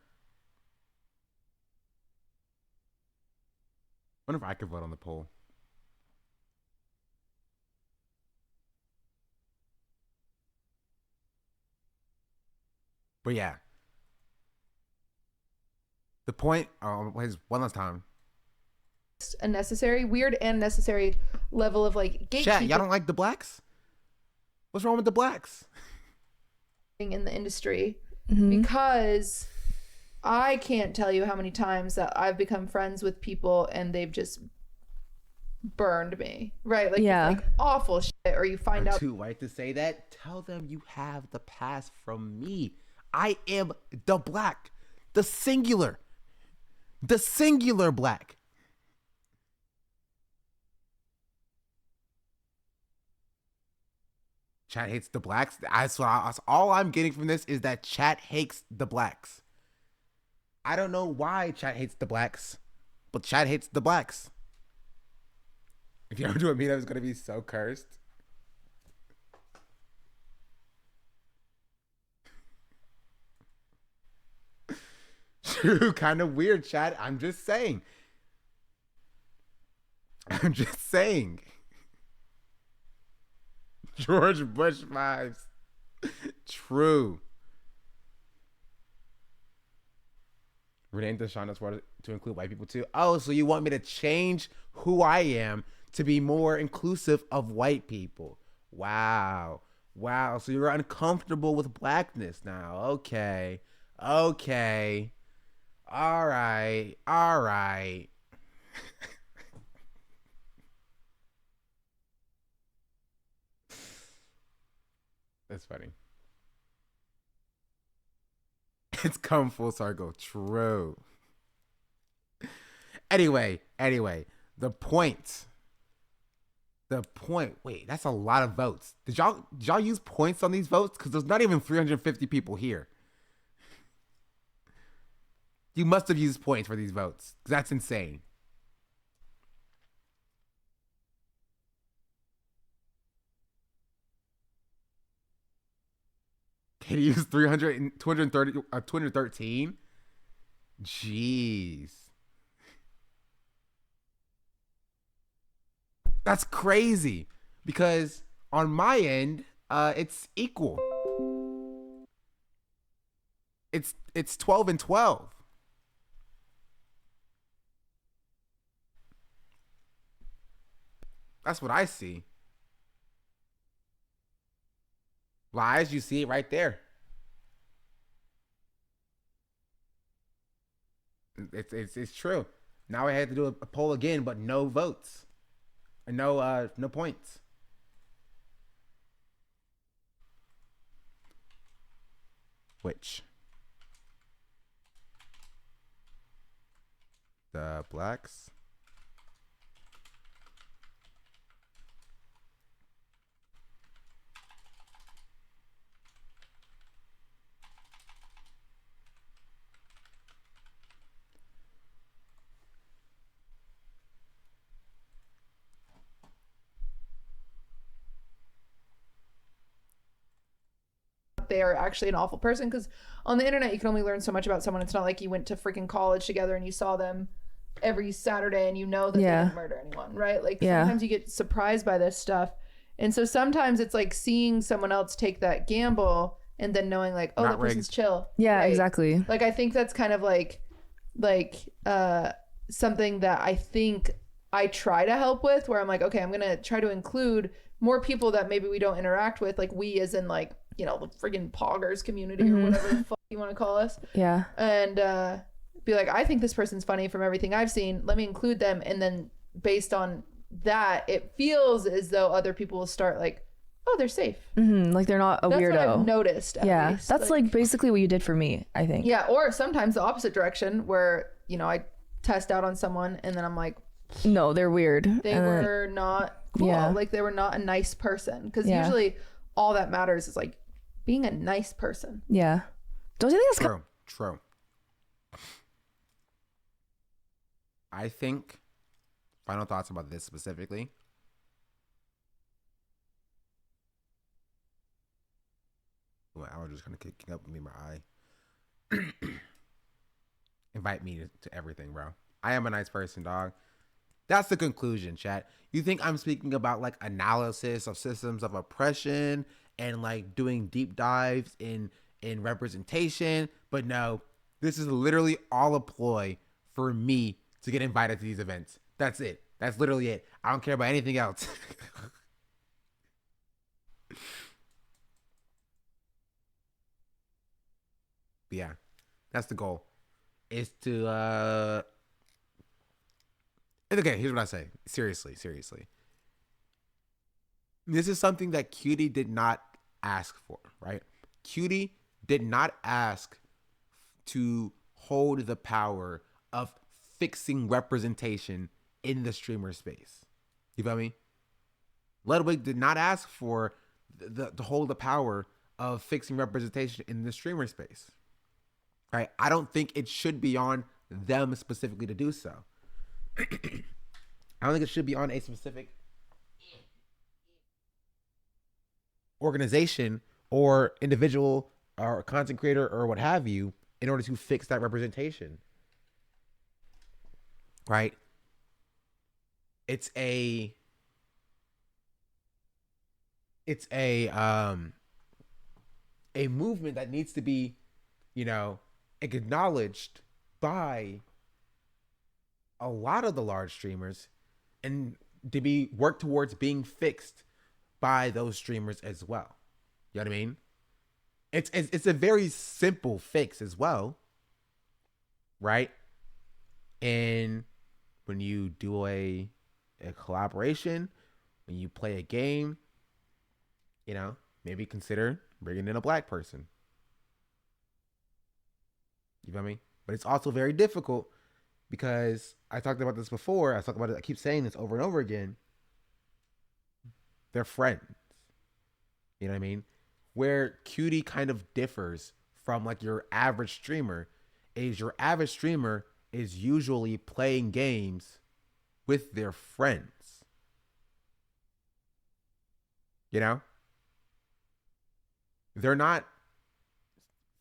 I wonder if I could vote on the poll. But yeah. The point, one last time. A necessary, weird and necessary level of like gatekeeping. Chat, y'all don't like the blacks? What's wrong with the blacks? In the industry, because I can't tell you how many times that I've become friends with people and they've just burned me, right? Like, yeah, it's like awful shit, or you find out too white to say that. Tell them you have the pass from me. I am the black, the singular black. Chat hates the blacks. That's all I'm getting from this is that chat hates the blacks. I don't know why chat hates the blacks, but chat hates the blacks. If you ever do a meetup, it's gonna be so cursed. True, kind of weird, chat. I'm just saying. I'm just saying. George Bush vibes. True. Renee Deshaun's wanted to include white people too. Oh, so you want me to change who I am to be more inclusive of white people? Wow. Wow. So you're uncomfortable with blackness now. Okay. Okay. All right. All right. That's funny. It's come full circle. True. Anyway, the point. Wait, that's a lot of votes. Did y'all use points on these votes? Because there's not even 350 people here. You must have used points for these votes. That's insane. Can you use 213? Jeez. That's crazy. Because on my end, it's equal. It's 12 and 12. That's what I see. Lies, you see it right there. It's true. Now I had to do a poll again, but no votes. And no points. Which? The blacks? They are actually an awful person, because on the internet you can only learn so much about someone. It's not like you went to freaking college together and you saw them every Saturday and you know that they didn't murder anyone, right? Like sometimes you get surprised by this stuff, and so sometimes it's like seeing someone else take that gamble and then knowing like, oh, that person's chill. Yeah, right? exactly. Like I think that's kind of like something that I think I try to help with, where I'm like, okay, I'm gonna try to include more people that maybe we don't interact with, like we as in like, you know, the friggin' poggers community or whatever the fuck you want to call us. Yeah. And be like, I think this person's funny from everything I've seen. Let me include them. And then based on that, it feels as though other people will start like, oh, they're safe. Like they're not a That's weirdo. what I've noticed. At least. That's like basically what you did for me, I think. Yeah, or sometimes the opposite direction, where, you know, I test out on someone and then I'm like, no, they're weird. They were not cool. Yeah. Like they were not a nice person. Because Yeah. usually all that matters is like being a nice person. Yeah. Don't you think that's True. I think, final thoughts about this specifically. My allergies kind of kicking up with me in my eye. Invite me to everything, bro. I am a nice person, dog. That's the conclusion, chat. You think I'm speaking about like analysis of systems of oppression and like doing deep dives in representation, but no, this is literally all a ploy for me to get invited to these events. That's it. That's literally it. I don't care about anything else. But yeah, that's the goal. Is to okay, here's what I say. Seriously. This is something that Cutie did not ask for, right? Cutie did not ask to hold the power of fixing representation in the streamer space. You feel me? Ludwig did not ask for to hold the power of fixing representation in the streamer space. Right? I don't think it should be on them specifically to do so. I don't think it should be on a specific organization or individual or content creator or what have you in order to fix that representation. Right? it's a movement that needs to be, you know, acknowledged by a lot of the large streamers and to be worked towards being fixed by those streamers as well. You know what I mean? It's a very simple fix as well, right? And when you do a collaboration, when you play a game, you know, maybe consider bringing in a black person. You feel me? But it's also very difficult because I talked about this before. I keep saying this over and over again. They're friends. You know what I mean? Where Cutie kind of differs from like your average streamer is your average streamer is usually playing games with their friends. You know? They're not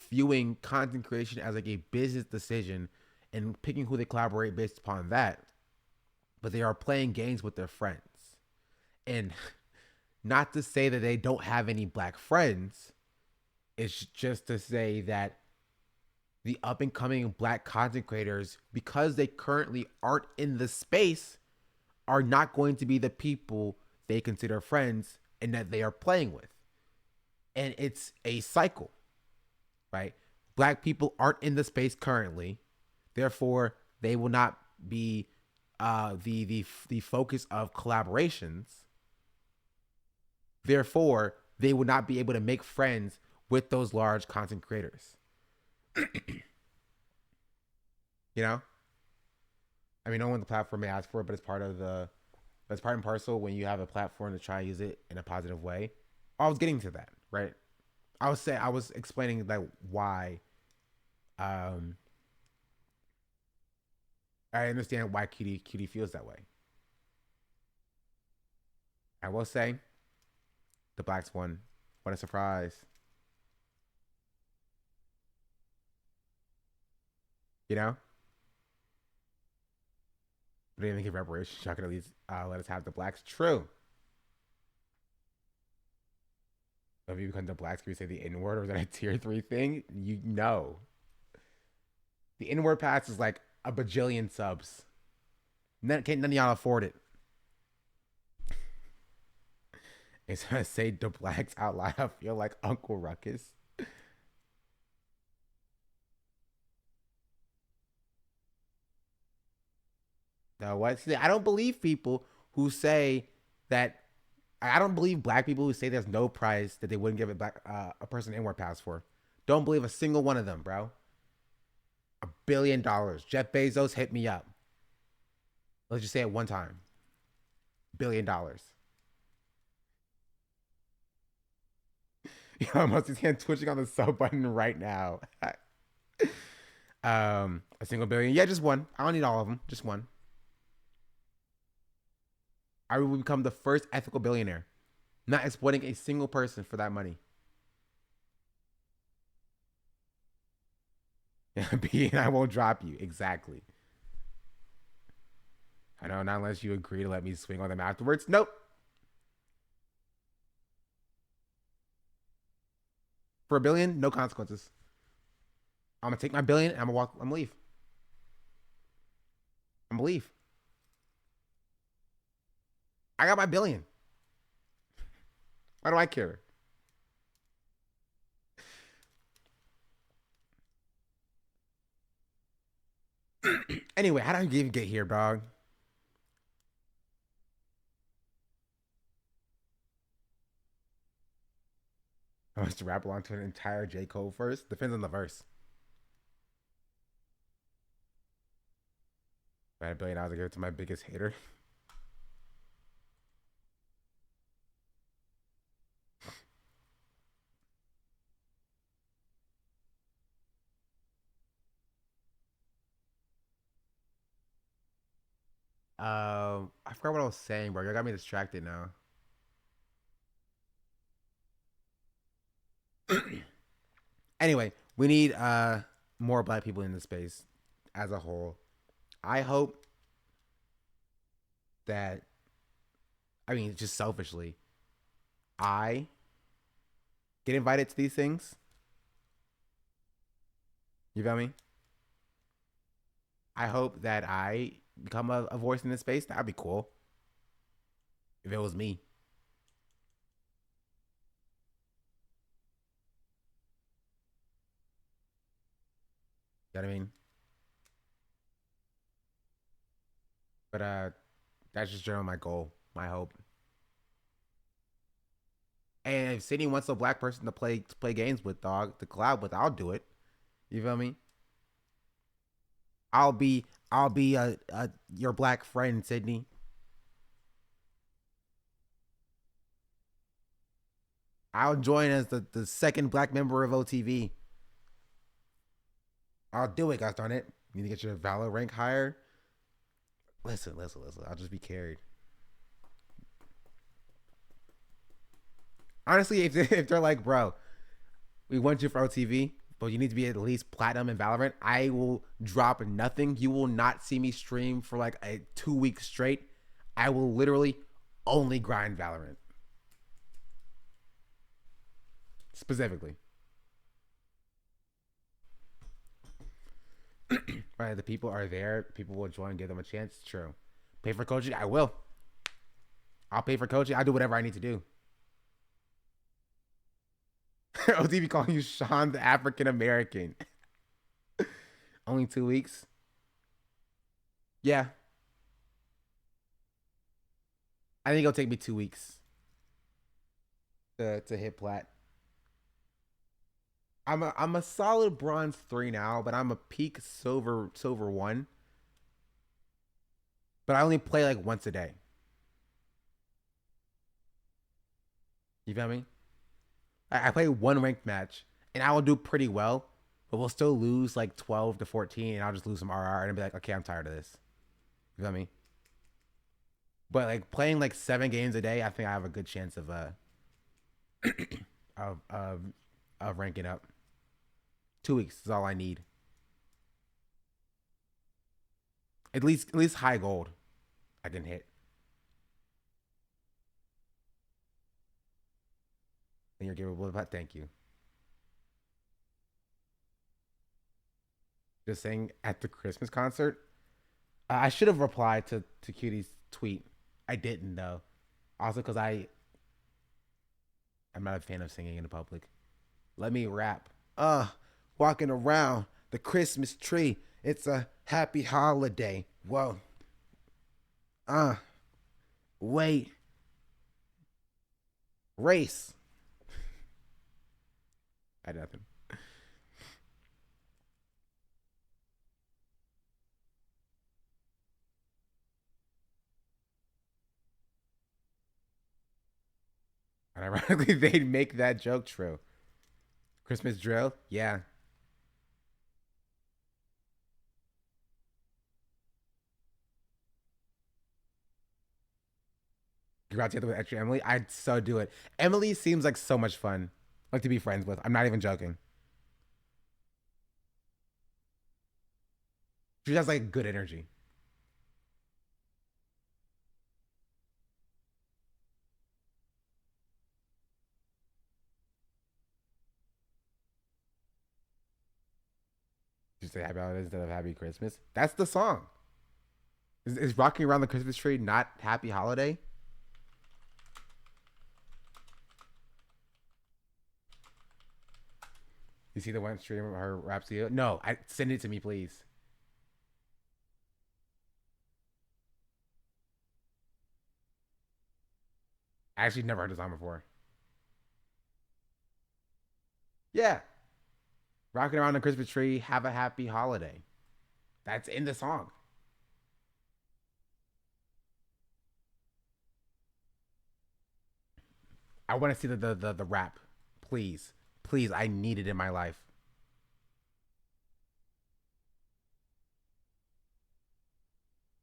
viewing content creation as like a business decision and picking who they collaborate based upon that, but they are playing games with their friends. And not to say that they don't have any black friends, it's just to say that the up and coming black content creators, because they currently aren't in the space, are not going to be the people they consider friends and that they are playing with. And it's a cycle, right? Black people aren't in the space currently, therefore they will not be the focus of collaborations. Therefore, they will not be able to make friends with those large content creators. You know? I mean, no one on the platform may ask for it, but it's part and parcel when you have a platform to try to use it in a positive way. I was getting to that, right? I was explaining like why I understand why Cutie feels that way. I will say the blacks won. What a surprise. You know? They didn't even give reparations. Y'all could at least let us have the blacks. True. If you become the blacks, can you say the N-word, or is that a tier 3 thing? You know. The N-word pass is like a bajillion subs. None of y'all afford it. It's gonna say the blacks out loud. I feel like Uncle Ruckus. No, what? See, I don't believe people who say that. I don't believe black people who say there's no price that they wouldn't give a person an N-word pass for. Don't believe a single one of them, bro. $1 billion. Jeff Bezos, hit me up. Let's just say it one time. $1 billion. Yo, I must be seeing twitching on the sub button right now. A single billion. Yeah, just one. I don't need all of them. Just one. I will become the first ethical billionaire, not exploiting a single person for that money. B, and I won't drop you. Exactly. I know, not unless you agree to let me swing on them afterwards. Nope. For $1 billion, no consequences. I'm gonna take my $1 billion and I'm gonna leave. I'm gonna leave. I got my $1 billion. Why do I care? Anyway, how did I even get here, dog? I want to rap along to an entire J. Cole verse. Depends on the verse. If I had $1 billion, I give it to my biggest hater. I forgot what I was saying, bro. You got me distracted now. Anyway, we need more black people in the space as a whole. I hope that, I mean, just selfishly, I get invited to these things. You feel me? I hope that I become a voice in this space. That'd be cool. If it was me. You know what I mean? But that's just generally my goal, my hope. And if Sydney wants a black person to play games with, dog, to collab with, I'll do it. You feel me? I'll be your black friend, Sydney. I'll join as the second black member of OTV. I'll do it, gosh darn it. You need to get your Valor rank higher. Listen. I'll just be carried. Honestly, if they're like, bro, we want you for OTV, but you need to be at least platinum in Valorant, I will drop nothing. You will not see me stream for like 2 weeks straight. I will literally only grind Valorant. Specifically. Right, the people are there. People will join, give them a chance. True. Pay for coaching? I will. I'll pay for coaching. I'll do whatever I need to do. OTV calling you Sean the African American. Only 2 weeks? Yeah. I think it'll take me 2 weeks to hit plat. I'm a solid bronze 3 now, but I'm a peak silver 1. But I only play like once a day. You feel me? I play one ranked match, and I will do pretty well, but we'll still lose like 12 to 14, and I'll just lose some RR and be like, okay, I'm tired of this. You feel me? But like playing like 7 games a day, I think I have a good chance of of ranking up. 2 weeks is all I need. At least high gold I can hit. And you're capable of that. Thank you. Just saying, at the Christmas concert, I should have replied to Cutie's tweet. I didn't though. Also because I'm not a fan of singing in the public. Let me rap. Walking around the Christmas tree. It's a happy holiday. Whoa. Wait. Race. I had nothing. And ironically, they'd make that joke true. Christmas drill? Yeah. Congrats with extra Emily. I'd so do it. Emily seems like so much fun. Like to be friends with. I'm not even joking. She has like good energy. Did you say happy holidays instead of happy Christmas? That's the song. Is rocking around the Christmas tree not happy holiday? You see the one stream of her Rhapsody? No, send it to me, please. I actually never heard the song before. Yeah. Rocking around the Christmas tree, have a happy holiday. That's in the song. I want to see the rap. Please. Please, I need it in my life.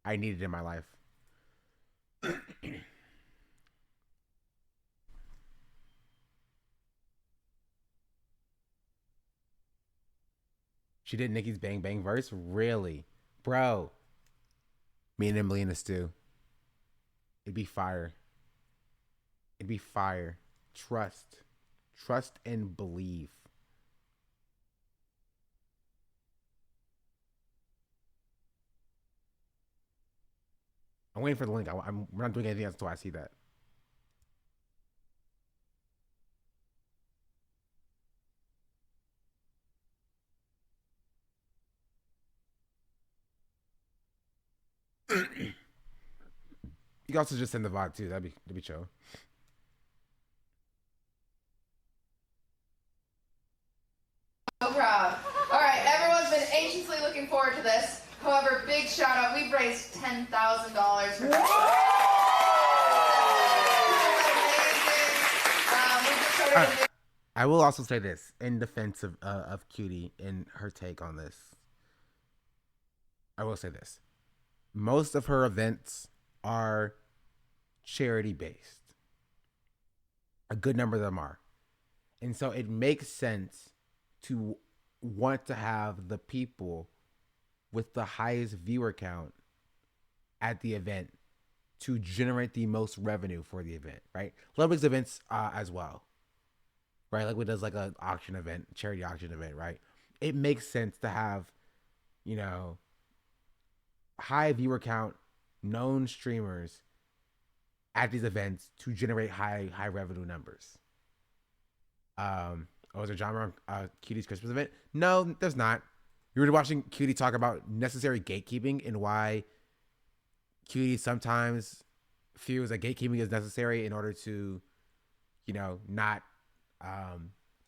I need it in my life. She did Nicki's Bang Bang verse? Really? Bro. Me and Emily in the stew. It'd be fire. It'd be fire. Trust and believe. I'm waiting for the link. We're not doing anything else until I see that. You can also just send the VOD too. That'd be chill. So proud. All right, everyone's been anxiously looking forward to this. However, big shout out. We've raised $10,000 for this. I will also say this in defense of Cutie and her take on this. I will say this. Most of her events are charity based. A good number of them are. And so it makes sense to want to have the people with the highest viewer count at the event to generate the most revenue for the event, right? Olympics events as well, right? Like what does like an auction event, charity auction event, right? It makes sense to have, you know, high viewer count, known streamers at these events to generate high revenue numbers. Is there drama on Cutie's Christmas event? No, there's not. You were watching Cutie talk about necessary gatekeeping and why Cutie sometimes feels that gatekeeping is necessary in order to, you know, not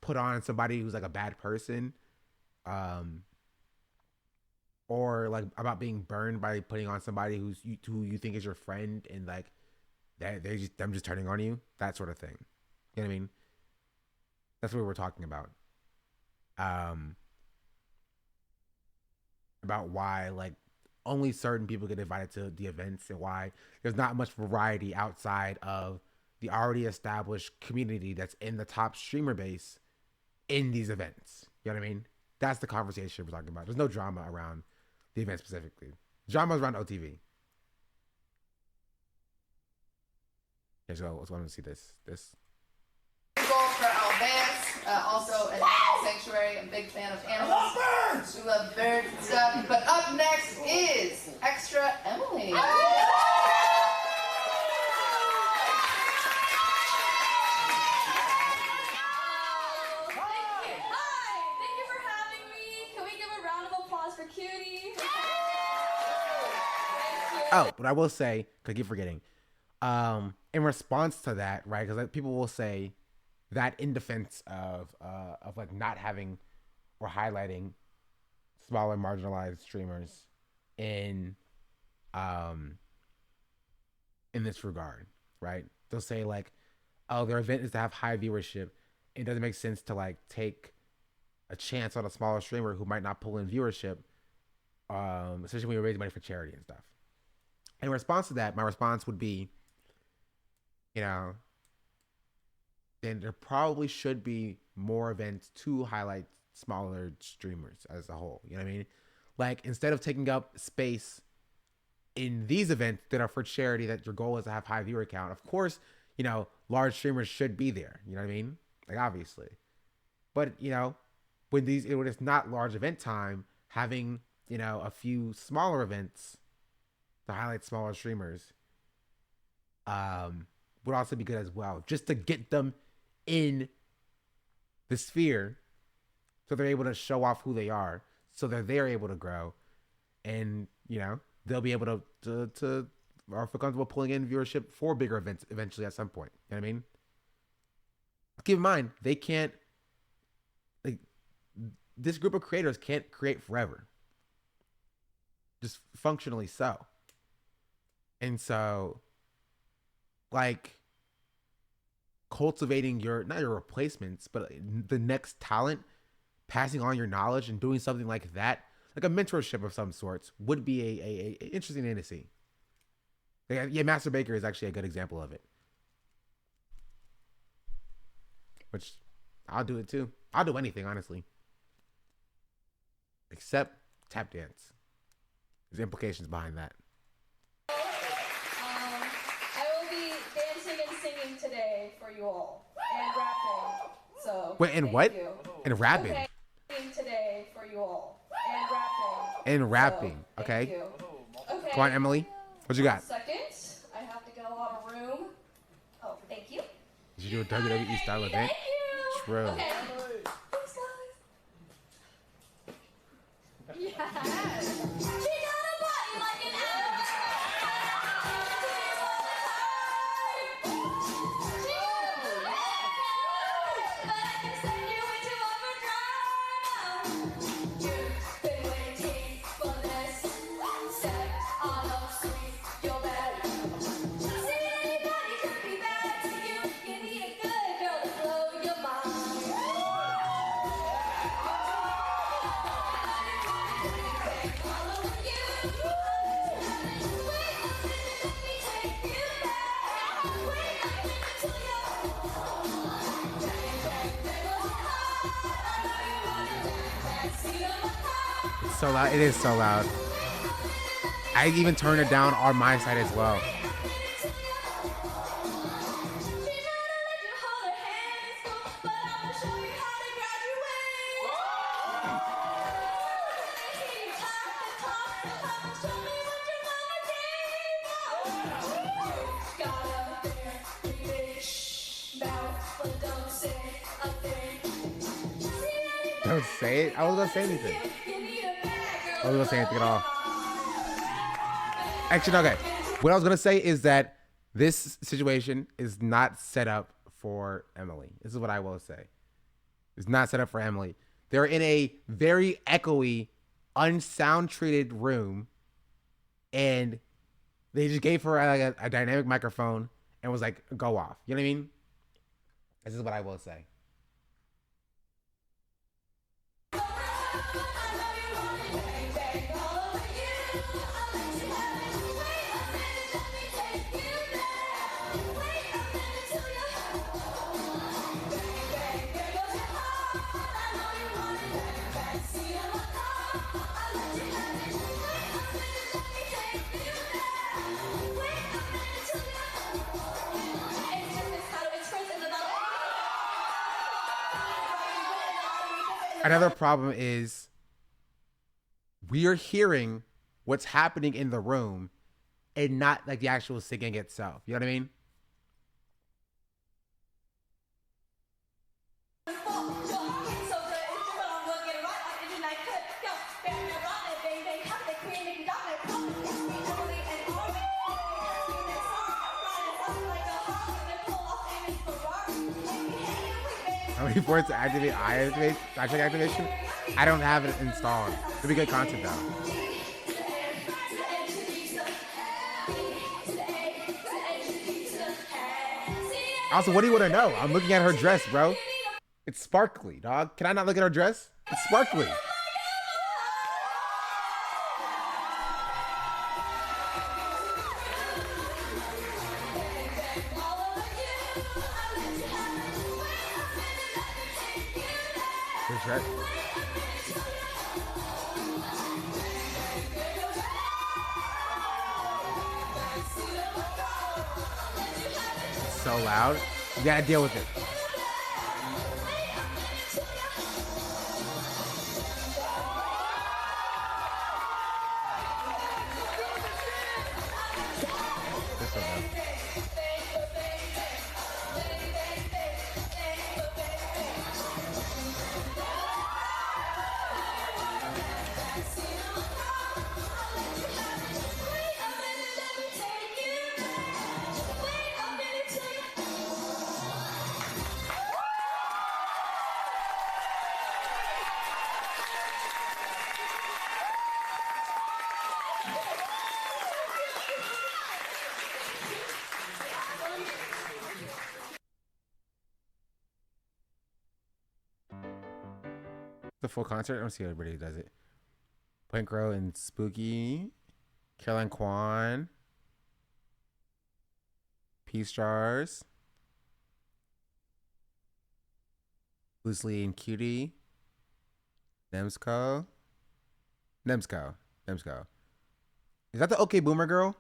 put on somebody who's like a bad person, or like about being burned by putting on somebody who you think is your friend and like them just turning on you, that sort of thing. You know what I mean? That's what we're talking about. About why like only certain people get invited to the events and why there's not much variety outside of the already established community that's in the top streamer base in these events. You know what I mean? That's the conversation we're talking about. There's no drama around the event specifically. Drama's around OTV. Okay, so let's go and see this. For Alabama, also an animal sanctuary. I'm a big fan of animals. We love birds and stuff. But up next is Extra Emily. Oh, but I will say, because I keep forgetting, in response to that, right? Because like, people will say that in defense of like not having or highlighting smaller marginalized streamers in this regard, right? They'll say like, oh, their event is to have high viewership. It doesn't make sense to like take a chance on a smaller streamer who might not pull in viewership, especially when you're raising money for charity and stuff. In response to that, my response would be, you know, then there probably should be more events to highlight smaller streamers as a whole. You know what I mean? Like, instead of taking up space in these events that are for charity, that your goal is to have high viewer count, of course, you know, large streamers should be there. You know what I mean? Like, obviously. But, you know, when it's not large event time, having, you know, a few smaller events to highlight smaller streamers would also be good as well, just to get them in the sphere so they're able to show off who they are, so that they're able to grow, and you know they'll be able to or feel comfortable pulling in viewership for bigger events eventually at some point. You know what I mean? Keep in mind, they can't, like, this group of creators can't create forever, just functionally so. And so, like, cultivating not your replacements, but the next talent, passing on your knowledge and doing something like that, like a mentorship of some sorts, would be a interesting thing to see. Yeah, Master Baker is actually a good example of it. Which, I'll do it too. I'll do anything, honestly. Except tap dance. There's implications behind that. I for you all. And rapping. So. Wait, and thank what? you. And rapping. Okay. Today for you all. And rapping. And rapping. So, Okay. thank you. Okay. Come on, Emily. What you got? Second, I have to get a lot of room. Oh, thank you. Did you do a WWE style event? Thank you. True. Okay. Thanks, guys. Yes. She got a body like an It's so loud. It is so loud. I even turned it down on my side as well. Don't say it. I wasn't gonna say anything. I wasn't gonna say anything at all. Actually, okay. What I was gonna say is that this situation is not set up for Emily. This is what I will say. It's not set up for Emily. They're in a very echoey, unsound treated room, and they just gave her like a dynamic microphone and was like, "Go off." You know what I mean? This is what I will say. Another problem is we are hearing what's happening in the room and not like the actual singing itself. You know what I mean? I'm waiting for it to activate activation. I don't have it installed. It'll be good content though. Also, what do you want to know? I'm looking at her dress, bro. It's sparkly, dog. Can I not look at her dress? It's sparkly. That's right. It's so loud. You gotta deal with it. This one, though. The full concert? I don't see everybody who does it. Point Grow and Spooky. Caroline Kwan. Peace Jars. Loosely and Cutie. Nemsco. Is that the OK Boomer girl?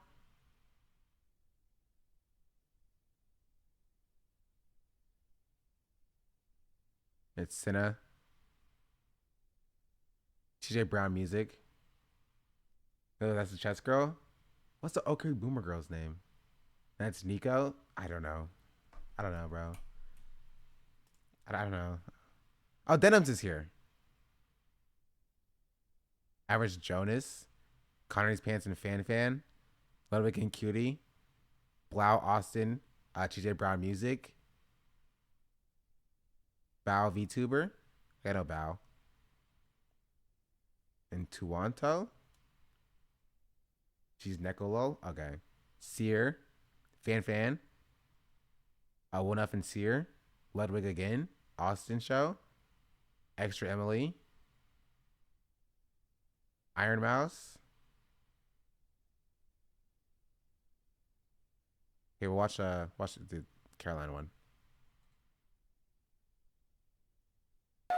It's Cinna. TJ Brown Music. Oh, that's the chess girl. What's the OK Boomer girl's name? That's Nico. I don't know, bro. I don't know. Oh, Denims is here. Average Jonas. Connery's Pants and Fan. Ludwig and Cutie. Blau Austin. TJ Brown Music. Bao VTuber. I know Bao. And Tuanto. She's Nekolol. Okay. Sear. Fan. One Up and Sear. Ludwig again. Austin Show. Extra Emily. Iron Mouse. Okay, we'll watch the Caroline one. I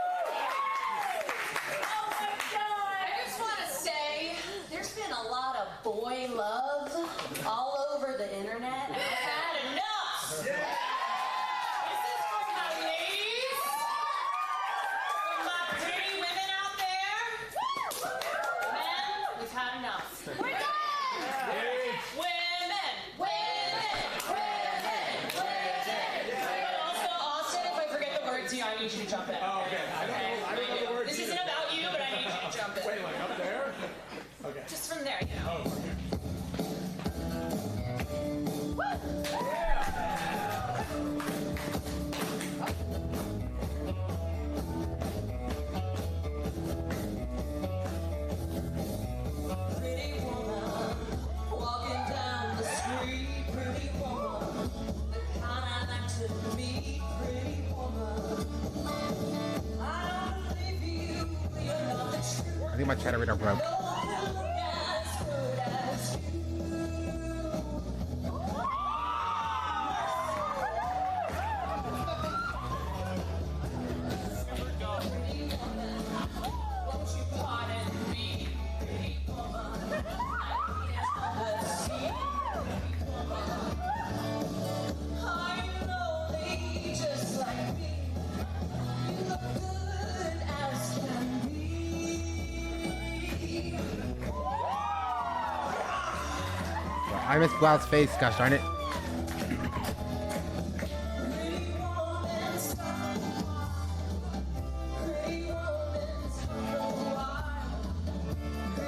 just want to say there's been a lot of boy love all over the internet. And I've had enough. This is for my ladies, for my pretty women out there. Men, we've had enough. We're done. Women. But also, Austin, if I forget the words, I need you to jump in. Oh, okay. I don't know the words. This isn't about you, but I need you to jump in. Wait, like up there? Okay. Just from there, you know. Oh, okay. Pretty woman, walking down the street. Pretty woman, the kind I like to meet. Pretty woman, I don't believe you. You're not the truth. I think my chat radar broke. I miss Blau's face, gosh darn it.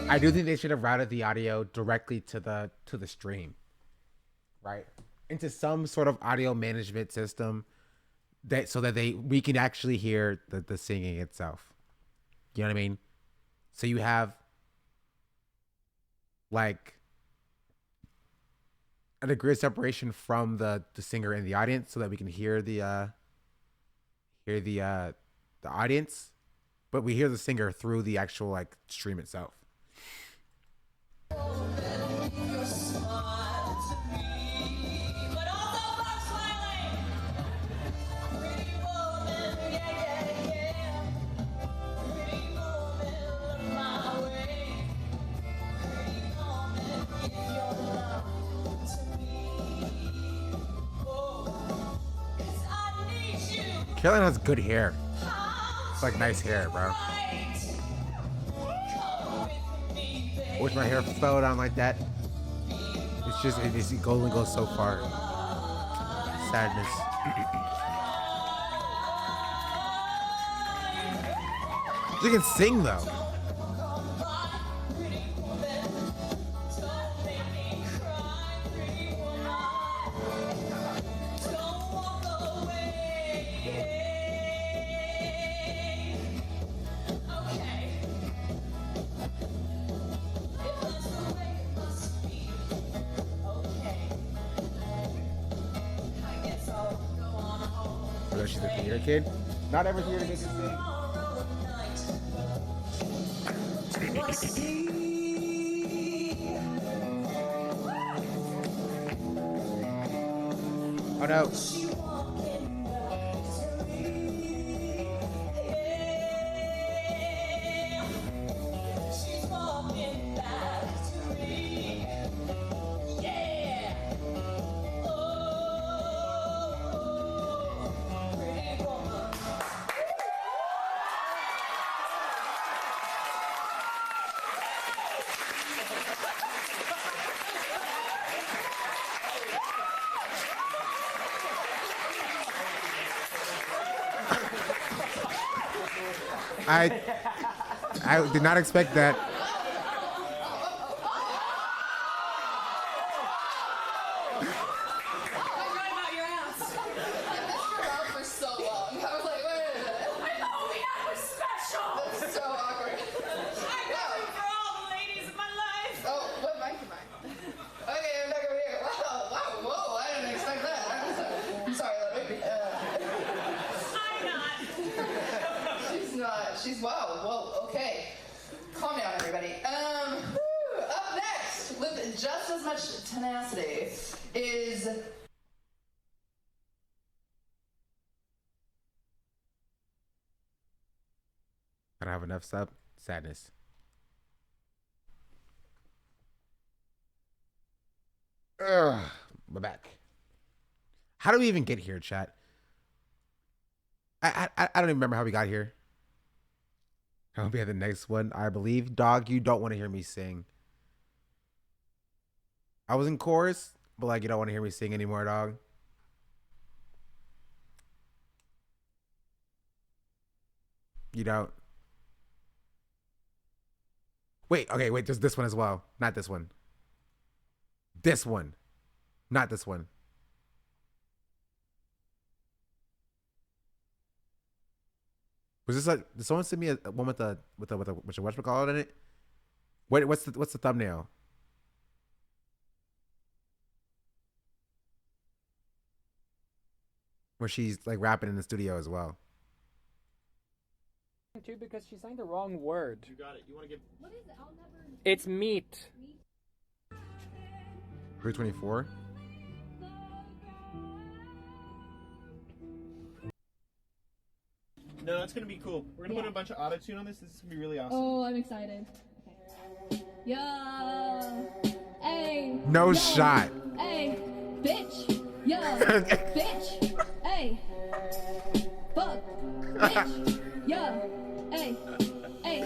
I do think they should have routed the audio directly to the stream, right? Into some sort of audio management system that so that we can actually hear the singing itself. You know what I mean? So you have like a degree of separation from the singer and the audience, so that we can hear the audience, but we hear the singer through the actual like stream itself. Caroline has good hair. It's like nice hair, bro. Wish my hair fell down like that. It's just it only goes so far. Sadness. She can sing though. She's a theater kid. Not every theater kid can sing. Oh no. I did not expect that. For so long. I was like, wait a minute. I thought we got was special. That's so awkward. I got it for all the ladies in my life. Oh, what mic am I? Okay, I'm back over here. Wow, whoa, I didn't expect that. I'm sorry, baby. I'm not. She's wow, whoa, okay. Calm down, everybody. Up next, with just as much tenacity, is I don't have enough sub. Sadness. Ugh, we're back. How do we even get here, chat? I don't even remember how we got here. I'll be at the next one, I believe. Dog, you don't want to hear me sing. I was in chorus, but like you don't want to hear me sing anymore, dog. You don't. Wait, okay, wait, there's this one as well. Not this one. This one. Not this one. Was this like, did someone send me a one with a whatchamacallit in it? What's the thumbnail? Where she's like rapping in the studio as well. Too, because she signed the wrong word. You got it. You want to get? What is it? I'll never. It's meat. 324. No, it's gonna be cool. We're gonna put a bunch of auto-tune on this. This is gonna be really awesome. Oh, I'm excited. Okay. Yo, hey. No shot. Hey, bitch. Yo, bitch. Hey, fuck. Bitch. Yo, hey, hey.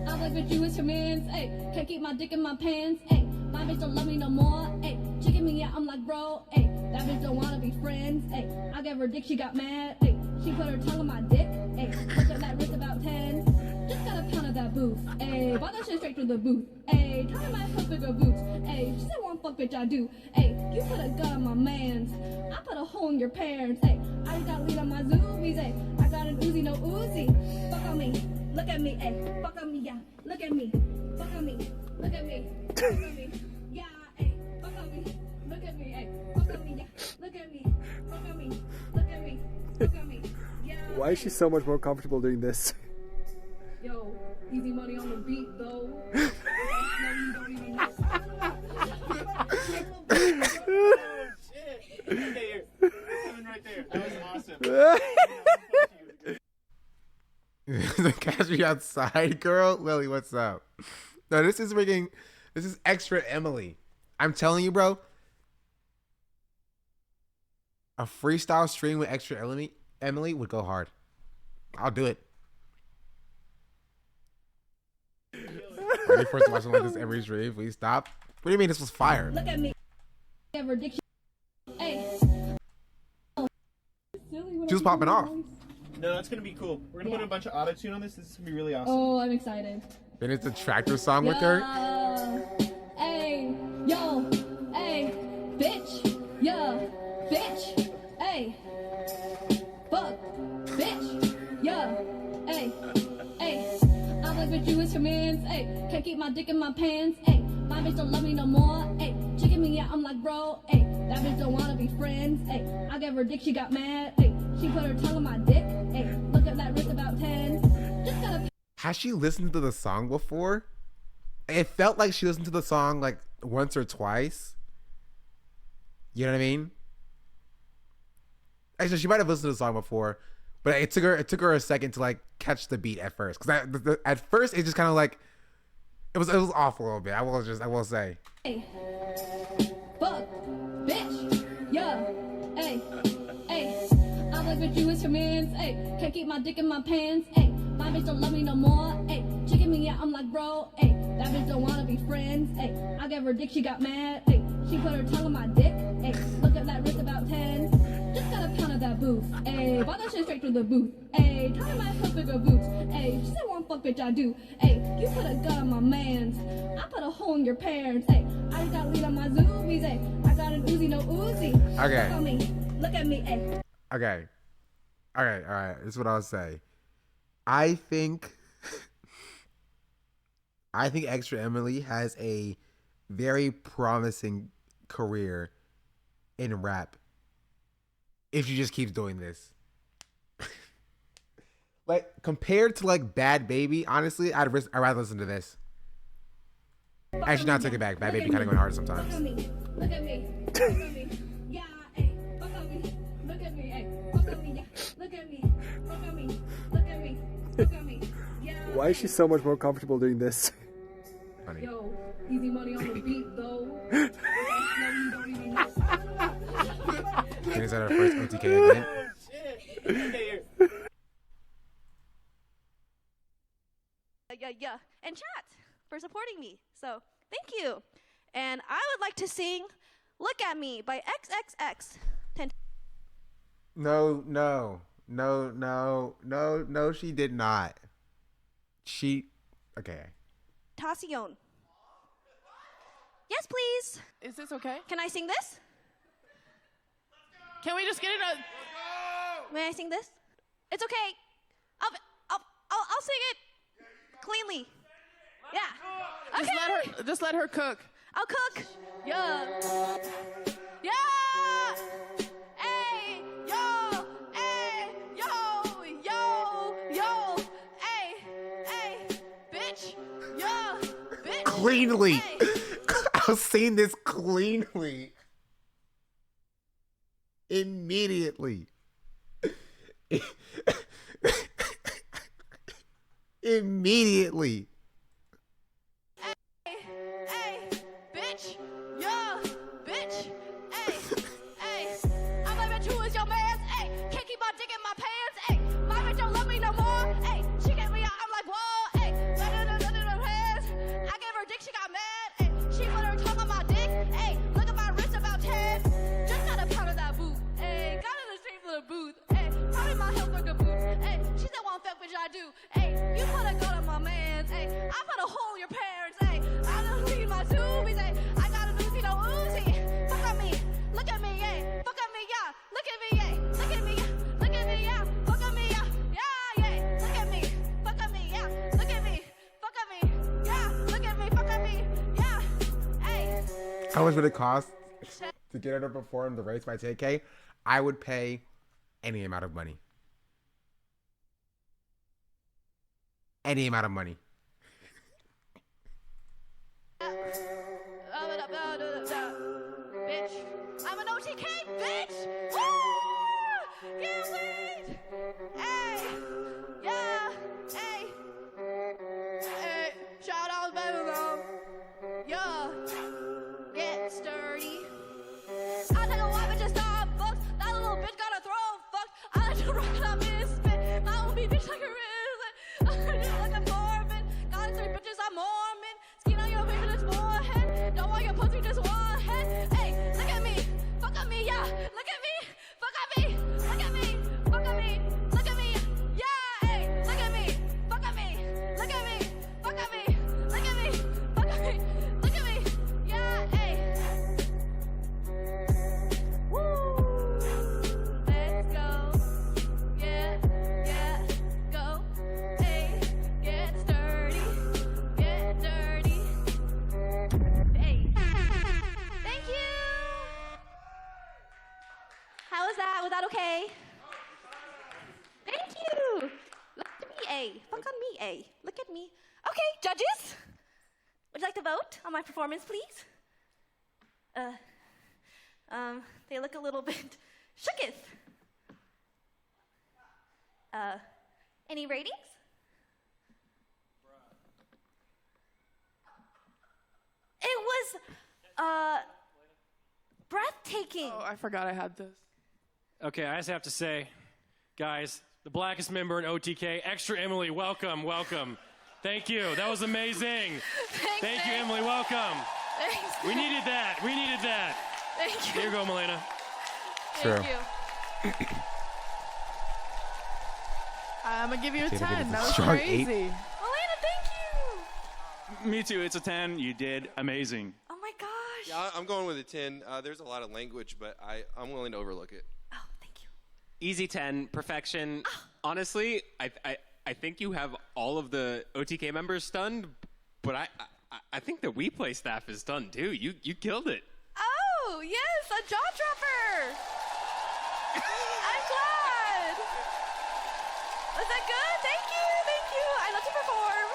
I like what you is commands. Hey, can't keep my dick in my pants. Hey, my bitch don't love me no more. Hey, checking me out, I'm like, bro. Hey, that bitch don't wanna be friends. Hey, I gave her dick, she got mad. Hey, she put her tongue on my dick. Hey, look at that wrist about 10. Just got a pound of that booth. Hey, bought that shit straight through the booth. Hey, tell me my hook bigger boots. Hey, she said one fuck bitch I do. Hey, you put a gun on my mans. I put a hole in your parents. Hey, I just got lead on my zoomies. Hey, I got an Uzi, no Uzi. Fuck on me, look at me. Hey, fuck on me, yeah. Look at me, fuck on me, look at me. Fuck on me, yeah. Hey, fuck on me, look at me. Hey, fuck on me, yeah. Look at me, fuck on me, look at me, fuck on me. Why is she so much more comfortable doing this? Yo, easy money on the beat, though. No, you don't even know. Oh shit! Okay, here. Coming right there. That was awesome. The catch me outside, girl. Lily, what's up? No, this is extra Emily. I'm telling you, bro. A freestyle stream with extra Emily would go hard. I'll do it. Are you forced to watch something like this every stream? Please stop. What do you mean this was fire? Look at me. Hey. She was popping off. No, it's gonna be cool. We're gonna put a bunch of auto-tune on this. This is gonna be really awesome. Oh, I'm excited. Then it's a tractor song with her. Hey, yo, hey, bitch, yo, bitch, hey, fuck, bitch, yo, hey, hey. I like what you is commands. Hey, can't keep my dick in my pants. Hey, my bitch don't love me no more. Hey, checking me out, I'm like, bro. Hey, that bitch don't wanna be friends. Hey, I gave her dick, she got mad. Hey, she put her tongue on my dick. Hey, look at that wrist about 10. Just got a. Has she listened to the song before? It felt like she listened to the song like once or twice. You know what I mean? Actually, she might have listened to the song before, but it took her a second to like catch the beat at first. Because at first it just kind of like it was off a little bit. I will say. Hey, fuck, bitch, yo, hey, hey. I like what you is commands. Hey, can't keep my dick in my pants. Hey, my bitch don't love me no more. Hey, checking me out, I'm like, bro. Hey, that bitch don't wanna be friends. Hey, I gave her dick, she got mad. Hey, she put her tongue on my dick. Hey, look at that wrist about 10. Just got a pound of that booth. booth. Ayy, bought that shit straight from the booth. Ayy, tell me my hook bigger boots. Ayy, she said one fuck bitch I do. Ayy, you put a gun on my mans. I put a hole in your parents. Ayy, I just got lead on my zoomies. Ayy, I got an Uzi, no Uzi. Okay. Look at me. Look at me. Ayy. Okay. All right. This is what I'll say. I think Extra Emily has a very promising career in rap if she just keeps doing this. Like, compared to like Bad Baby, honestly, I'd rather listen to this. Actually, not take it back. Bad Baby kind of going hard sometimes. Look at me. Look at me. Yeah, ayy. Fuck on me. Look at me. Ayy. Fuck on me. Yeah. Look at me. Fuck on me. Look at me. Look at me. Yeah. Why is she so much more comfortable doing this? Funny. Yo, easy money on the beat though. Is that our first OTK event? Yeah. And chat for supporting me. So thank you. And I would like to sing "Look at Me" by XXX. No, she did not. Okay. Tacion. Yes, please. Is this okay? Can I sing this? Can we just get in a... May I sing this? It's okay. I'll sing it cleanly. Yeah. Okay. Just let her cook. I'll cook. Yeah. Yeah. Hey. Yo. Hey. Yo. Hey. Bitch. Yo. Bitch. Cleanly. Hey. I'll sing this cleanly. Immediately. Immediately. Hey, bitch, yo, bitch, hey, I'm like, bitch, who is your man? Hey, can't keep on digging my pants. Hey, my bitch don't love me no more. Hey, she get me out, I'm like, whoa. Hey, no hands. I gave her dick, she got mad. Hey, she put her tongue on my dick. Hey, look at my wrist about 10. Just got a pound of that boot. Hey, got in the street for the booth. Hey, probably my health worker boots. Hey, she said one fuck bitch I do. Hey, you put a gun on my mans. Hey, I put a hole in your parents. Hey, I don't need my zoomies. Hey, I got a Uzi, no Uzi. Fuck on me, look at me, yeah. Fuck on me, yeah. Look at me, yeah. Look at me, yeah. Look at me, yeah. Fuck on me, yeah. Yeah. Look at me, fuck on me, yeah. Look at me, fuck on me, yeah. Look at me, fuck on me, yeah. Hey. How much would it cost to get her to perform the Race by TK? I would pay any amount of money. Any amount of money. Bitch, I'm an OTK, bitch. Woo! Can't wait. Hey, yeah, hey, shout out Babylon. Yeah, get sturdy. I take a wife and just Starbucks. That little bitch got a throat fucked. I like to rock it up and spit. My own bitch like a risen. I just like a Mormon. Got 3 bitches, I'm Mormon. Skin on your bitch, it's forehead. Don't want your pussy, just one head. Hey, look at me. Fuck on me, yeah. Look at me. Fuck on me. Look at me. Fuck on me. Look at me. Yeah, hey. Look at me. Fuck on me. Look at me. Fuck on me. Look at me. Fuck on me. Look at me. Yeah, hey. Woo. Let's go. Yeah, go. Hey, get sturdy. Get dirty. Hey. Thank you. How was that? Was that okay? Thank you. Look at me, A. Fuck on me, A. Look at me. Okay, judges. Would you like to vote on my performance, please? They look a little bit shooketh. Any ratings? It was, breathtaking. Oh, I forgot I had this. Okay, I just have to say, guys, the blackest member in OTK, Extra Emily, welcome. Thank you. That was amazing. Thank you, Emily. Welcome. Thanks. We needed that. Thank you. Here you go, Milena. True. Thank you. I'm gonna give you a Dude, I think 10. it's a That was strong crazy. 8. Elena, thank you. Me too. It's a 10. You did amazing. Oh my gosh. Yeah, I'm going with a 10. There's a lot of language, but I'm willing to overlook it. Easy 10, perfection. Honestly, I think you have all of the OTK members stunned, but I think the We Play staff is stunned too. You killed it. Oh, yes, a jaw dropper. I'm glad. Was that good? Thank you. I love to perform.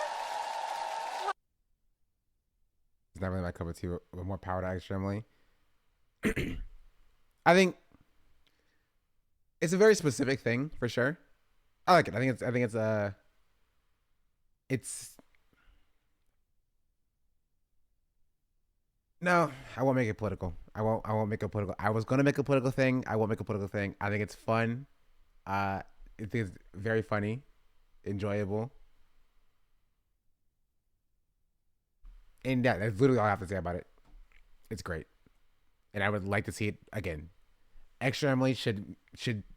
It's not really my cup of tea, but more power to Extra Emily. I think it's a very specific thing for sure. I like it. I think it's no, I won't make it political. I won't make it political. I was gonna make a political thing. I won't make a political thing. I think it's fun. I think it's very funny, enjoyable. And yeah, that's literally all I have to say about it. It's great. And I would like to see it again. Extra Emily should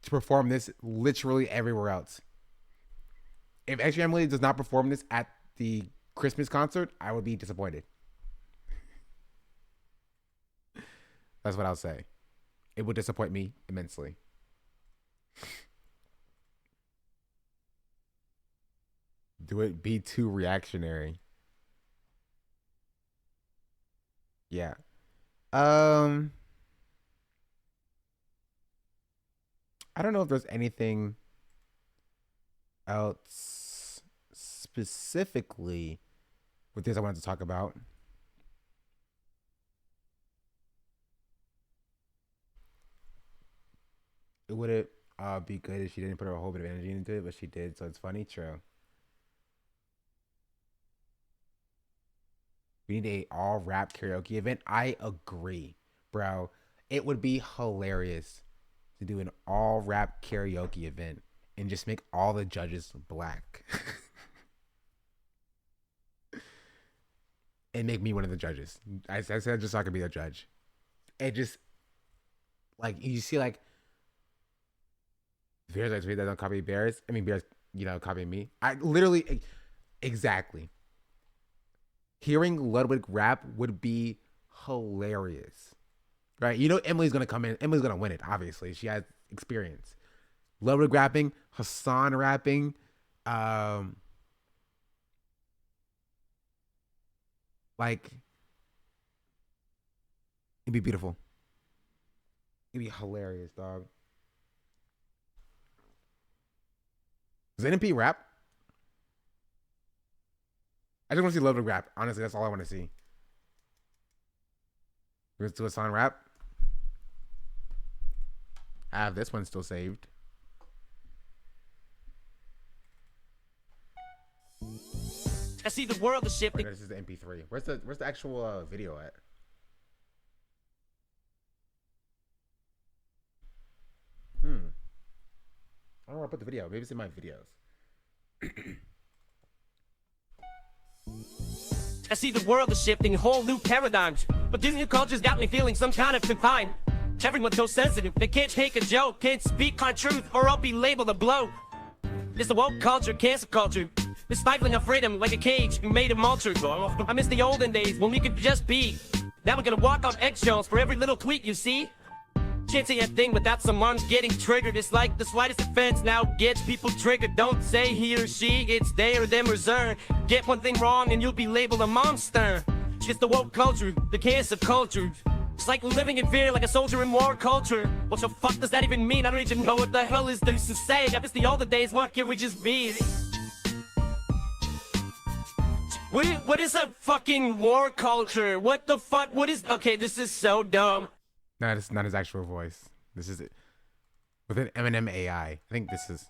perform this literally everywhere else. If Extra Emily does not perform this at the Christmas concert, I would be disappointed. That's what I'll say. It would disappoint me immensely. Do it be too reactionary? Yeah. I don't know if there's anything else specifically with this I wanted to talk about. Would it be good if she didn't put a whole bit of energy into it, but she did, so it's funny? True. We need a all rap karaoke event. I agree, bro. It would be hilarious to do an all rap karaoke event and just make all the judges black. And make me one of the judges. I said just so I could be a judge. It just, like, you see, like, Bears like tweet that don't copy Bears. I mean, Bears, copy me. I literally, exactly. Hearing Ludwig rap would be hilarious, right? Emily's gonna come in. Emily's gonna win it. Obviously, she has experience. Ludwig rapping, Hassan rapping, like, it'd be beautiful. It'd be hilarious, dog. Does NP rap? I just want to see Ludwig rap. Honestly, that's all I want to see. Let's do a song rap. I have this one still saved. I see the world is shifting. This is the MP3. Where's the actual video at? I don't know where I put the video. Maybe it's in my videos. I see the world is shifting, whole new paradigms. But this new culture's got me feeling some kind of confined. Everyone's so sensitive, they can't take a joke, can't speak my truth, or I'll be labeled a bloke. It's the woke culture, cancel culture. It's stifling our freedom like a cage made of multitude. I miss the olden days when we could just be. Now we're gonna walk on eggshells for every little tweet you see. Can't say a thing without someone getting triggered. It's like the slightest offense now gets people triggered. Don't say he or she, it's they or them or zer. Get one thing wrong and you'll be labeled a monster. It's the woke culture, the cancel culture. It's like living in fear like a soldier in war culture. What the fuck does that even mean? I don't even know what the hell is this to say. I miss the older days, what can we just be? What is a fucking war culture? What the fuck? What is... Okay, this is so dumb. No, it's not his actual voice. This is it. With an Eminem AI. I think this is...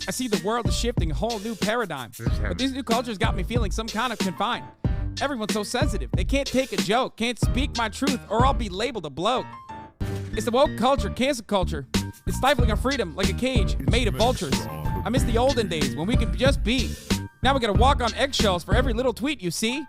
I see the world is shifting, a whole new paradigm. But these new cultures got me feeling some kind of confined. Everyone's so sensitive, they can't take a joke, can't speak my truth, or I'll be labeled a bloke. It's the woke culture, cancel culture. It's stifling our freedom like a cage made of vultures. I miss the olden days when we could just be. Now we gotta walk on eggshells for every little tweet you see.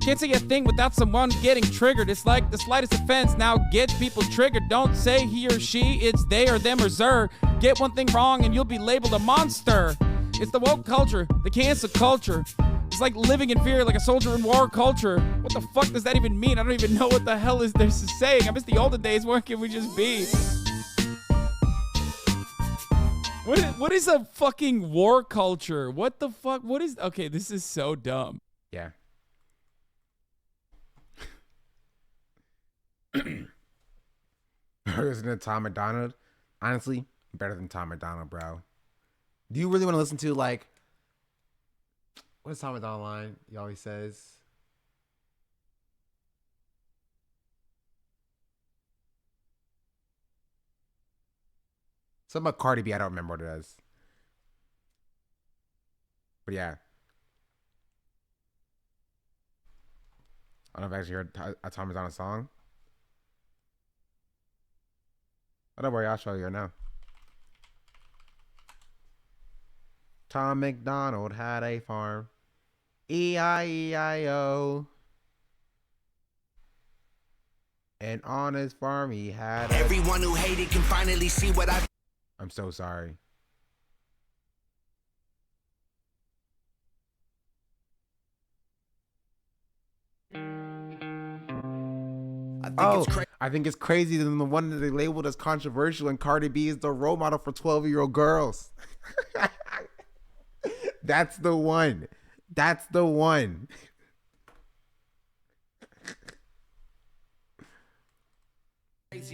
Can't say a thing without someone getting triggered. It's like the slightest offense now gets people triggered. Don't say he or she, it's they or them or zer. Get one thing wrong and you'll be labeled a monster. It's the woke culture, the cancel culture. It's like living in fear like a soldier in war culture. What the fuck does that even mean? I don't even know what the hell is this saying. I miss the olden days. Where can we just be? What is a fucking war culture? What the fuck? What is... Okay, this is so dumb. Yeah. Listen to Tom McDonald. Honestly, better than Tom McDonald, bro. Do you really want to listen to, like... What's Tom McDonald line? He always says... Something about Cardi B, I don't remember what it is. But yeah. I don't know if I actually heard a Tom McDonald song. I don't worry, I'll show you now. Tom McDonald had a farm. E-I-E-I-O. And on his farm he had Everyone who hated can finally see what I'm so sorry. I think it's crazy than the one that they labeled as controversial, and Cardi B is the role model for 12-year-old girls. That's the one. That's the one.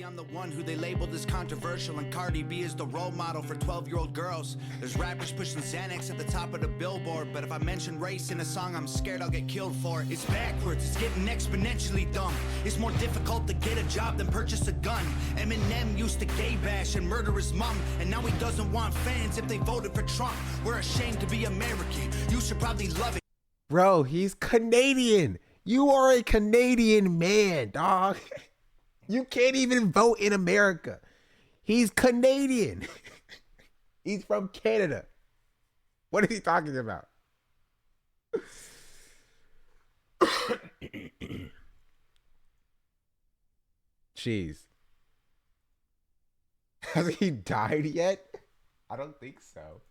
I'm the one who they labeled as controversial, and Cardi B is the role model for 12-year-old girls. There's rappers pushing Xanax at the top of the billboard, but if I mention race in a song, I'm scared I'll get killed for it. It's backwards, it's getting exponentially dumb. It's more difficult to get a job than purchase a gun. Eminem used to gay bash and murder his mom, and now he doesn't want fans if they voted for Trump. We're ashamed to be American. You should probably love it. Bro, he's Canadian. You are a Canadian man, dog. You can't even vote in America. He's Canadian. He's from Canada. What is he talking about? Jeez. Has he died yet? I don't think so.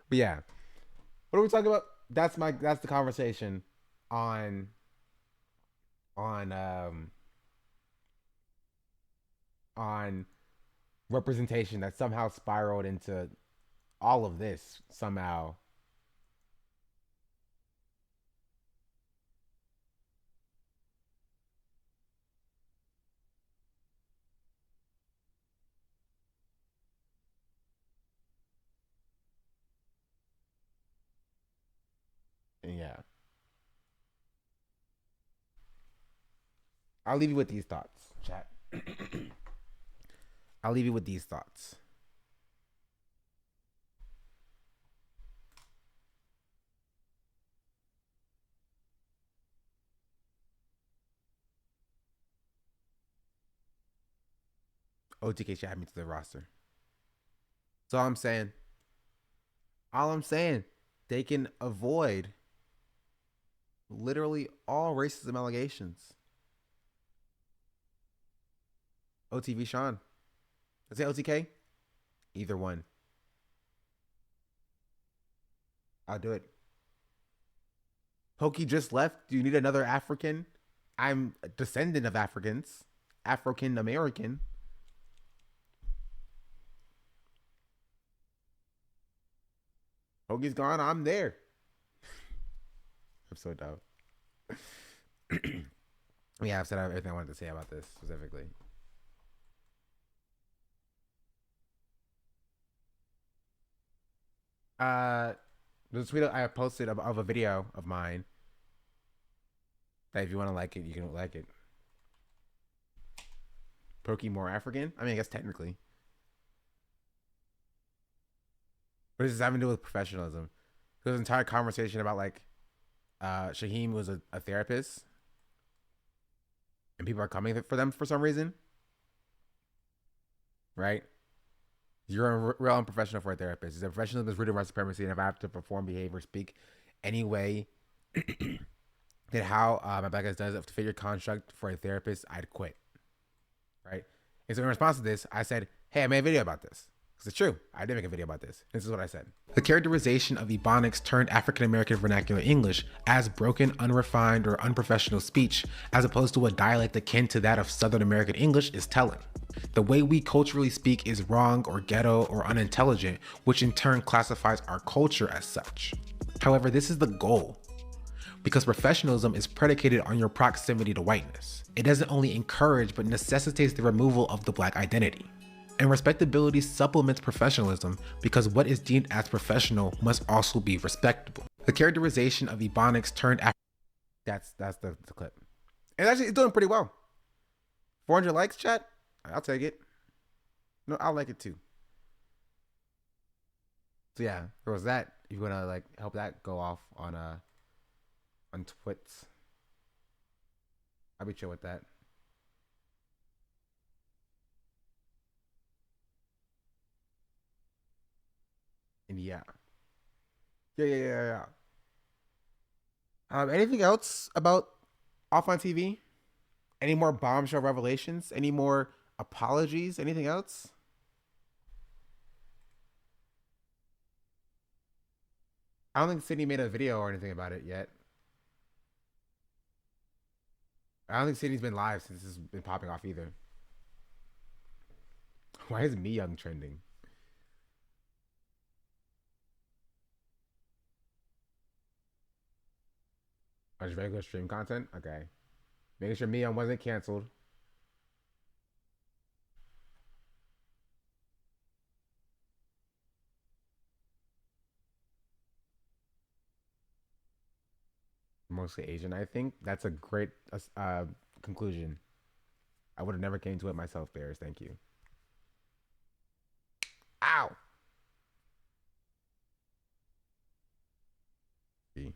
But yeah. What are we talking about? That's the conversation on representation that somehow spiraled into all of this somehow. Yeah. I'll leave you with these thoughts, chat. I'll leave you with these thoughts. OTK should add me to the roster. That's all I'm saying. All I'm saying, they can avoid literally all racism allegations. OTV Sean. Let's say OTK. Either one. I'll do it. Pokey just left. Do you need another African? I'm a descendant of Africans. African American. Pokey's gone. I'm there. I'm so dumb. Yeah, I've said everything I wanted to say about this specifically. There's a tweet I posted of a video of mine that if you want to like it, you can like it. Pokey more African? I mean, I guess technically. What does this have to do with professionalism? There's an entire conversation about like Shaheem was a therapist and people are coming for them for some reason. Right? You're a real unprofessional for a therapist. It's professionalism is rooted in white supremacy, and if I have to perform, behave, or speak any way that how my black guys does to fit your construct for a therapist, I'd quit. Right? And so in response to this, I said, hey, I made a video about this. Because it's true. I did make a video about this. This is what I said. The characterization of Ebonics turned African American vernacular English as broken, unrefined, or unprofessional speech, as opposed to a dialect akin to that of Southern American English, is telling. The way we culturally speak is wrong or ghetto or unintelligent, which in turn classifies our culture as such. However, this is the goal, because professionalism is predicated on your proximity to whiteness. It doesn't only encourage but necessitates the removal of the Black identity. And respectability supplements professionalism because what is deemed as professional must also be respectable. The characterization of Ebonics turned That's the clip. And actually, it's doing pretty well. 400 likes, chat? I'll take it. No, I'll like it too. So yeah, there was that. If you wanna like help that go off on Twits, I'll be chill with that. And yeah. Anything else about Off on TV? Any more bombshell revelations? Any more apologies? Anything else? I don't think Sydney made a video or anything about it yet. I don't think Sydney's been live since it's been popping off either. Why is Me Young trending? Oh, just regular stream content? Okay. Making sure Me Young wasn't canceled. Mostly Asian, I think. That's a great conclusion. I would have never came to it myself, Bears. Thank you. Ow! See.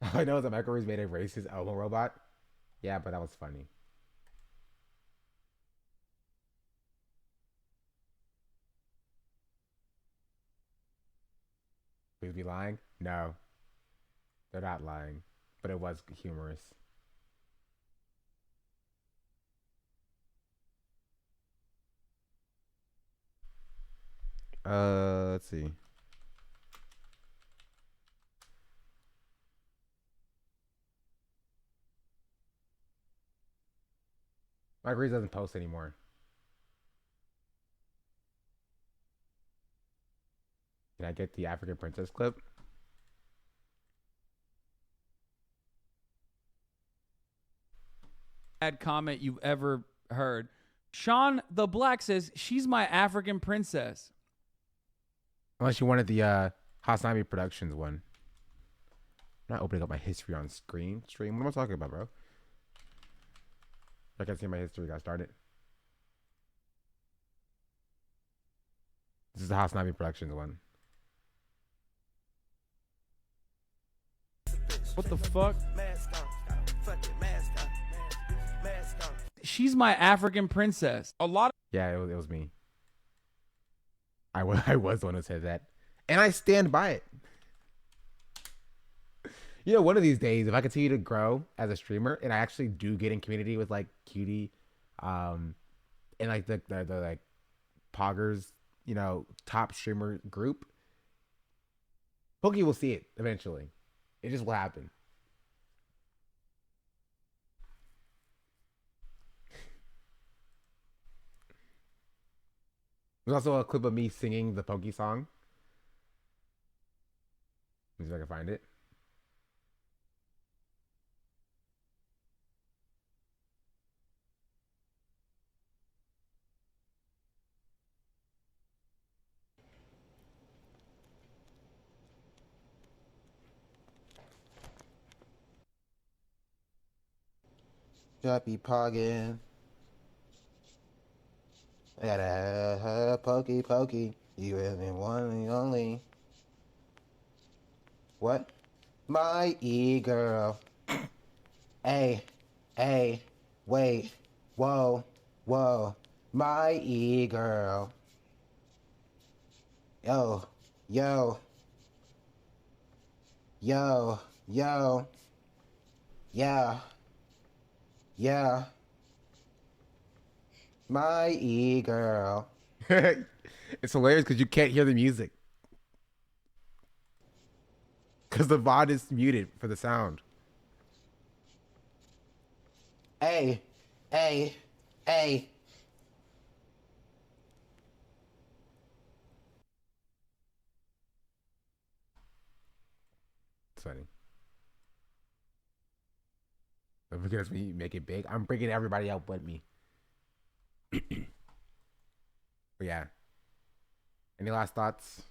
All I know is that Michael Reeves made a racist Elmo robot. Yeah, but that was funny. Please be lying? No. They're not lying. But it was humorous. Let's see. Mike Reeves doesn't post anymore. Can I get the African Princess clip? Bad comment you've ever heard. Sean the Black says, she's my African princess. Unless you wanted the Hasanami Productions one. I'm not opening up my history on stream. What am I talking about, bro? I can see my history got started. This is the Hasanami Productions one. What the fuck? She's my African princess. A lot of Yeah, it was me. I was the one who said that. And I stand by it. You know, one of these days, if I continue to grow as a streamer and I actually do get in community with like Cutie, and like the like Poggers, you know, top streamer group, Pokey will see it eventually. It just will happen. There's also a clip of me singing the Pokey song. Let me see if I can find it. Droppy poggin. I gotta have pokey. You really one and only. What? My e-girl. Hey, wait, whoa. Whoa, my e-girl. Yo, yo. Yo, yo. Yeah. Yeah. My e-girl. It's hilarious because you can't hear the music. Because the VOD is muted for the sound. Hey, hey, hey. It's funny. Don't forget us when you make it big. I'm bringing everybody out but me. But yeah. Any last thoughts?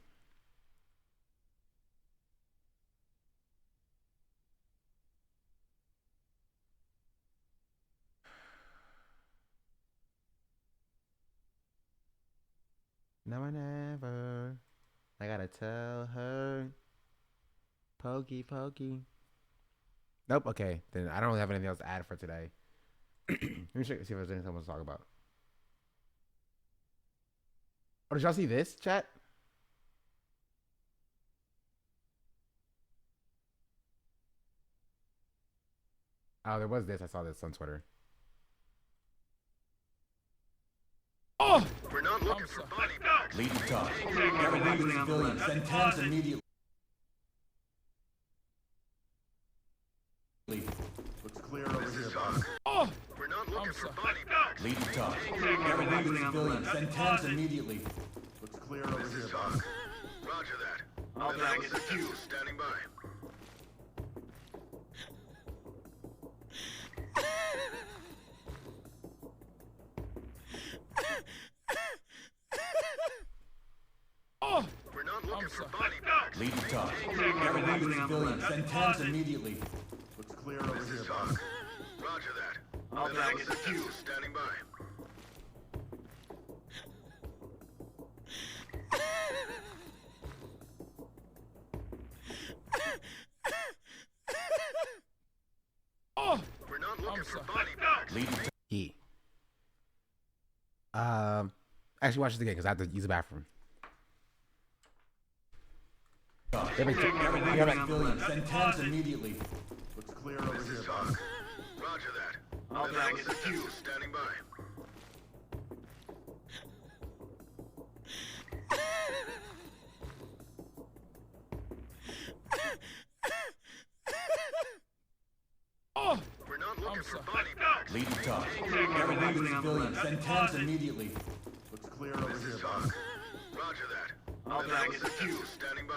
Now or never. I gotta tell her. Pokey, pokey. Nope. Okay. Then I don't really have anything else to add for today. Let me check, see if there's anything else to talk about. Oh, did y'all see this, chat? Oh, there was this. I saw this on Twitter. Oh! We're not looking for body bags. Lead to talk. Everyone with civilians, send TAMs immediately. Looks clear over here, boss. Oh! We're not looking for body bags. Lead to talk. Everyone with civilians, send TAMs immediately. Looks clear over here, boss. Roger that. I'll get the fuse standing by. Oh! We're not looking for body bags. Lead to talk. Everyone with civilians, send TAMs immediately. Looks clear over here, boss. Roger that. I'll get the fuse standing by. Oh! We're not looking for body bags. Lead to Yeah. Actually, watch this again because I have to use the bathroom. talk. Everyone with civilians, send TAMs immediately. Looks clear over here, boss. Roger that. I'll get the fuse standing by. Oh! We're not looking for body bags. Lead to talk. Everyone with civilians, send TAMs immediately. Looks clear over here, boss. Roger that. I'll get the fuse standing by.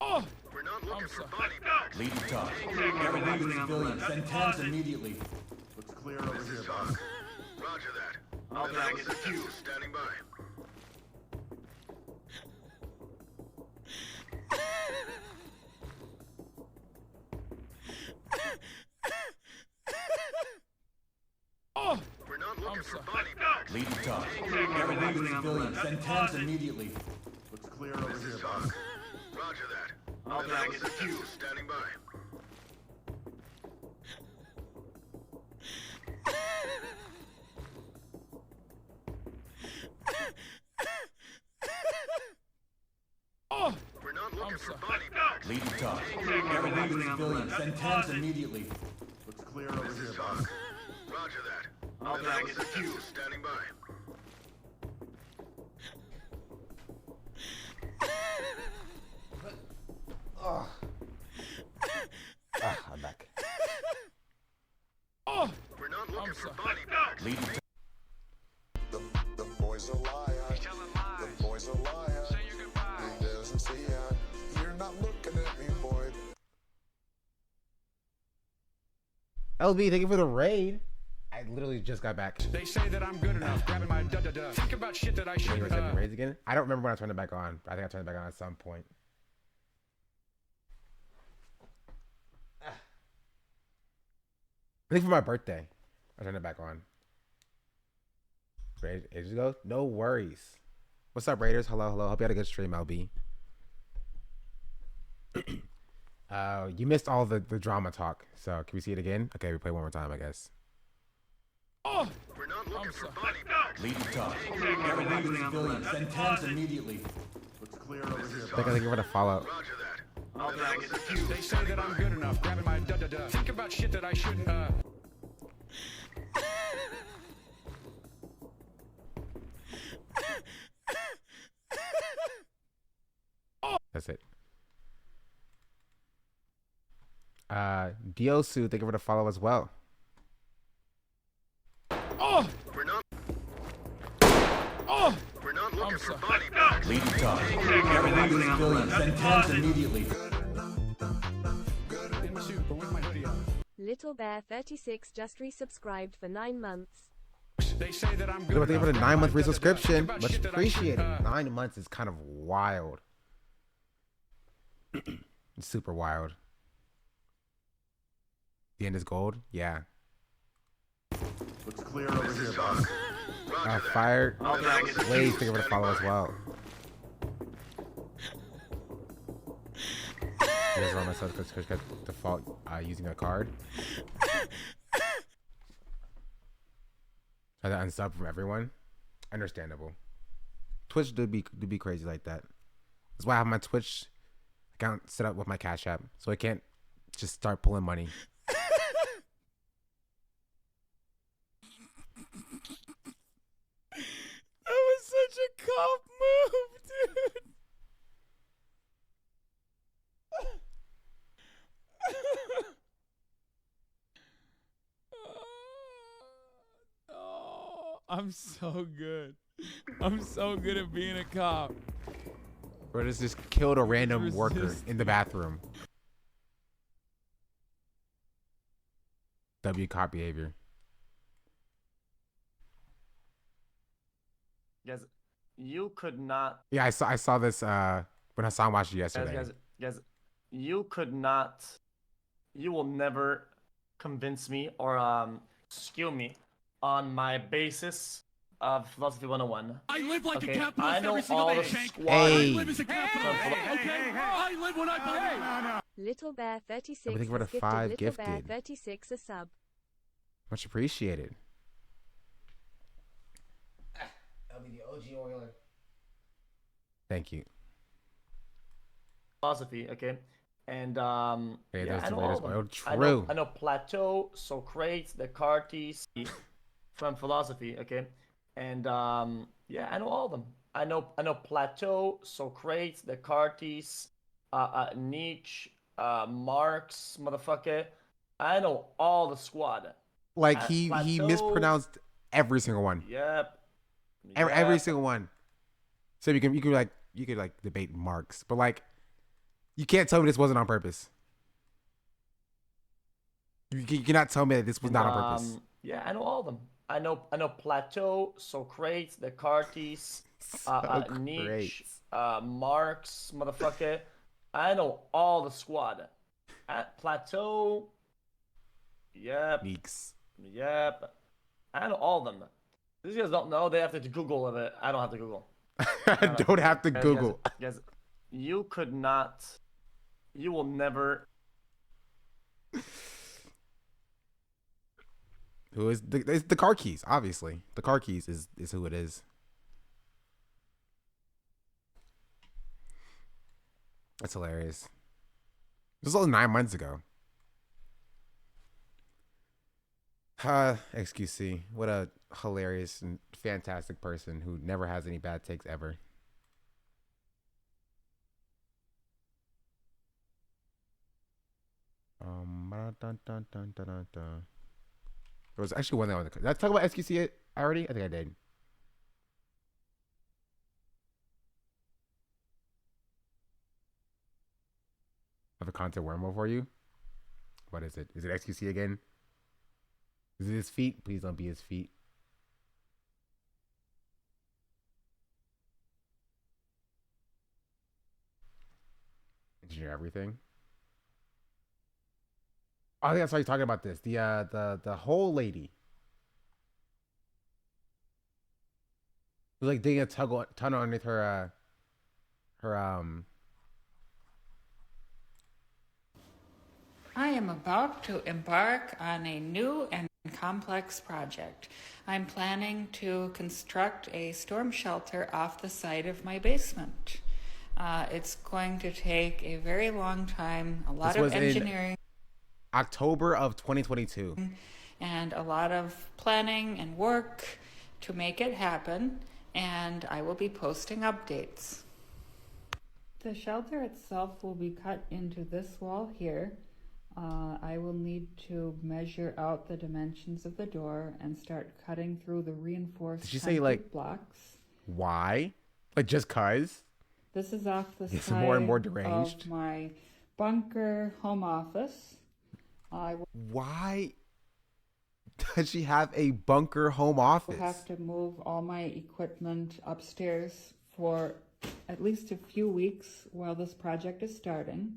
Oh! We're not looking for body bags. Lead to talk. Everyone with civilians, send TAMs immediately. Looks clear over here, boss. Roger that. I'll get the fuse standing by. Oh! We're not looking for body bags. Lead to talk. Everyone with civilians, send TAMs immediately. Looks clear over here, boss. Roger that. I'll get the fuse standing by. Oh! We're not looking for body bags. Lead to talk. Everyone with civilians, send TAMs immediately. Looks clear over here, boss. Roger that. I'll get the fuse standing by. Oh. I'm back. Oh! We're not looking for body bags. Lead to The boys are liars. The boys are liars. Say your goodbye. He doesn't see ya. You're not looking at me, boy. LB, thank you for the raid. I literally just got back. They say that I'm good enough, grabbing my da-da-da. Think about shit that I Thank you shouldn't for the raids again. I don't remember when I turned it back on, but I think I turned it back on at some point. I think for my birthday, I turned it back on. Ages ago? No worries. What's up, Raiders? Hello, hello. Hope you had a good stream, LB. You missed all the drama talk. So can we see it again? Okay, we play one more time, I guess. Oh! We're not looking for body bags. Lead to top. Everything to civilians. Send 10s immediately. Looks clear over here. I think we're gonna follow. They say that I'm good enough, grabbing my da-da-da. Think about shit that I shouldn't, That's it. Diosu, thank you for the follow as well. Oh! We're not. Oh! We're not looking for body bags. Lead to top. Everything to civilians. Send 10s immediately. Little Bear 36 just resubscribed for 9 months. They say that I'm Thank you for the 9-month resubscription. Much appreciated. 9 months is kind of wild. It's super wild. The end is gold? Yeah. Looks clear over here, boss. Fire. Blaze, thank you for the follow as well. Here's all myself because default using a card. Try to unsub from everyone. Understandable. Twitch do be crazy like that. That's why I have my Twitch account set up with my Cash App, so I can't just start pulling money. That was such a cop move, dude. Oh, I'm so good. I'm so good at being a cop. Bro just killed a random worker in the bathroom. W cop behavior. Guys, you could not. Yeah, I saw this when Hassan watched it yesterday. Guys, you could not. You will never convince me or skew me on my basis of Philosophy 101. I live like okay? a capitalist I know every single all day. the squad. Hey. I live as a capitalist. Okay? I live when I believe. Little Bear 36 Everything for has the gifted 5 Little Bear gifted. 36 a sub. Much appreciated. That'll be the OG oiler. Thank you. Philosophy, okay? And Hey, yeah, those I know Raiders all of them. oil. True. I know Plato, Socrates, Descartes from philosophy, okay? And yeah, I know all of them. I know Plato, Socrates, Descartes, Nietzsche, Marx, motherfucker. I know all the squad. Like he Plateau. mispronounced every single one. Yep. Every single one. So you could debate Marx, but like you can't tell me this wasn't on purpose. You cannot tell me that this was not on purpose. Yeah, I know all of them. I know Plato, Socrates, Descartes, Nietzsche, Marx, motherfucker. I know all the squad. At Plateau. Yep. Meeks. Yep. I know all of them. These guys don't know. They have to Google it. I don't have to Google. I don't have to Google. Guys, you could not. You will never. Who is it's the car keys? Obviously, the car keys is who it is. That's hilarious. This was all 9 months ago. XQC, what a hilarious and fantastic person who never has any bad takes ever. There was actually one that I wanted to. Did I talk about SQC already? I think I did. I have a content wormhole for you. What is it? Is it XQC again? Is it his feet? Please don't be his feet. Engineer everything. Oh, I think I saw you talking about this. The whole lady. was like digging a tunnel underneath her I am about to embark on a new and complex project. I'm planning to construct a storm shelter off the side of my basement. It's going to take a very long time, a lot of engineering. October of 2022. And a lot of planning and work to make it happen, and I will be posting updates. The shelter itself will be cut into this wall here. I will need to measure out the dimensions of the door and start cutting through the reinforced Did you say like blocks. Why? Like just cause? This is off the It's side more and more deranged. of my bunker home office. Why does she have a bunker home office? I have to move all my equipment upstairs for at least a few weeks while this project is starting.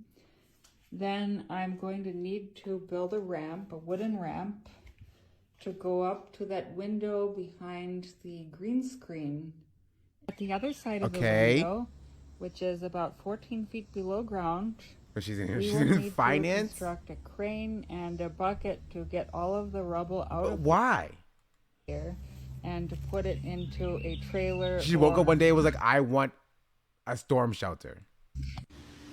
Then I'm going to need to build a ramp, a wooden ramp, to go up to that window behind the green screen. At the other side of the window, which is about 14 feet below ground, But she's in we she's will in need finance. to construct a crane and a bucket to get all of the rubble out of Why? here and to put it into a trailer. She woke up one day and was like, I want a storm shelter.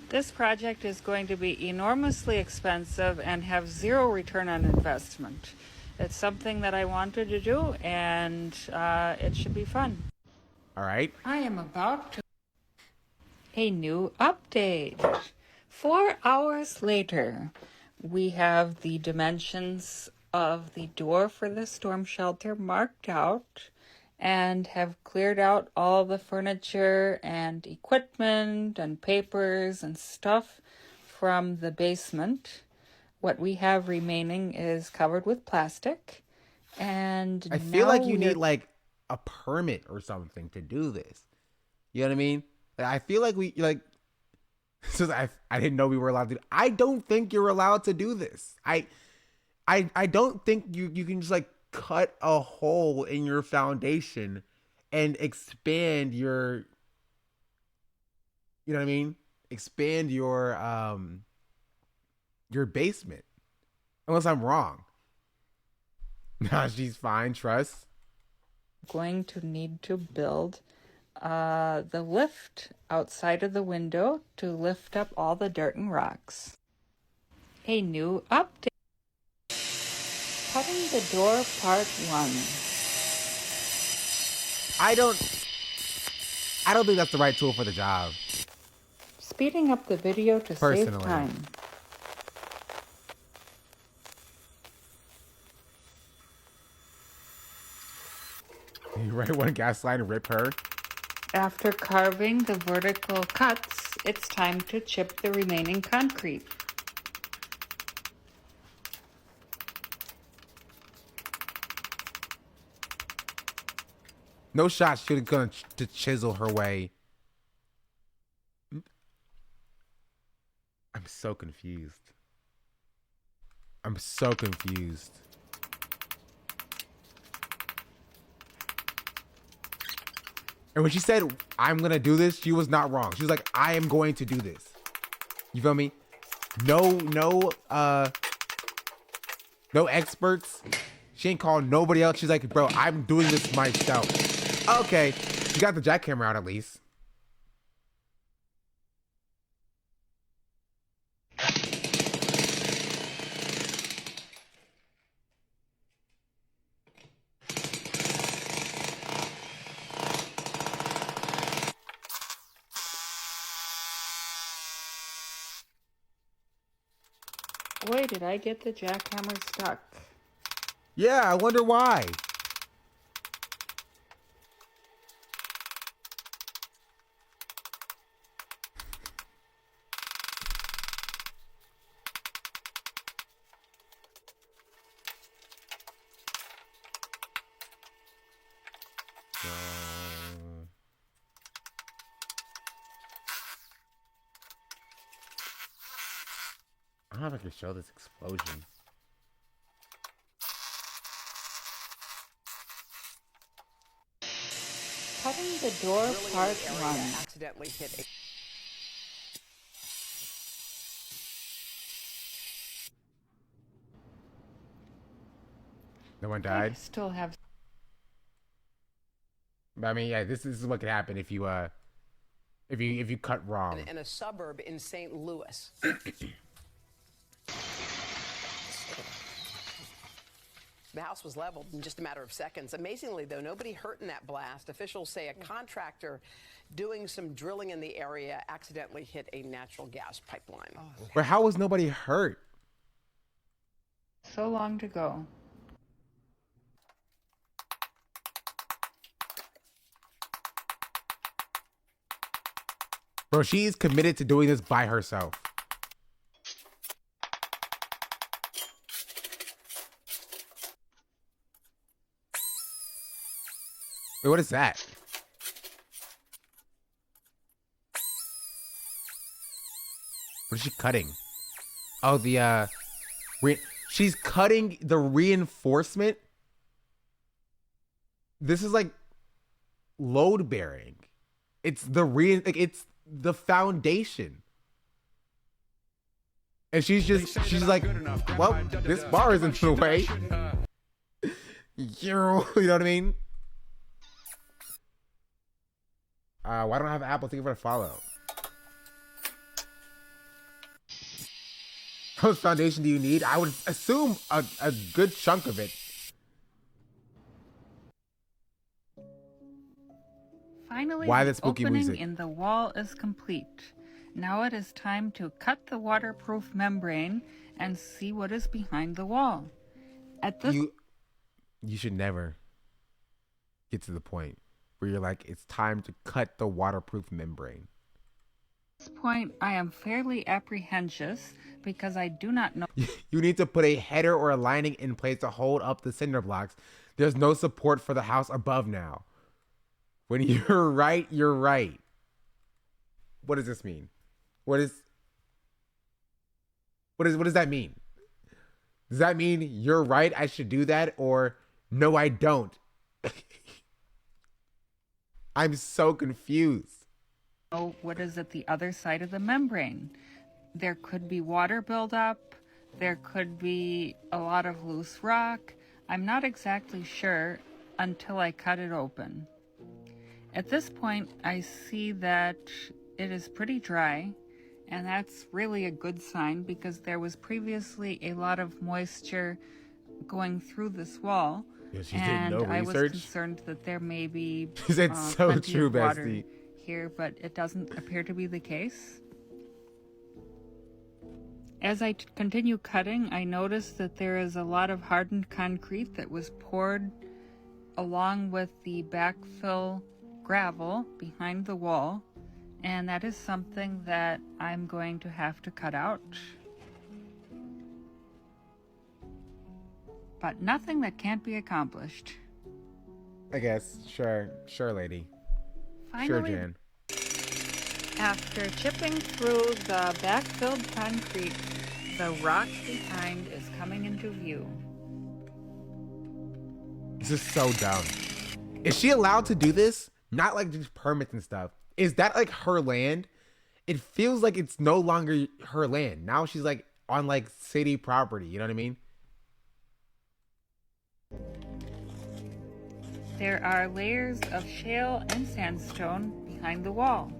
This project is going to be enormously expensive and have zero return on investment. It's something that I wanted to do, and it should be fun. All right. I am about to... A new update. 4 hours later, we have the dimensions of the door for the storm shelter marked out and have cleared out all the furniture and equipment and papers and stuff from the basement. What we have remaining is covered with plastic. And I feel like you need like a permit or something to do this. You know what I mean? Like, I feel like we like since I didn't know we were allowed to. I don't think you're allowed to do this. I don't think you can just like cut a hole in your foundation and expand your, you know what I mean? Expand your basement. Unless I'm wrong. Nah, she's fine, trust. Going to need to build the lift outside of the window to lift up all the dirt and rocks. A new update. Cutting the door part 1. I don't think that's the right tool for the job. Speeding up the video to save Personally. time. You write one gas line and rip her. After carving the vertical cuts, it's time to chip the remaining concrete. No shot she's gonna to chisel her way. I'm so confused. I'm so confused. And when she said, I'm gonna do this, she was not wrong. She was like, I am going to do this. You feel me? No experts. She ain't called nobody else. She's like, bro, I'm doing this myself. Okay, you got the jackhammer out at least. Boy, did I get the jackhammer stuck. Yeah, I wonder why. I don't know if I can show this explosion. Cutting the Door Part 1. Accidentally hit a No one I died. still have. But I mean, yeah, this is what could happen if you cut wrong. in a suburb in St. Louis. The house was leveled in just a matter of seconds. Amazingly, though, nobody hurt in that blast. Officials say a contractor doing some drilling in the area accidentally hit a natural gas pipeline. But how was nobody hurt? So long to go. Bro, she's committed to doing this by herself. Wait, what is that? What is she cutting? Oh, she's cutting the reinforcement. This is like load bearing. It's it's the foundation. And she's like, well, this bar isn't in the way. You know what I mean? Why don't I have Apple? Thank you for the follow. How much foundation do you need? I would assume a good chunk of it. Finally, Why the the spooky opening music? in the wall is complete. Now it is time to cut the waterproof membrane and see what is behind the wall. At this You should never get to the point where you're like, it's time to cut the waterproof membrane. point, I am fairly apprehensive because I do not know. You need to put a header or a lining in place to hold up the cinder blocks. There's no support for the house above now. When you're right, you're right. What does this mean? What does that mean? Does that mean you're right, I should do that, or no, I don't? I'm so confused. Oh, what is at the other side of the membrane? There could be water buildup. There could be a lot of loose rock. I'm not exactly sure until I cut it open. At this point, I see that it is pretty dry, and that's really a good sign because there was previously a lot of moisture going through this wall. Yeah, she did and no I was research. concerned that there may be It's so plenty true, of water bestie. here, but it doesn't appear to be the case. As I continue cutting, I notice that there is a lot of hardened concrete that was poured along with the backfill gravel behind the wall, and that is something that I'm going to have to cut out. But nothing that can't be accomplished. I guess. Sure, lady. Finally, Sure, Jan. after chipping through the backfilled concrete, the rock behind is coming into view. This is so dumb. Is she allowed to do this? Not like just permits and stuff. Is that like her land? It feels like it's no longer her land. Now she's like on like city property. You know what I mean? There are layers of shale and sandstone behind the wall.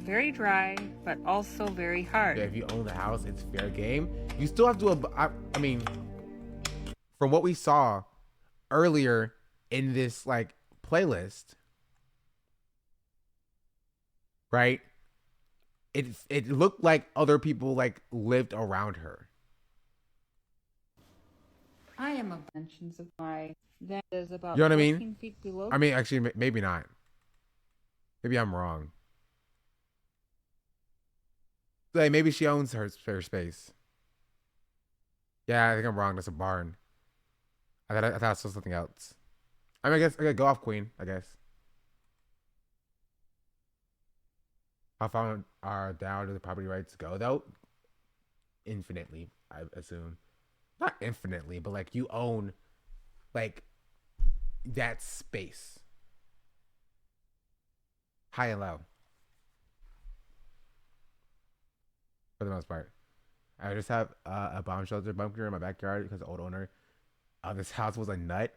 Very dry, but also very hard. Yeah, if you own the house, it's fair game. You still have to, I mean, from what we saw earlier in this like playlist, right? It looked like other people like lived around her. I am a dimensions of my that is about You know what I 14 mean? feet below. I mean, actually, maybe not. Maybe I'm wrong. Like, maybe she owns her space. Yeah, I think I'm wrong. That's a barn. I thought I saw something else. I mean, I guess I gotta go off, Queen. I guess. How far are down do the property rights go though? Infinitely, I assume. Not infinitely, but like you own, like that space. high and low. For the most part. I just have a bomb shelter bunker in my backyard because the old owner of this house was a nut.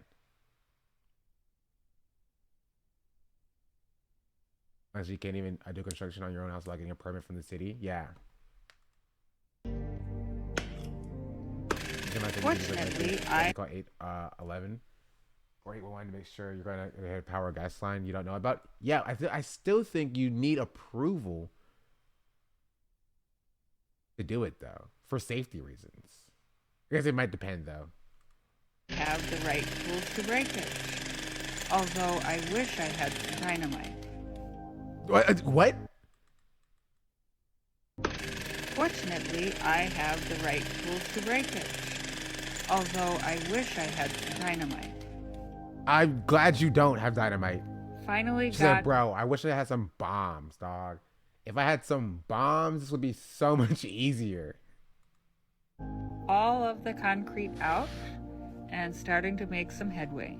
Actually, you can't even do construction on your own house without getting a permit from the city. Yeah. Fortunately, I call 811 or 811 to make sure you're gonna hit power or gas line you don't know about. Yeah, I still think you need approval to do it though, for safety reasons. I guess it might depend though. have the right tools to break it. Although I wish I had some dynamite. What? Fortunately, I have the right tools to break it. Although I wish I had some dynamite. I'm glad you don't have dynamite. Finally She got... said, bro, I wish I had some bombs, dog. If I had some bombs, this would be so much easier. all of the concrete out and starting to make some headway.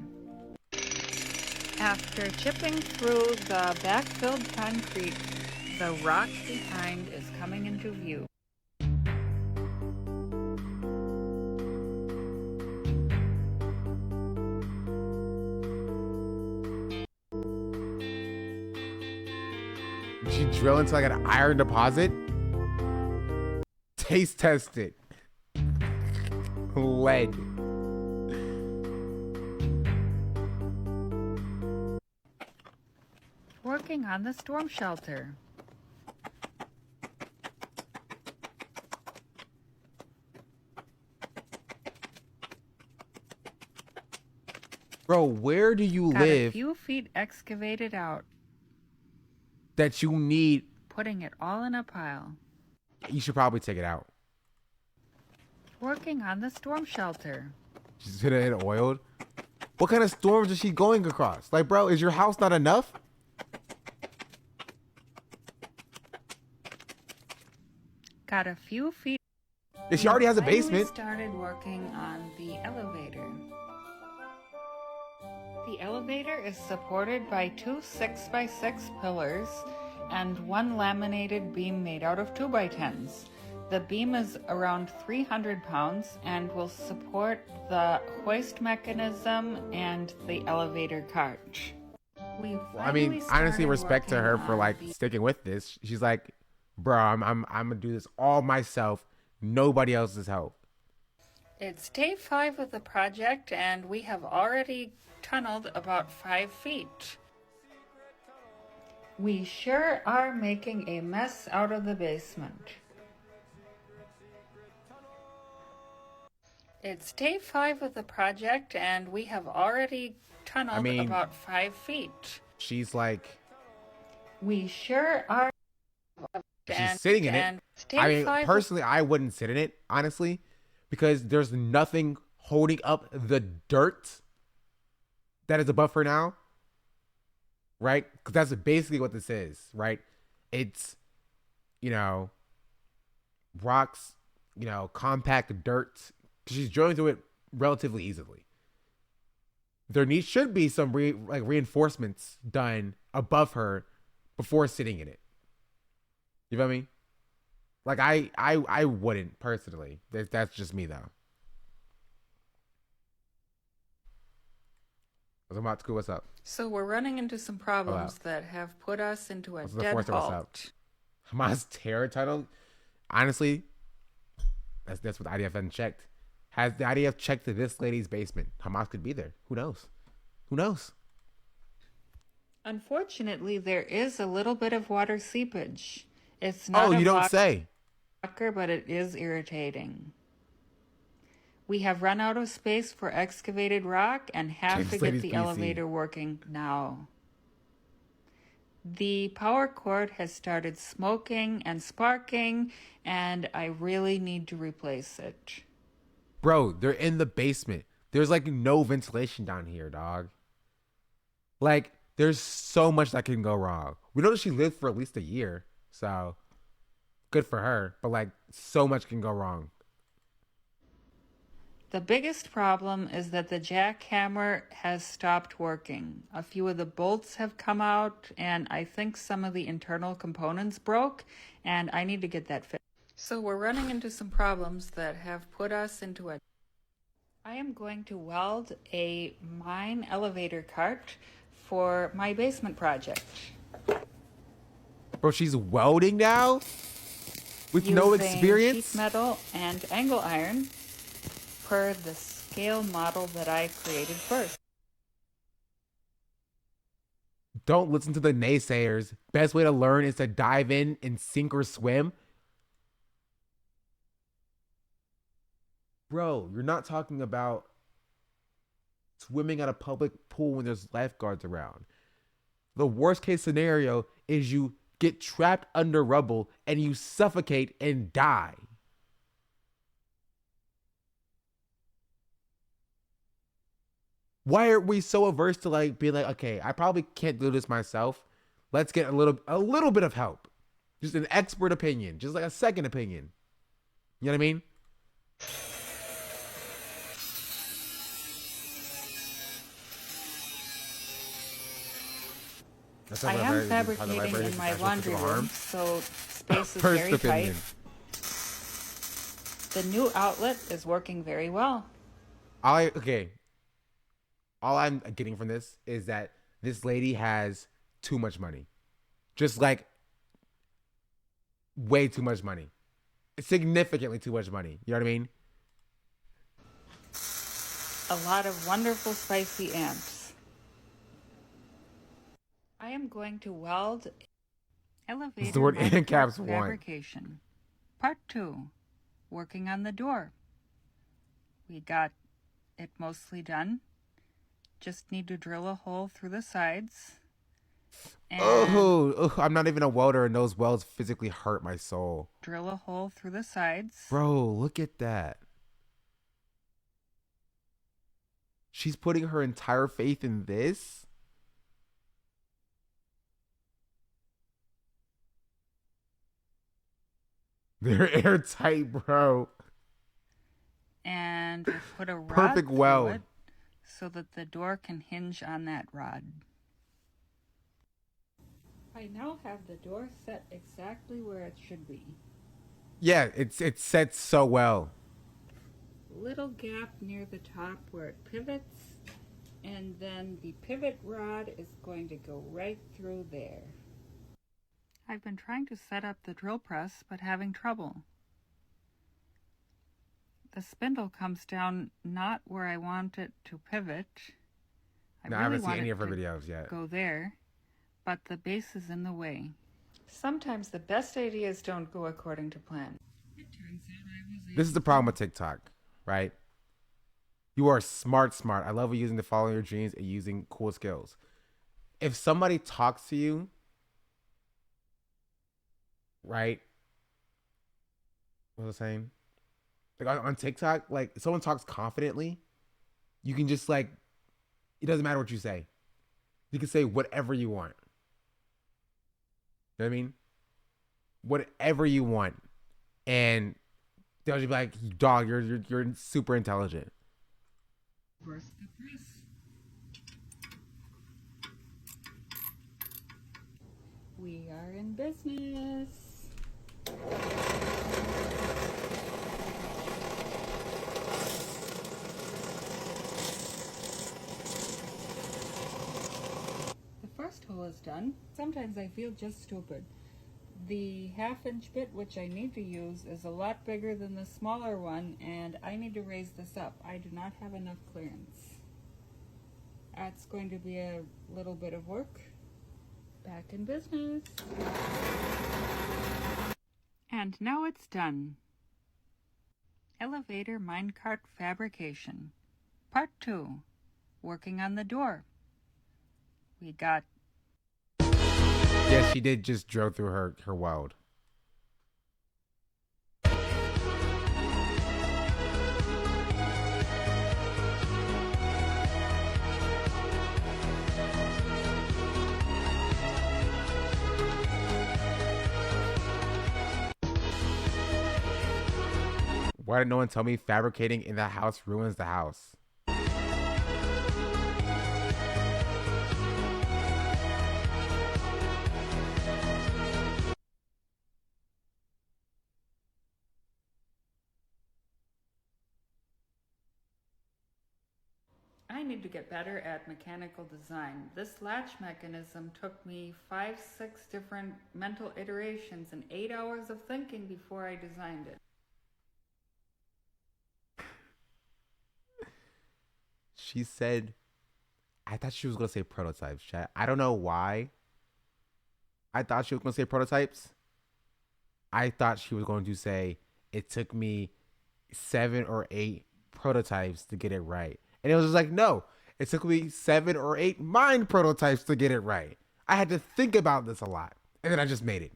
After chipping through the backfilled concrete, the rock behind is coming into view. Did she drill into like an iron deposit? Taste test it. Lead. Working on the storm shelter. Bro, where do you Got live a few feet excavated out, that you need? putting it all in a pile. You should probably take it out. Working on the storm shelter. She's gonna hit it oiled. What kind of storms is she going across? Like, bro, is your house not enough? Got a few feet. Yeah, she already has a Finally basement. started working on the elevator. The elevator is supported by two 6x6 pillars and one laminated beam made out of 2x10s. The beam is around 300 pounds and will support the hoist mechanism and the elevator cart. Well, I mean, honestly, respect to her for like sticking with this. She's like, bro, I'm gonna do this all myself. Nobody else's help. It's day 5 of the project and we have already tunneled about 5 feet. We sure are making a mess out of the basement. It's day 5 of the project and we have already tunneled about 5 feet. She's like, We sure are. she's sitting in it. I mean, personally, I wouldn't sit in it, honestly, because there's nothing holding up the dirt that is above her now, right? Because that's basically what this is, right? It's, rocks, compact dirt. She's drilling through it relatively easily. There should be some reinforcements done above her before sitting in it. You feel me? Like I wouldn't personally. That's just me though. What's up? So we're running into some problems that have put us into a dead What's up? halt. Hamas terror tunnel. Honestly, that's what the IDF hasn't checked. Has the IDF checked this lady's basement? Hamas could be there. Who knows? Who knows? Unfortunately, there is a little bit of water seepage. It's not you don't say. blocker, but it is irritating. We have run out of space for excavated rock and have to get the elevator working now. The power cord has started smoking and sparking, and I really need to replace it. Bro, they're in the basement. There's like no ventilation down here, dog. Like, there's so much that can go wrong. We know that she lived for at least a year, so good for her. But like, so much can go wrong. The biggest problem is that the jackhammer has stopped working. A few of the bolts have come out, and I think some of the internal components broke, and I need to get that fixed. So we're running into some problems that have put us into a... I am going to weld a mine elevator cart for my basement project. Bro, she's welding now? With no Using experience? sheet metal and angle iron per the scale model that I created first. Don't listen to the naysayers. Best way to learn is to dive in and sink or swim. Bro, you're not talking about swimming at a public pool when there's lifeguards around. The worst case scenario is you get trapped under rubble and you suffocate and die. Why are we so averse to like being like, okay, I probably can't do this myself. Let's get a little bit of help. Just an expert opinion, just like a second opinion. You know what I mean? I am fabricating in my laundry room, so space is very tight. The new outlet is working very well. All I'm getting from this is that this lady has too much money. Just like way too much money. Significantly too much money. You know what I mean? A lot of wonderful spicy amps. I am going to weld elevator the word in caps one. fabrication. Part 2. Working on the door. We got it mostly done. Just need to drill a hole through the sides. And I'm not even a welder, and those welds physically hurt my soul. Drill a hole through the sides. Bro, look at that. She's putting her entire faith in this? They're airtight, bro. And we'll put a rod Perfect through weld. it so that the door can hinge on that rod. I now have the door set exactly where it should be. Yeah, it's set so well. Little gap near the top where it pivots, and then the pivot rod is going to go right through there. I've been trying to set up the drill press, but having trouble. The spindle comes down not where I want it to pivot. I haven't seen any of her videos yet. Go there, but the base is in the way. Sometimes the best ideas don't go according to plan. It turns out I was This is the problem with TikTok, right? You are smart. I love using the following your dreams and using cool skills. If somebody talks to you, right? What was I saying? Like on TikTok, like if someone talks confidently, you can just like, it doesn't matter what you say. You can say whatever you want. You know what I mean? Whatever you want. And they'll just be like, dog, you're super intelligent. First the press. We are in business. The first hole is done. Sometimes I feel just stupid. The half-inch bit which I need to use is a lot bigger than the smaller one, and I need to raise this up. I do not have enough clearance. That's going to be a little bit of work. Back in business. And now it's done. Elevator minecart fabrication. Part 2. Working on the door. We got... Yeah, she did just drill through her weld. Why did no one tell me fabricating in the house ruins the house? I need to get better at mechanical design. This latch mechanism took me 5-6 different mental iterations and 8 hours of thinking before I designed it. She said, I thought she was going to say prototypes, chat. I don't know why. I thought she was going to say prototypes. I thought she was going to say, it took me 7 or 8 prototypes to get it right. And it was just like, no, it took me 7 or 8 mind prototypes to get it right. I had to think about this a lot. And then I just made it.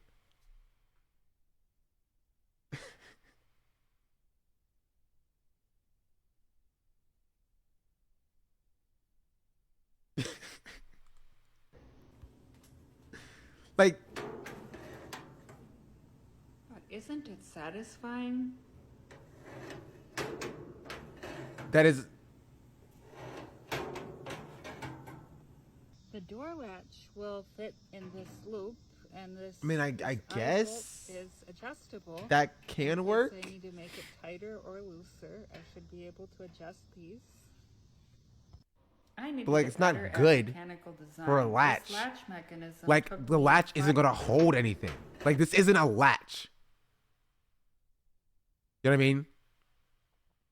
Like, But isn't it satisfying? that is... The door latch will fit in this loop, and this, I mean, I this guess eye bolt is adjustable. that can In case work. I need to make it tighter or looser, I should be able to adjust these. I need But to like, get it's not better at good mechanical design. for a This latch. latch mechanism Like, took the me latch isn't going to hold anything. Like, this isn't a latch. You know what I mean?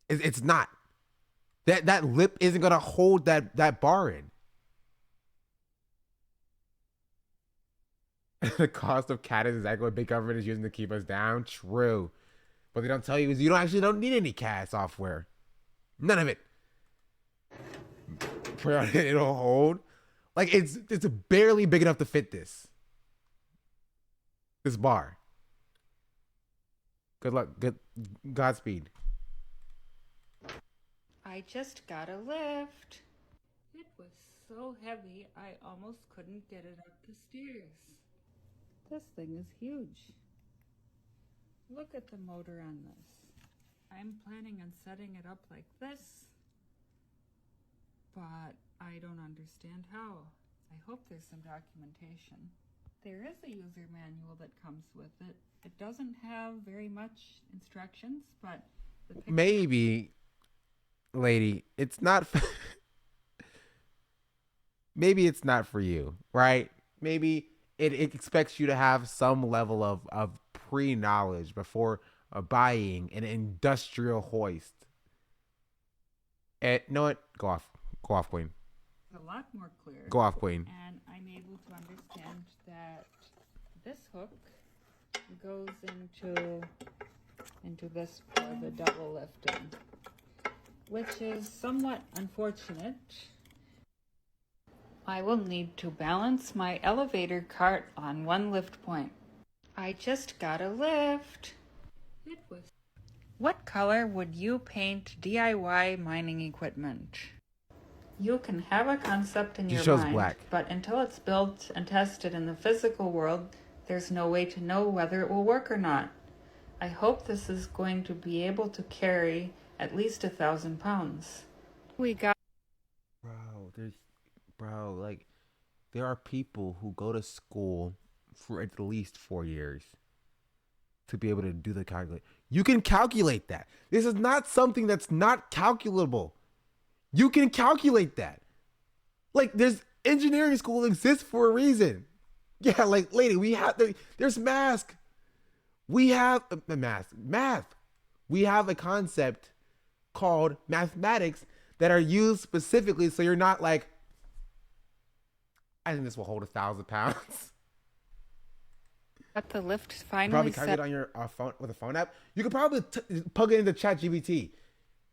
It's not. That lip isn't going to hold that bar in. The cost of CAD is exactly what big government is using to keep us down. True. But they don't tell you is you don't need any CAD software. None of it. It'll hold. Like, it's barely big enough to fit this bar. Good luck. Godspeed. I just got a lift. It was so heavy, I almost couldn't get it up the stairs. This thing is huge. Look at the motor on this. I'm planning on setting it up like this, but I don't understand how. I hope there's some documentation. There is a user manual that comes with it. It doesn't have very much instructions, but the picture... Maybe, lady, it's not. Maybe it's not for you, right? Maybe it expects you to have some level of pre-knowledge before buying an industrial hoist. And you know what? Go off, Queen. A lot more clear. Go off, Queen. And I'm able to understand that this hook goes into this for the double lifting, which is somewhat unfortunate. I will need to balance my elevator cart on one lift point. I just got a lift. It was. What color would you paint DIY mining equipment? You can have a concept in She your chose mind, black. but until it's built and tested in the physical world, there's no way to know whether it will work or not. I hope this is going to be able to carry at least 1,000 pounds. We got... Bro, like, there are people who go to school for at least 4 years to be able to do the calculate. You can calculate that. This is not something that's not calculable. You can calculate that. Like, there's engineering school exists for a reason. Yeah, like, lady, there's math. We have math. We have a concept called mathematics that are used specifically so you're not like, I think this will hold 1,000 pounds. Got the lift You finally probably set. calculate on your phone with a phone app. You could probably plug it into ChatGPT.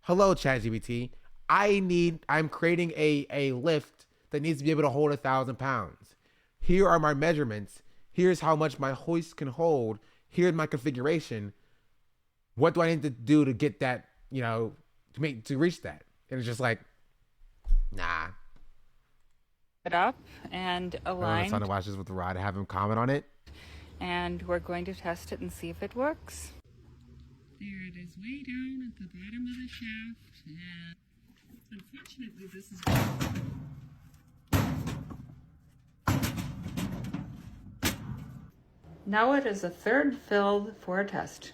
Hello, ChatGPT. I'm creating a lift that needs to be able to hold 1,000 pounds. Here are my measurements. Here's how much my hoist can hold. Here's my configuration. What do I need to do to get that, to reach that? And it's just like, nah. It up and I'm aligned, trying to watch this with the rod and have him comment on it. and we're going to test it and see if it works. There it is, way down at the bottom of the shaft. And unfortunately, this is. Now it is a third filled for a test.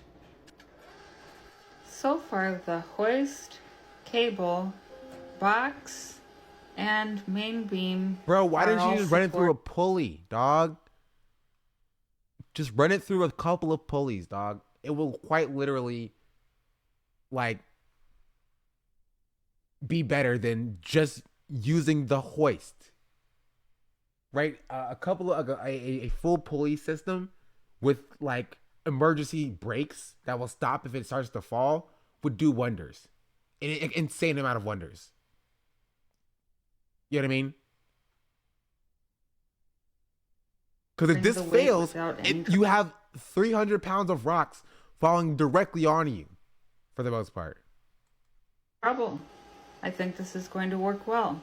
So far, the hoist, cable, box, and main beam. Bro, why are didn't you all just run it through a support- pulley, dog? Just run it through a couple of pulleys, dog. It will quite literally, like, be better than just using the hoist. Right? A couple of a full pulley system with like emergency brakes that will stop if it starts to fall would do wonders. An insane amount of wonders. You know what I mean? Because if Bring this the weight fails, without any you have 300 pounds of rocks falling directly on you, for the most part. trouble. I think this is going to work well.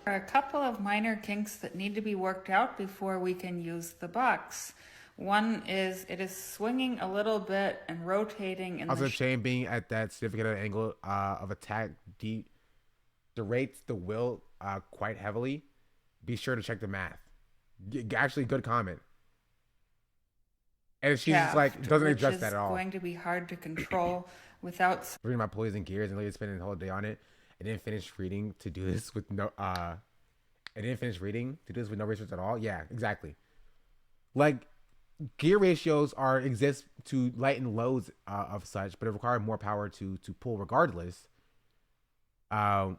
There are a couple of minor kinks that need to be worked out before we can use the box. One is it is swinging a little bit and rotating in Also, the the chain being at that significant angle of attack derates the wheel quite heavily. Be sure to check the math. Actually, good comment. And she's just like, doesn't address that at all. Which is going to be hard to control without. Reading my pulleys and gears and literally spending the whole day on it. I didn't finish reading to do this with no research at all. Yeah, exactly. Like, gear ratios exist to lighten loads of such, but it requires more power to pull regardless.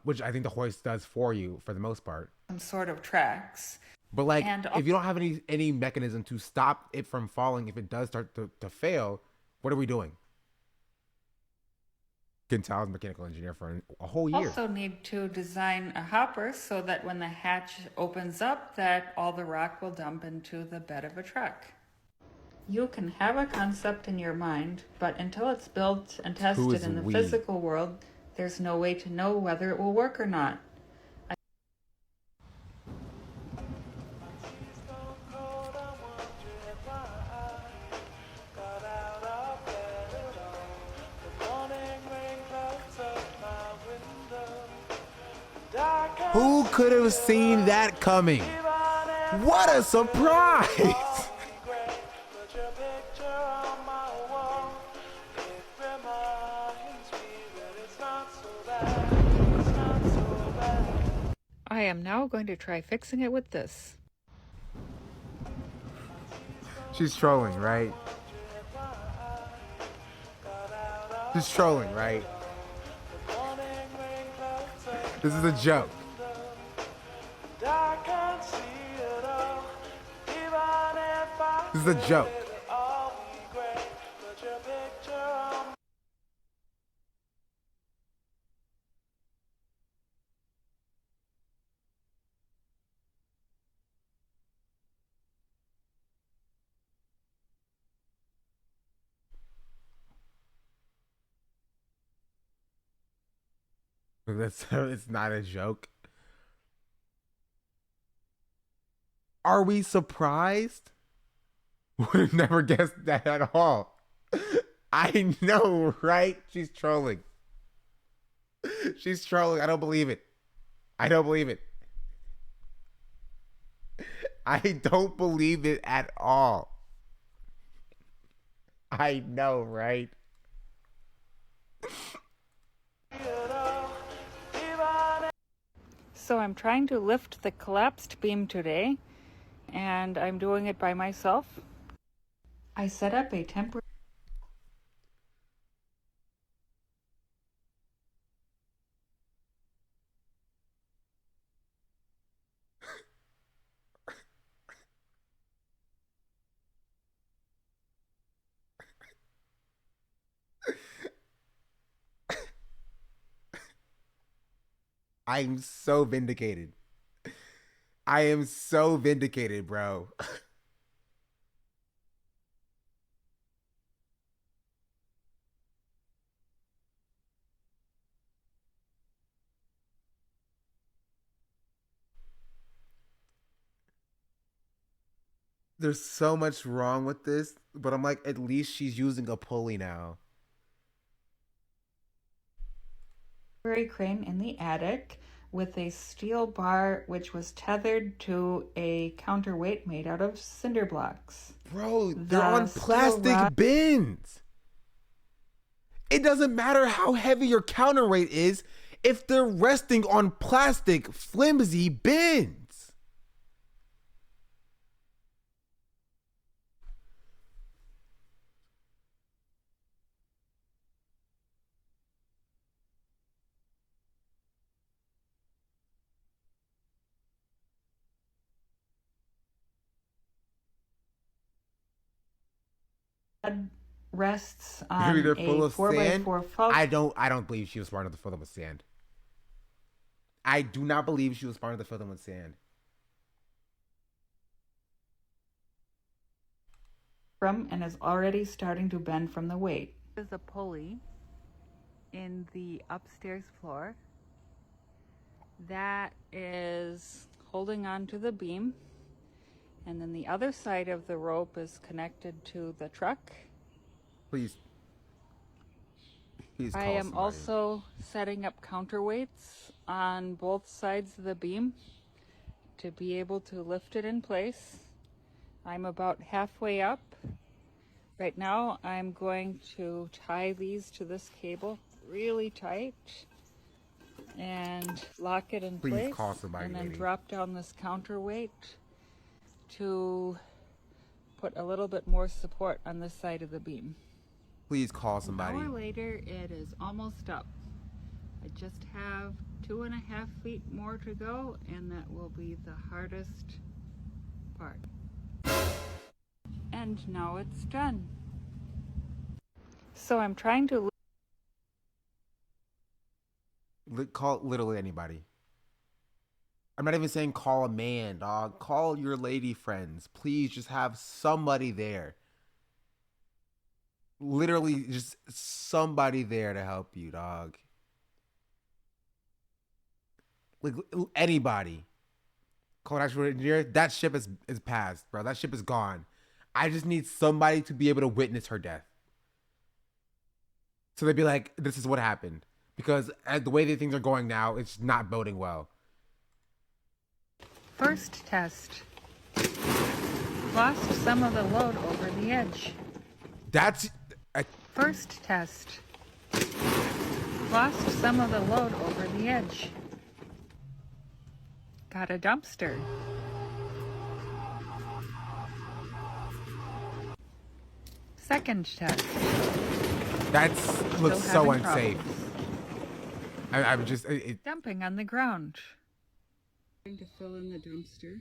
Which I think the hoist does for you for the most part. Some sort of tracks. But like, And if you don't have any mechanism to stop it from falling, if it does start to fail, what are we doing? Can tell I was a mechanical engineer for a whole year. Also need to design a hopper so that when the hatch opens up, that all the rock will dump into the bed of a truck. You can have a concept in your mind, but until it's built and tested in the physical world, there's no way to know whether it will work or not. Who could have seen that coming? What a surprise! I am now going to try fixing it with this. She's trolling, right? She's trolling, right? This is a joke. This is a joke. It's not a joke. Are we surprised? Would have never guessed that at all. I know, right? She's trolling. She's trolling. I don't believe it. I don't believe it. I don't believe it at all. I know, right? So I'm trying to lift the collapsed beam today, and I'm doing it by myself. I set up a temporary I'm so vindicated. I am so vindicated, bro. There's so much wrong with this, but I'm like, at least she's using a pulley now. temporary crane in the attic with a steel bar which was tethered to a counterweight made out of cinder blocks. Bro, they're on plastic bins. It doesn't matter how heavy your counterweight is if they're resting on plastic, flimsy bins. Rests Maybe on they're a full of 4x4 sand. felt. I don't believe she was smart enough to fill them with sand. I do not believe she was smart enough to fill them with sand. And is already starting to bend from the weight. There's a pulley in the upstairs floor that is holding on to the beam, and then the other side of the rope is connected to the truck. Please call I am somebody. also setting up counterweights on both sides of the beam to be able to lift it in place. I'm about halfway up. Right now, I'm going to tie these to this cable really tight and lock it in Please place. call somebody, and then lady. drop down this counterweight to put a little bit more support on this side of the beam. Please call somebody. An hour later, it is almost up. I just have 2.5 feet more to go, and that will be the hardest part. And now it's done. So I'm trying to Call literally anybody. I'm not even saying call a man, dog. Call your lady friends. Please just have somebody there. Literally just somebody there to help you, dog. Like anybody. Call an actual engineer. That ship is passed, bro. That ship is gone. I just need somebody to be able to witness her death. So they'd be like, this is what happened. Because the way that things are going now, it's not boding well. First test. Lost some of the load over the edge. That's... First test. Lost some of the load over the edge. Got a dumpster. Second test. That looks so having unsafe. I'm just... Dumping on the ground. Trying to fill in the dumpster.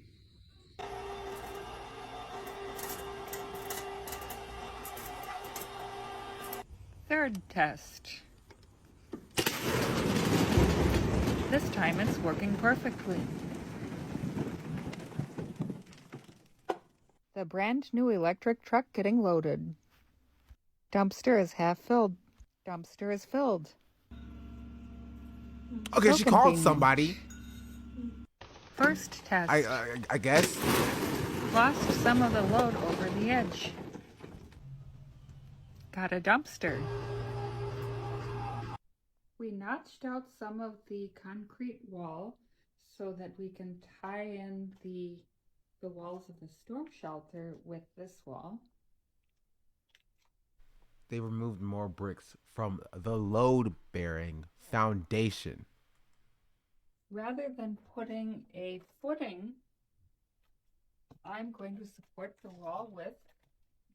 Third test. This time it's working perfectly. The brand new electric truck getting loaded. Dumpster is half filled. Dumpster is filled. Okay, So she called convenient. somebody. First test. I guess. Lost some of the load over the edge. Got a dumpster. We notched out some of the concrete wall so that we can tie in the walls of the storm shelter with this wall. They removed more bricks from the load-bearing foundation. Rather than putting a footing, I'm going to support the wall with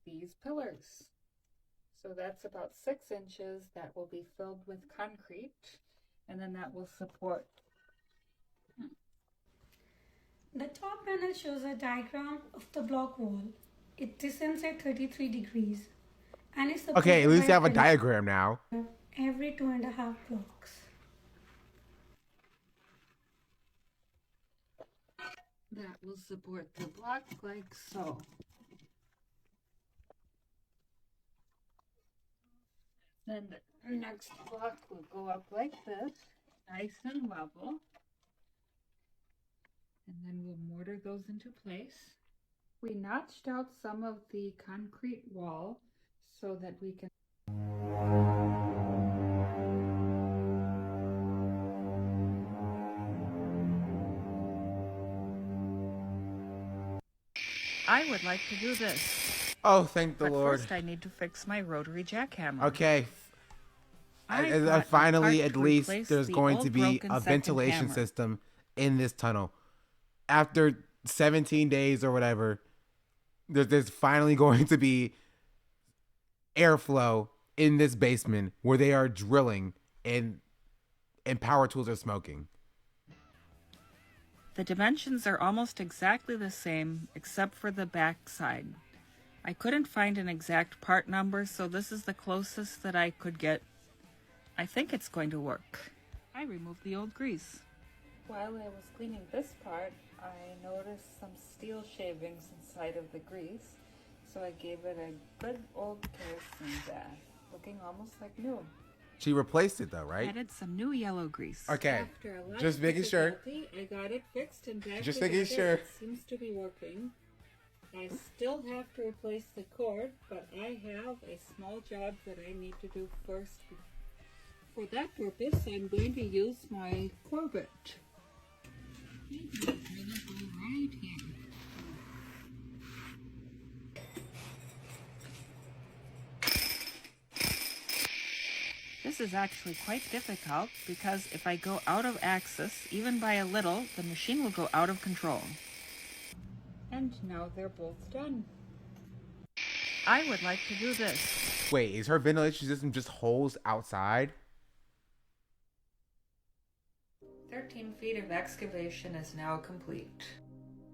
these pillars. So that's about 6 inches that will be filled with concrete, and then that will support. The top panel shows a diagram of the block wall. It descends at 33 degrees and is supported Okay, at least by you have a pillar diagram now. every 2.5 blocks. That will support the block like so. Then the next block will go up like this, nice and level. And then we'll mortar those into place. We notched out some of the concrete wall so that we can... I would like to do this. Oh, thank the But Lord. first I need to fix my rotary jackhammer. Okay. I bought a Finally, part at to least, replace there's the going to old be broken a second ventilation hammer. system in this tunnel. After 17 days or whatever, there's finally going to be airflow in this basement where they are drilling and power tools are smoking. The dimensions are almost exactly the same, except for the back side. I couldn't find an exact part number, so this is the closest that I could get. I think it's going to work. I removed the old grease. While I was cleaning this part, I noticed some steel shavings inside of the grease, so I gave it a good old kerosene bath, looking almost like new. She replaced it though, right? Added some new yellow grease. Okay. After a lot Just of making sure. difficulty, I got it fixed and back Just together. making sure. It seems to be working. I still have to replace the cord, but I have a small job that I need to do first. For that purpose, I'm going to use my Corvette. Right here. This is actually quite difficult because if I go out of axis, even by a little, the machine will go out of control. And now they're both done. I would like to do this. Wait, is her ventilation system just holes outside? 13 feet of excavation is now complete.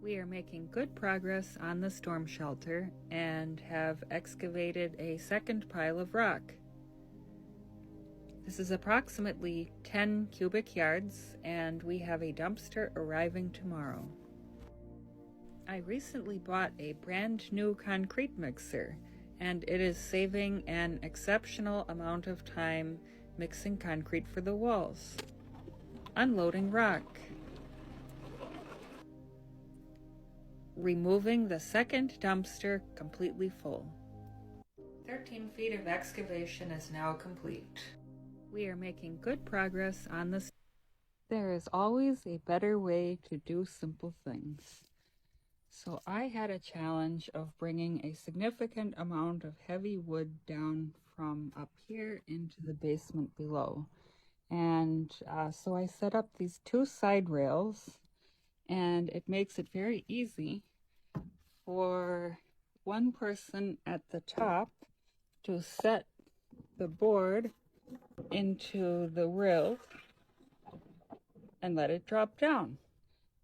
We are making good progress on the storm shelter and have excavated a second pile of rock. This is approximately 10 cubic yards, and we have a dumpster arriving tomorrow. I recently bought a brand new concrete mixer, and it is saving an exceptional amount of time mixing concrete for the walls. Unloading rock. Removing the second dumpster completely full. 13 feet of excavation is now complete. We are making good progress on this. There is always a better way to do simple things. So I had a challenge of bringing a significant amount of heavy wood down from up here into the basement below. And so I set up these two side rails, and it makes it very easy for one person at the top to set the board into the rail and let it drop down.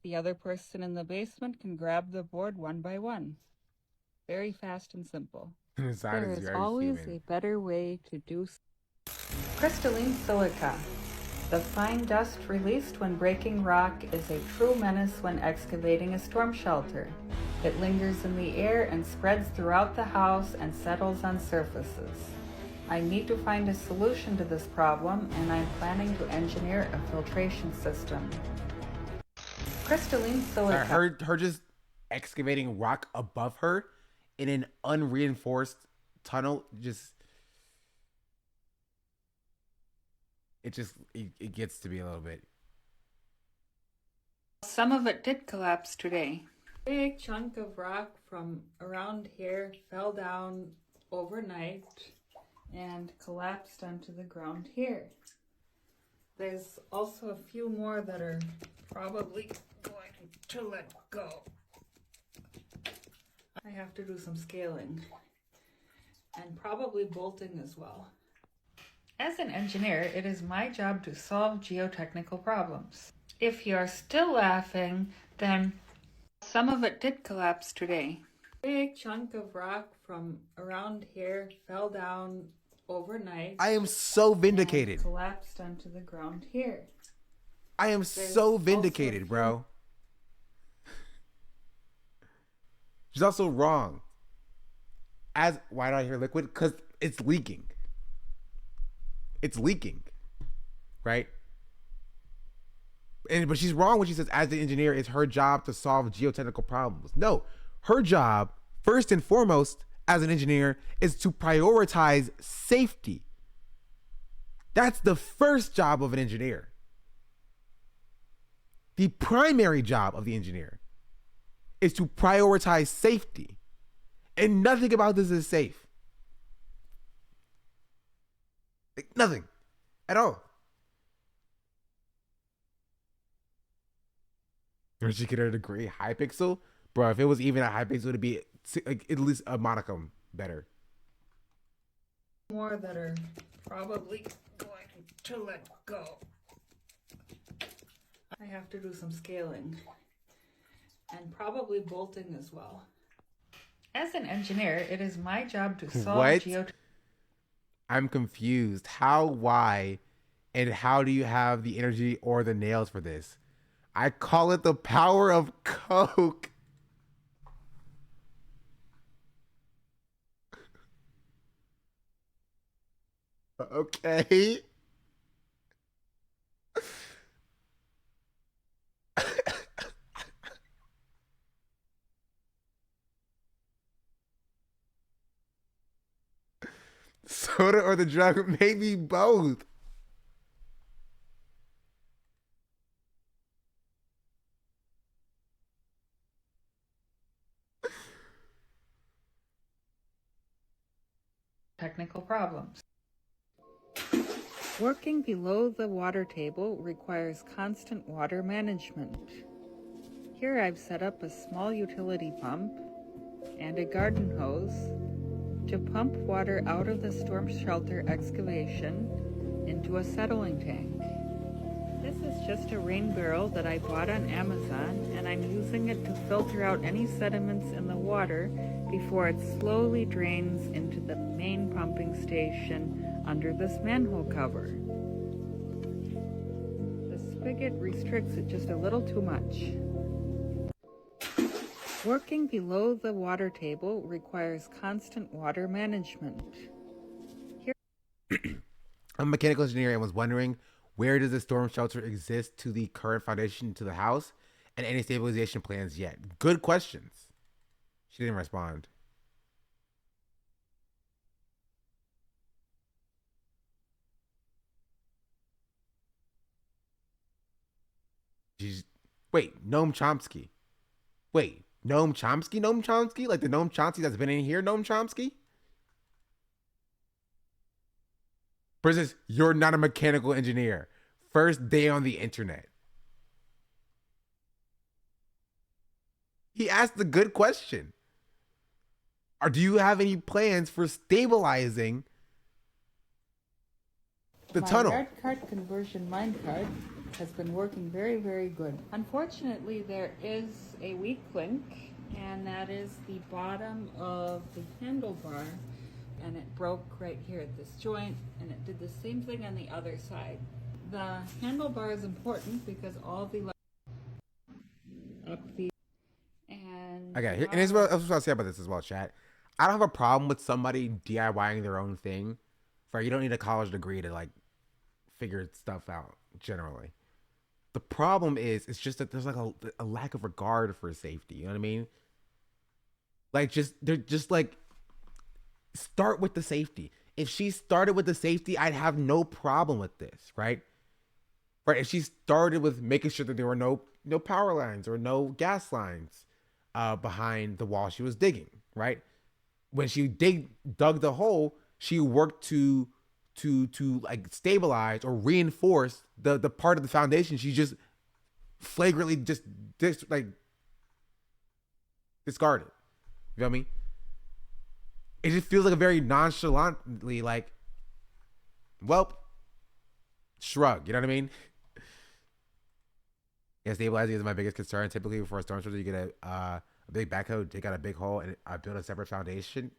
The other person in the basement can grab the board one by one. Very fast and simple. There is always a better way to do. Crystalline silica. The fine dust released when breaking rock is a true menace when excavating a storm shelter. It lingers in the air and spreads throughout the house and settles on surfaces. I need to find a solution to this problem, and I'm planning to engineer a filtration system. Crystalline silica. Her just excavating rock above her in an unreinforced tunnel it gets to be a little bit. Some of it did collapse today. A big chunk of rock from around here fell down overnight and collapsed onto the ground here. There's also a few more that are probably going to let go. I have to do some scaling and probably bolting as well. As an engineer, it is my job to solve geotechnical problems. If you're still laughing, then some of it did collapse today. A big chunk of rock from around here fell down overnight. I am so vindicated. Collapsed onto the ground here. I am so vindicated, bro. She's also wrong. Why do I hear liquid? Because it's leaking. It's leaking, right? But she's wrong when she says, as the engineer, it's her job to solve geotechnical problems. No, her job, first and foremost, as an engineer, is to prioritize safety. That's the first job of an engineer. The primary job of the engineer is to prioritize safety. And nothing about this is safe. Like, nothing at all. Or she get her degree high pixel? Bro, if it was even a high pixel, it'd be like at least a modicum better. More that are probably going to let go. I have to do some scaling and probably bolting as well. As an engineer, it is my job to solve What? I'm confused. How, why, and how do you have the energy or the nails for this? I call it the power of Coke. Okay. Soda or the drug? Maybe both. Technical problems. Working below the water table requires constant water management. Here I've set up a small utility pump and a garden hose to pump water out of the storm shelter excavation into a settling tank. This is just a rain barrel that I bought on Amazon, and I'm using it to filter out any sediments in the water before it slowly drains into the main pumping station under this manhole cover. The spigot restricts it just a little too much. Working below the water table requires constant water management. Here I'm a mechanical engineer and was wondering, where does the storm shelter exist to the current foundation to the house, and any stabilization plans yet? Good questions. She didn't respond. She's, wait, Noam Chomsky. Wait, Noam Chomsky? Noam Chomsky? Like the Noam Chomsky that's been in here, Noam Chomsky? Versus, you're not a mechanical engineer. First day on the internet. He asked a good question. Or do you have any plans for stabilizing the tunnel? My yard card conversion minecart has been working very, very good. Unfortunately, there is a weak link, and that is the bottom of the handlebar, and it broke right here at this joint, and it did the same thing on the other side. The handlebar is important because all the up the and Okay, and here's what I was about to say about this as well, chat. I don't have a problem with somebody DIYing their own thing. For you don't need a college degree to like figure stuff out generally. The problem is, it's just that there's like a lack of regard for safety. You know what I mean? Like they're just like, start with the safety. If she started with the safety, I'd have no problem with this, right? Right? If she started with making sure that there were no power lines or no gas lines behind the wall she was digging, right? When she dug the hole, she worked to like stabilize or reinforce the part of the foundation she just flagrantly discarded. You know what I mean? It just feels like a very nonchalantly like, well, shrug. You know what I mean? Yeah, stabilizing is my biggest concern. Typically, before a storm shelter, you get a big backhoe, take out a big hole, and build a separate foundation.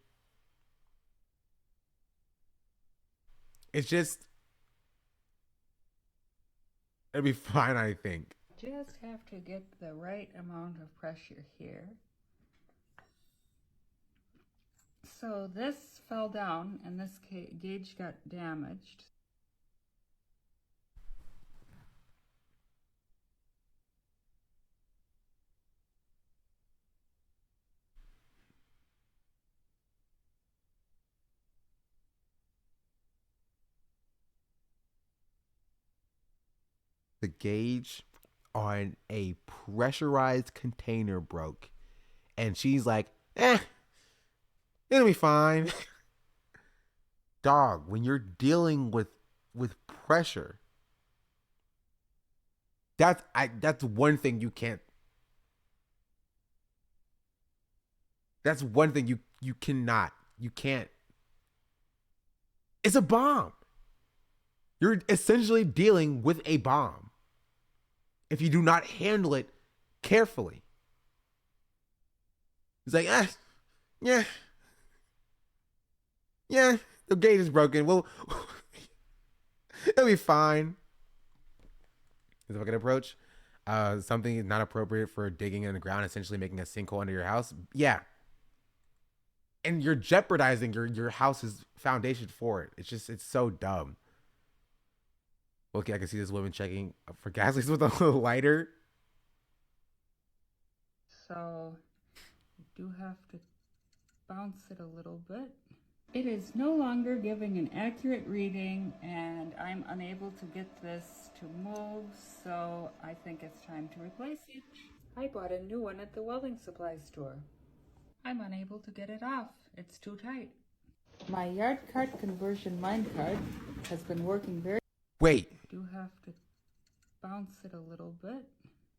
It's just, it'll be fine, I think. just have to get the right amount of pressure here. So this fell down and this gauge got damaged. The gauge on a pressurized container broke, and she's like, it'll be fine. Dog, when you're dealing with pressure, that's one thing you can't. That's one thing you cannot. You can't. It's a bomb. You're essentially dealing with a bomb if you do not handle it carefully. It's like, yeah, the gate is broken. Well, it'll be fine. Is a good approach. Something not appropriate for digging in the ground, essentially making a sinkhole under your house. Yeah. And you're jeopardizing your house's foundation for it. It's so dumb. Okay, I can see this woman checking for gas leaks with a lighter. So, you do have to bounce it a little bit. It is no longer giving an accurate reading, and I'm unable to get this to move, so I think it's time to replace it. I bought a new one at the welding supply store. I'm unable to get it off. It's too tight. My yard cart conversion minecart has been working very... Wait. You have to bounce it a little bit.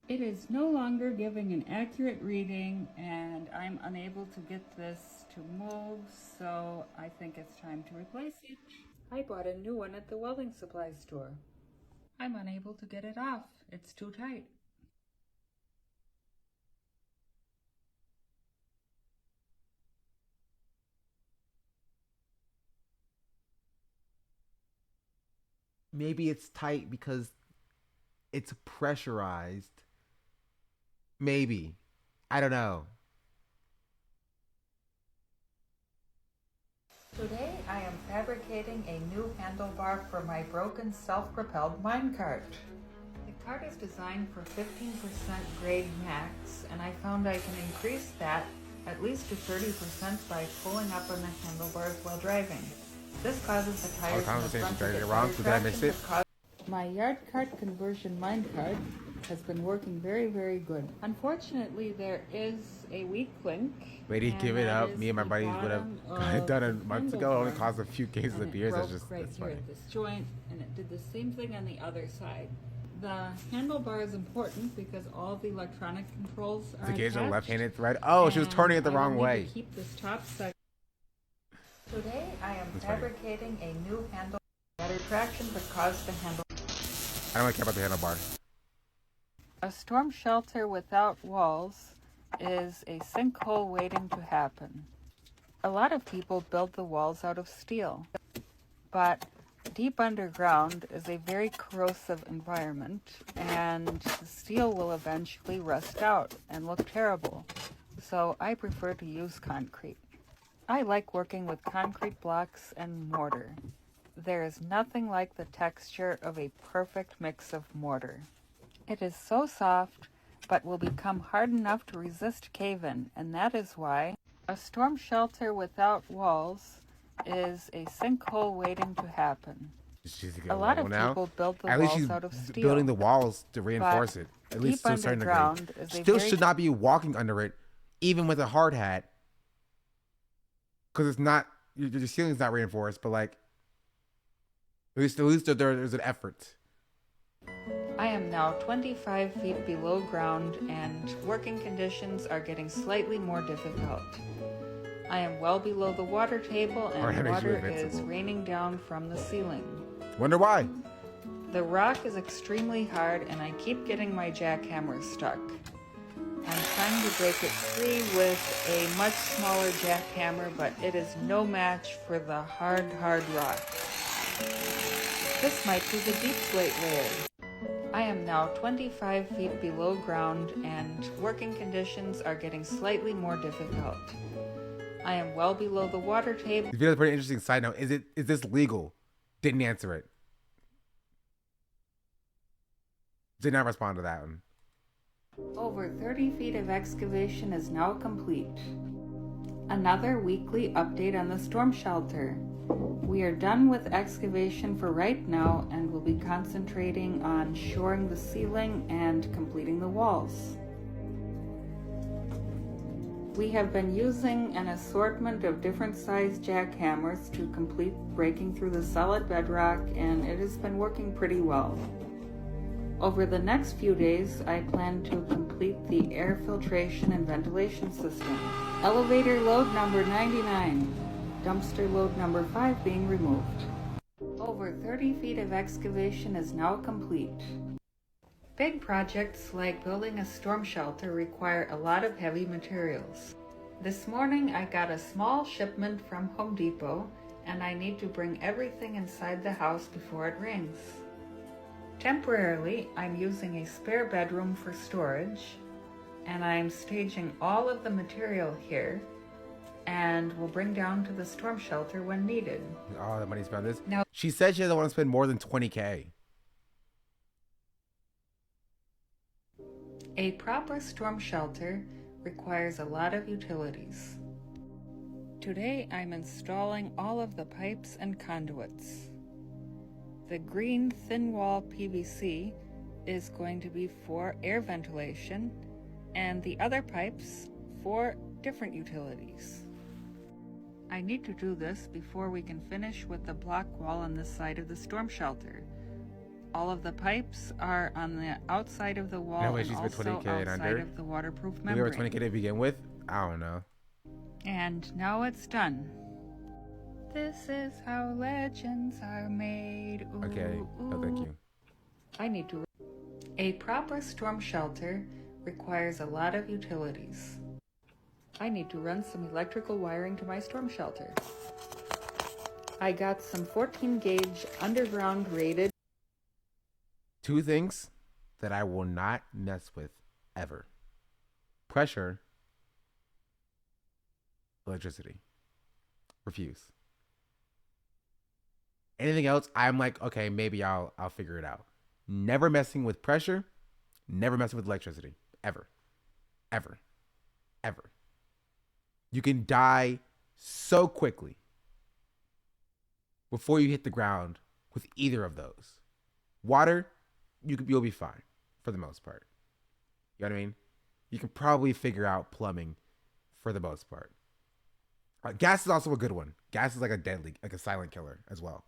It is no longer giving an accurate reading, and I'm unable to get this to move, so I think it's time to replace it. I bought a new one at the welding supply store. I'm unable to get it off. It's too tight. Maybe it's tight because it's pressurized. Maybe. I don't know. Today I am fabricating a new handlebar for my broken self-propelled minecart. The cart is designed for 15% grade max, and I found I can increase that at least to 30% by pulling up on the handlebars while driving. This causes the tires in the front to get wrong. Did I miss it? My yard cart conversion minecart has been working very, very good. Unfortunately, there is a weak link. Lady, give it up. Me and my buddies would have got it done a month ago. It only cost a few cases of beers. That's just right that's here funny. at this joint, and it did the same thing on the other side. The handlebar is important because all the electronic controls are The gauge on attached, left-handed thread. Oh, she was turning it the and wrong I will need way. to keep this top section. Today, I am That's funny. fabricating a new handle. Better traction but caused the handle. I don't really care about the handlebar. A storm shelter without walls is a sinkhole waiting to happen. A lot of people build the walls out of steel, but deep underground is a very corrosive environment, and the steel will eventually rust out and look terrible, so I prefer to use concrete. I like working with concrete blocks and mortar. There is nothing like the texture of a perfect mix of mortar. It is so soft, but will become hard enough to resist cave-in, and that is why a storm shelter without walls is a sinkhole waiting to happen. A lot of people build the At least walls she's out of steel. building the walls to reinforce it. At least to a certain degree. Still should not be walking under it, even with a hard hat, because it's not your ceiling's not reinforced. But like, at least there's an effort. I am now 25 feet below ground, and working conditions are getting slightly more difficult. I am well below the water table, and water is raining down from the ceiling. Wonder why? The rock is extremely hard, and I keep getting my jackhammer stuck. I'm trying to break it free with a much smaller jackhammer, but it is no match for the hard rock. This might be the deep slate layer. I am now 25 feet below ground, and working conditions are getting slightly more difficult. I am well below the water table. This video is a pretty interesting. Side note: is this legal? Didn't answer it. Did not respond to that one. Over 30 feet of excavation is now complete. Another weekly update on the storm shelter. We are done with excavation for right now and will be concentrating on shoring the ceiling and completing the walls. We have been using an assortment of different sized jackhammers to complete breaking through the solid bedrock, and it has been working pretty well. Over the next few days, I plan to complete the air filtration and ventilation system. Elevator load number 99, dumpster load number 5 being removed. Over 30 feet of excavation is now complete. Big projects like building a storm shelter require a lot of heavy materials. This morning I got a small shipment from Home Depot, and I need to bring everything inside the house before it rains. Temporarily, I'm using a spare bedroom for storage, and I'm staging all of the material here, and will bring down to the storm shelter when needed. Oh, the money spent this? Now, she said she doesn't want to spend more than 20K. a proper storm shelter requires a lot of utilities. Today I'm installing all of the pipes and conduits. The green thin wall PVC is going to be for air ventilation, and the other pipes for different utilities. I need to do this before we can finish with the block wall on this side of the storm shelter. All of the pipes are on the outside of the wall, No way, and she's also been 20K and outside under. of the waterproof We were membrane. 20K to begin with? I don't know. And now it's done. This is how legends are made. Ooh, Okay. No, thank you. I need to. A proper storm shelter requires a lot of utilities. I need to run some electrical wiring to my storm shelter. I got some 14 gauge underground rated. Two things that I will not mess with ever: pressure, electricity. Refuse. Anything else, I'm like, okay, maybe I'll figure it out. Never messing with pressure, never messing with electricity. Ever. Ever. Ever. You can die so quickly before you hit the ground with either of those. Water, you'll be fine for the most part. You know what I mean? You can probably figure out plumbing for the most part. Gas is also a good one. Gas is like a silent killer as well.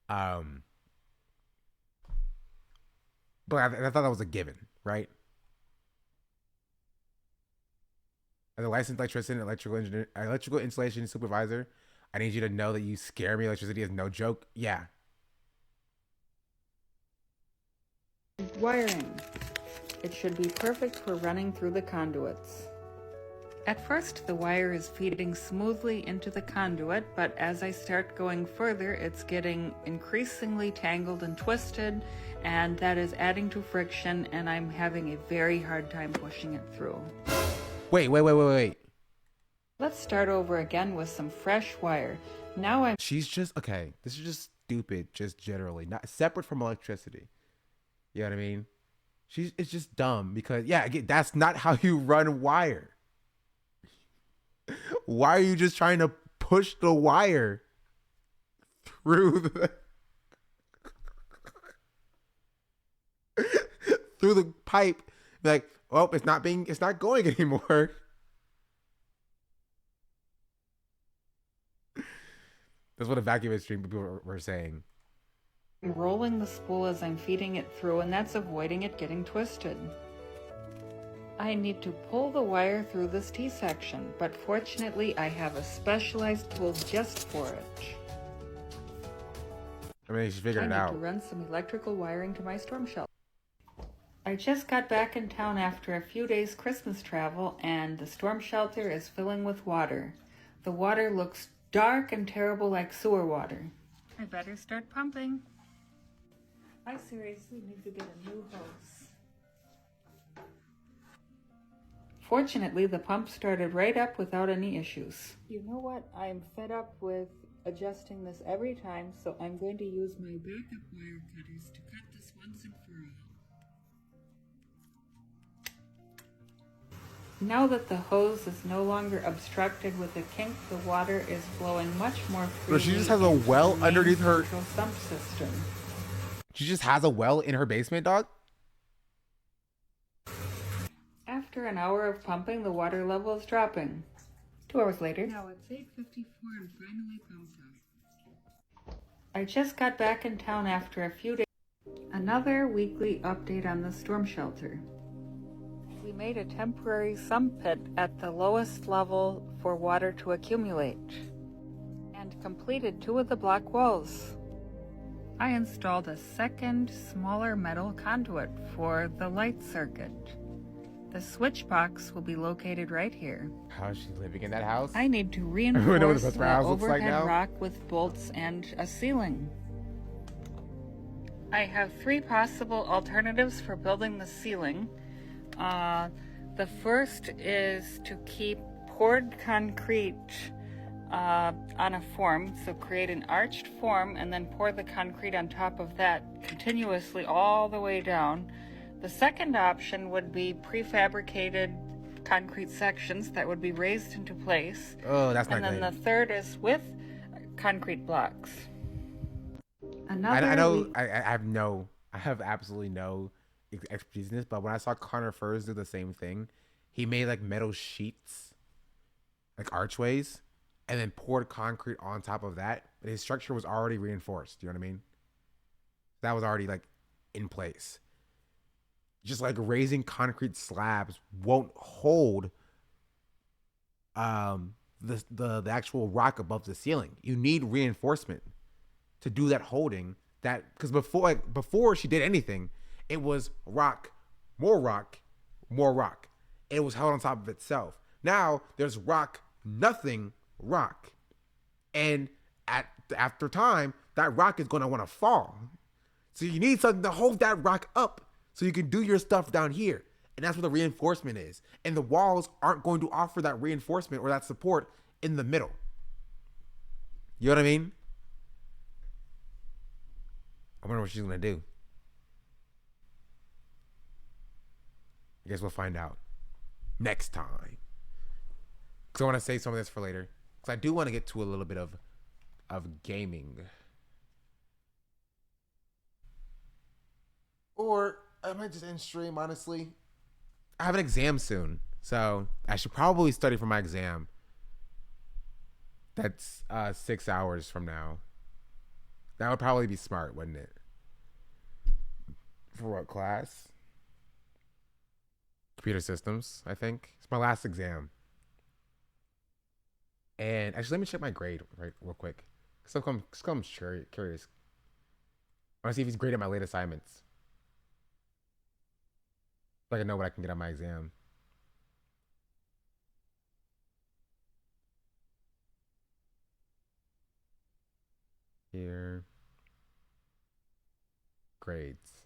But I thought that was a given, right? As a licensed electrician, electrical installation supervisor, I need you to know that you scare me. Electricity is no joke. Yeah. Wiring. It should be perfect for running through the conduits. At first, the wire is feeding smoothly into the conduit, but as I start going further, it's getting increasingly tangled and twisted, and that is adding to friction, and I'm having a very hard time pushing it through. Wait. Let's start over again with some fresh wire. Now I'm... She's just, okay, this is just stupid, just generally, not separate from electricity. You know what I mean? It's just dumb because, yeah, again, that's not how you run wire. Why are you just trying to push the wire through the through the pipe? Like, oh, it's not going anymore. That's what evacuate stream people were saying. I'm rolling the spool as I'm feeding it through, and that's avoiding it getting twisted. I need to pull the wire through this T-section, but fortunately I have a specialized tool just for it. I mean, she's figured it I need out. to run some electrical wiring to my storm shelter. I just got back in town after a few days Christmas travel, and the storm shelter is filling with water. The water looks dark and terrible like sewer water. I better start pumping. I seriously need to get a new hose. Fortunately, the pump started right up without any issues. You know what? I'm fed up with adjusting this every time, so I'm going to use my backup wire cutters to cut this once and for all. Now that the hose is no longer obstructed with a kink, the water is flowing much more freely. So she just has a well into the underneath her central sump system. She just has a well in her basement, dog? After After an hour of pumping, the water level is dropping. 2 hours later. Now it's 8:54 and finally pumped up. I just got back in town after a few days. Another weekly update on the storm shelter. We made a temporary sump pit at the lowest level for water to accumulate and completed 2 of the block walls. I installed a second, smaller metal conduit for the light circuit. The switch box will be located right here. How is she living in that house? I need to know what reinforce the the house looks like overhead now? rock with bolts and a ceiling. I have 3 possible alternatives for building the ceiling. The first is to keep poured concrete on a form, so create an arched form and then pour the concrete on top of that continuously all the way down. The second option would be prefabricated concrete sections that would be raised into place. Oh, that's not And then good. the third is with concrete blocks. I have absolutely no expertise in this, but when I saw Connor Furs do the same thing, he made like metal sheets, like archways, and then poured concrete on top of that. But his structure was already reinforced. You know what I mean? That was already like in place. Just like raising concrete slabs won't hold the actual rock above the ceiling. You need reinforcement to do that holding. That because before she did anything, it was rock, more rock, more rock. It was held on top of itself. Now there's rock, nothing, rock, and after time, that rock is going to want to fall. So you need something to hold that rock up so you can do your stuff down here. And that's what the reinforcement is. And the walls aren't going to offer that reinforcement or that support in the middle. You know what I mean? I wonder what she's going to do. I guess we'll find out next time. Because I want to save some of this for later. Because I do want to get to a little bit of gaming. Or I might just end stream, honestly. I have an exam soon, so I should probably study for my exam. That's 6 hours from now. That would probably be smart, wouldn't it? For what class? Computer systems, I think. It's my last exam. And actually, let me check my grade real quick. Because I'm curious. I want to see if he's graded my late assignments. So I can know what I can get on my exam. Here. Grades.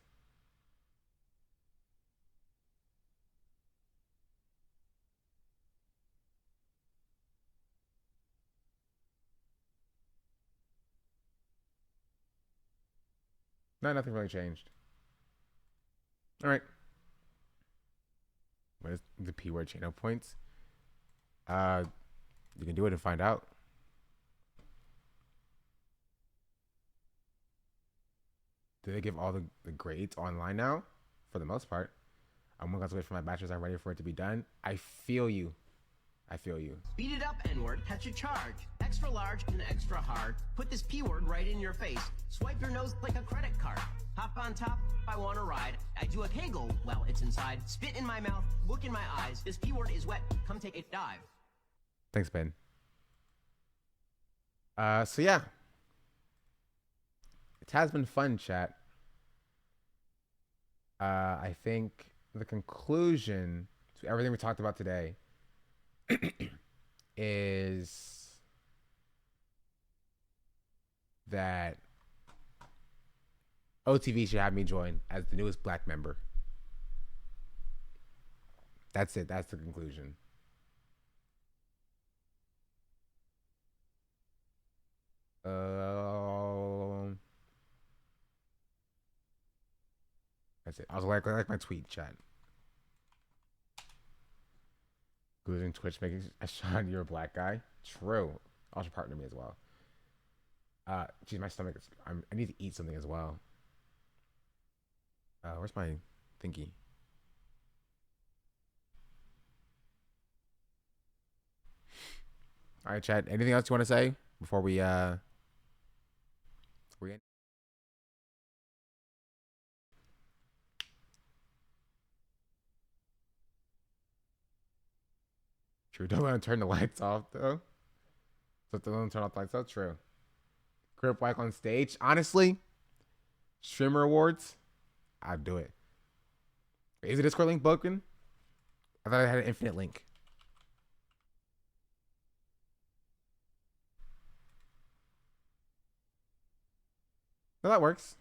No, nothing really changed. All right. What is the P word chain of points? You can do it and find out. Do they give all the grades online now? For the most part. I'm going to wait for my bachelor's. I'm ready for it to be done. I feel you. I feel you. Speed it up, N-word. Catch a charge. Extra large and extra hard. Put this P-word right in your face. Swipe your nose like a credit card. Hop on top, I want to ride. I do a kegel while it's inside. Spit in my mouth, look in my eyes. This P-word is wet. Come take a dive. Thanks, Ben. So yeah. It has been fun, chat. I think the conclusion to everything we talked about today is that OTV should have me join as the newest black member. That's it. That's the conclusion. That's it. I was like my tweet, chat. Losing Twitch making Sean, you're a black guy. True. Also partner me as well. Geez, my stomach is. I need to eat something as well. Where's my thingy? All right, chat. Anything else you want to say before we end? True. Don't let him turn the lights off though. So don't let him turn off the lights. That's true. Grip White on stage. Honestly, streamer awards, I'd do it. Is the Discord link broken? I thought I had an infinite link. No, that works.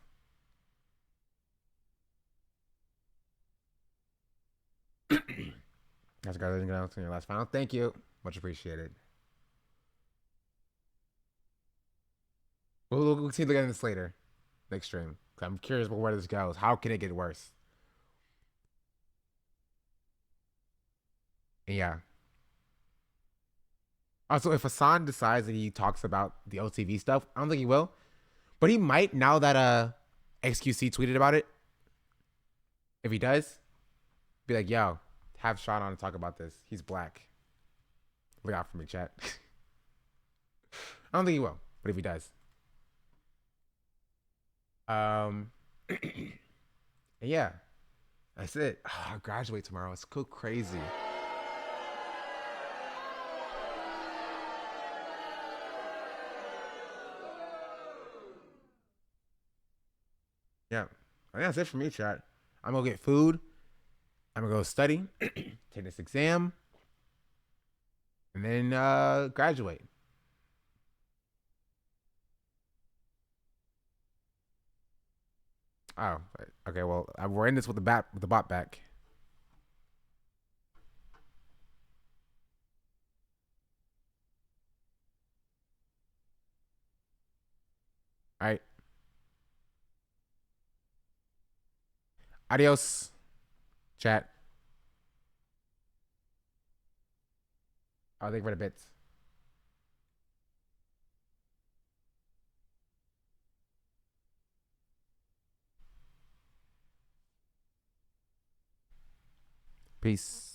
That's guys. Anything else in your last final? Thank you. Much appreciated. We'll see again this later. Next stream. I'm curious about where this goes. How can it get worse? Yeah. Also, if Hassan decides that he talks about the OTV stuff, I don't think he will. But he might now that XQC tweeted about it. If he does, be like, yo, have Sean on and talk about this. He's black. Look out for me, chat. I don't think he will, but if he does. Yeah. That's it. Oh, I graduate tomorrow. It's so crazy. Yeah. I think that's it for me, chat. I'm gonna get food. I'm gonna go study, take this exam, and then graduate. Oh, okay. Well, we're in this with the bot back. All right. Adios, chat. I'll think for the bits. Peace.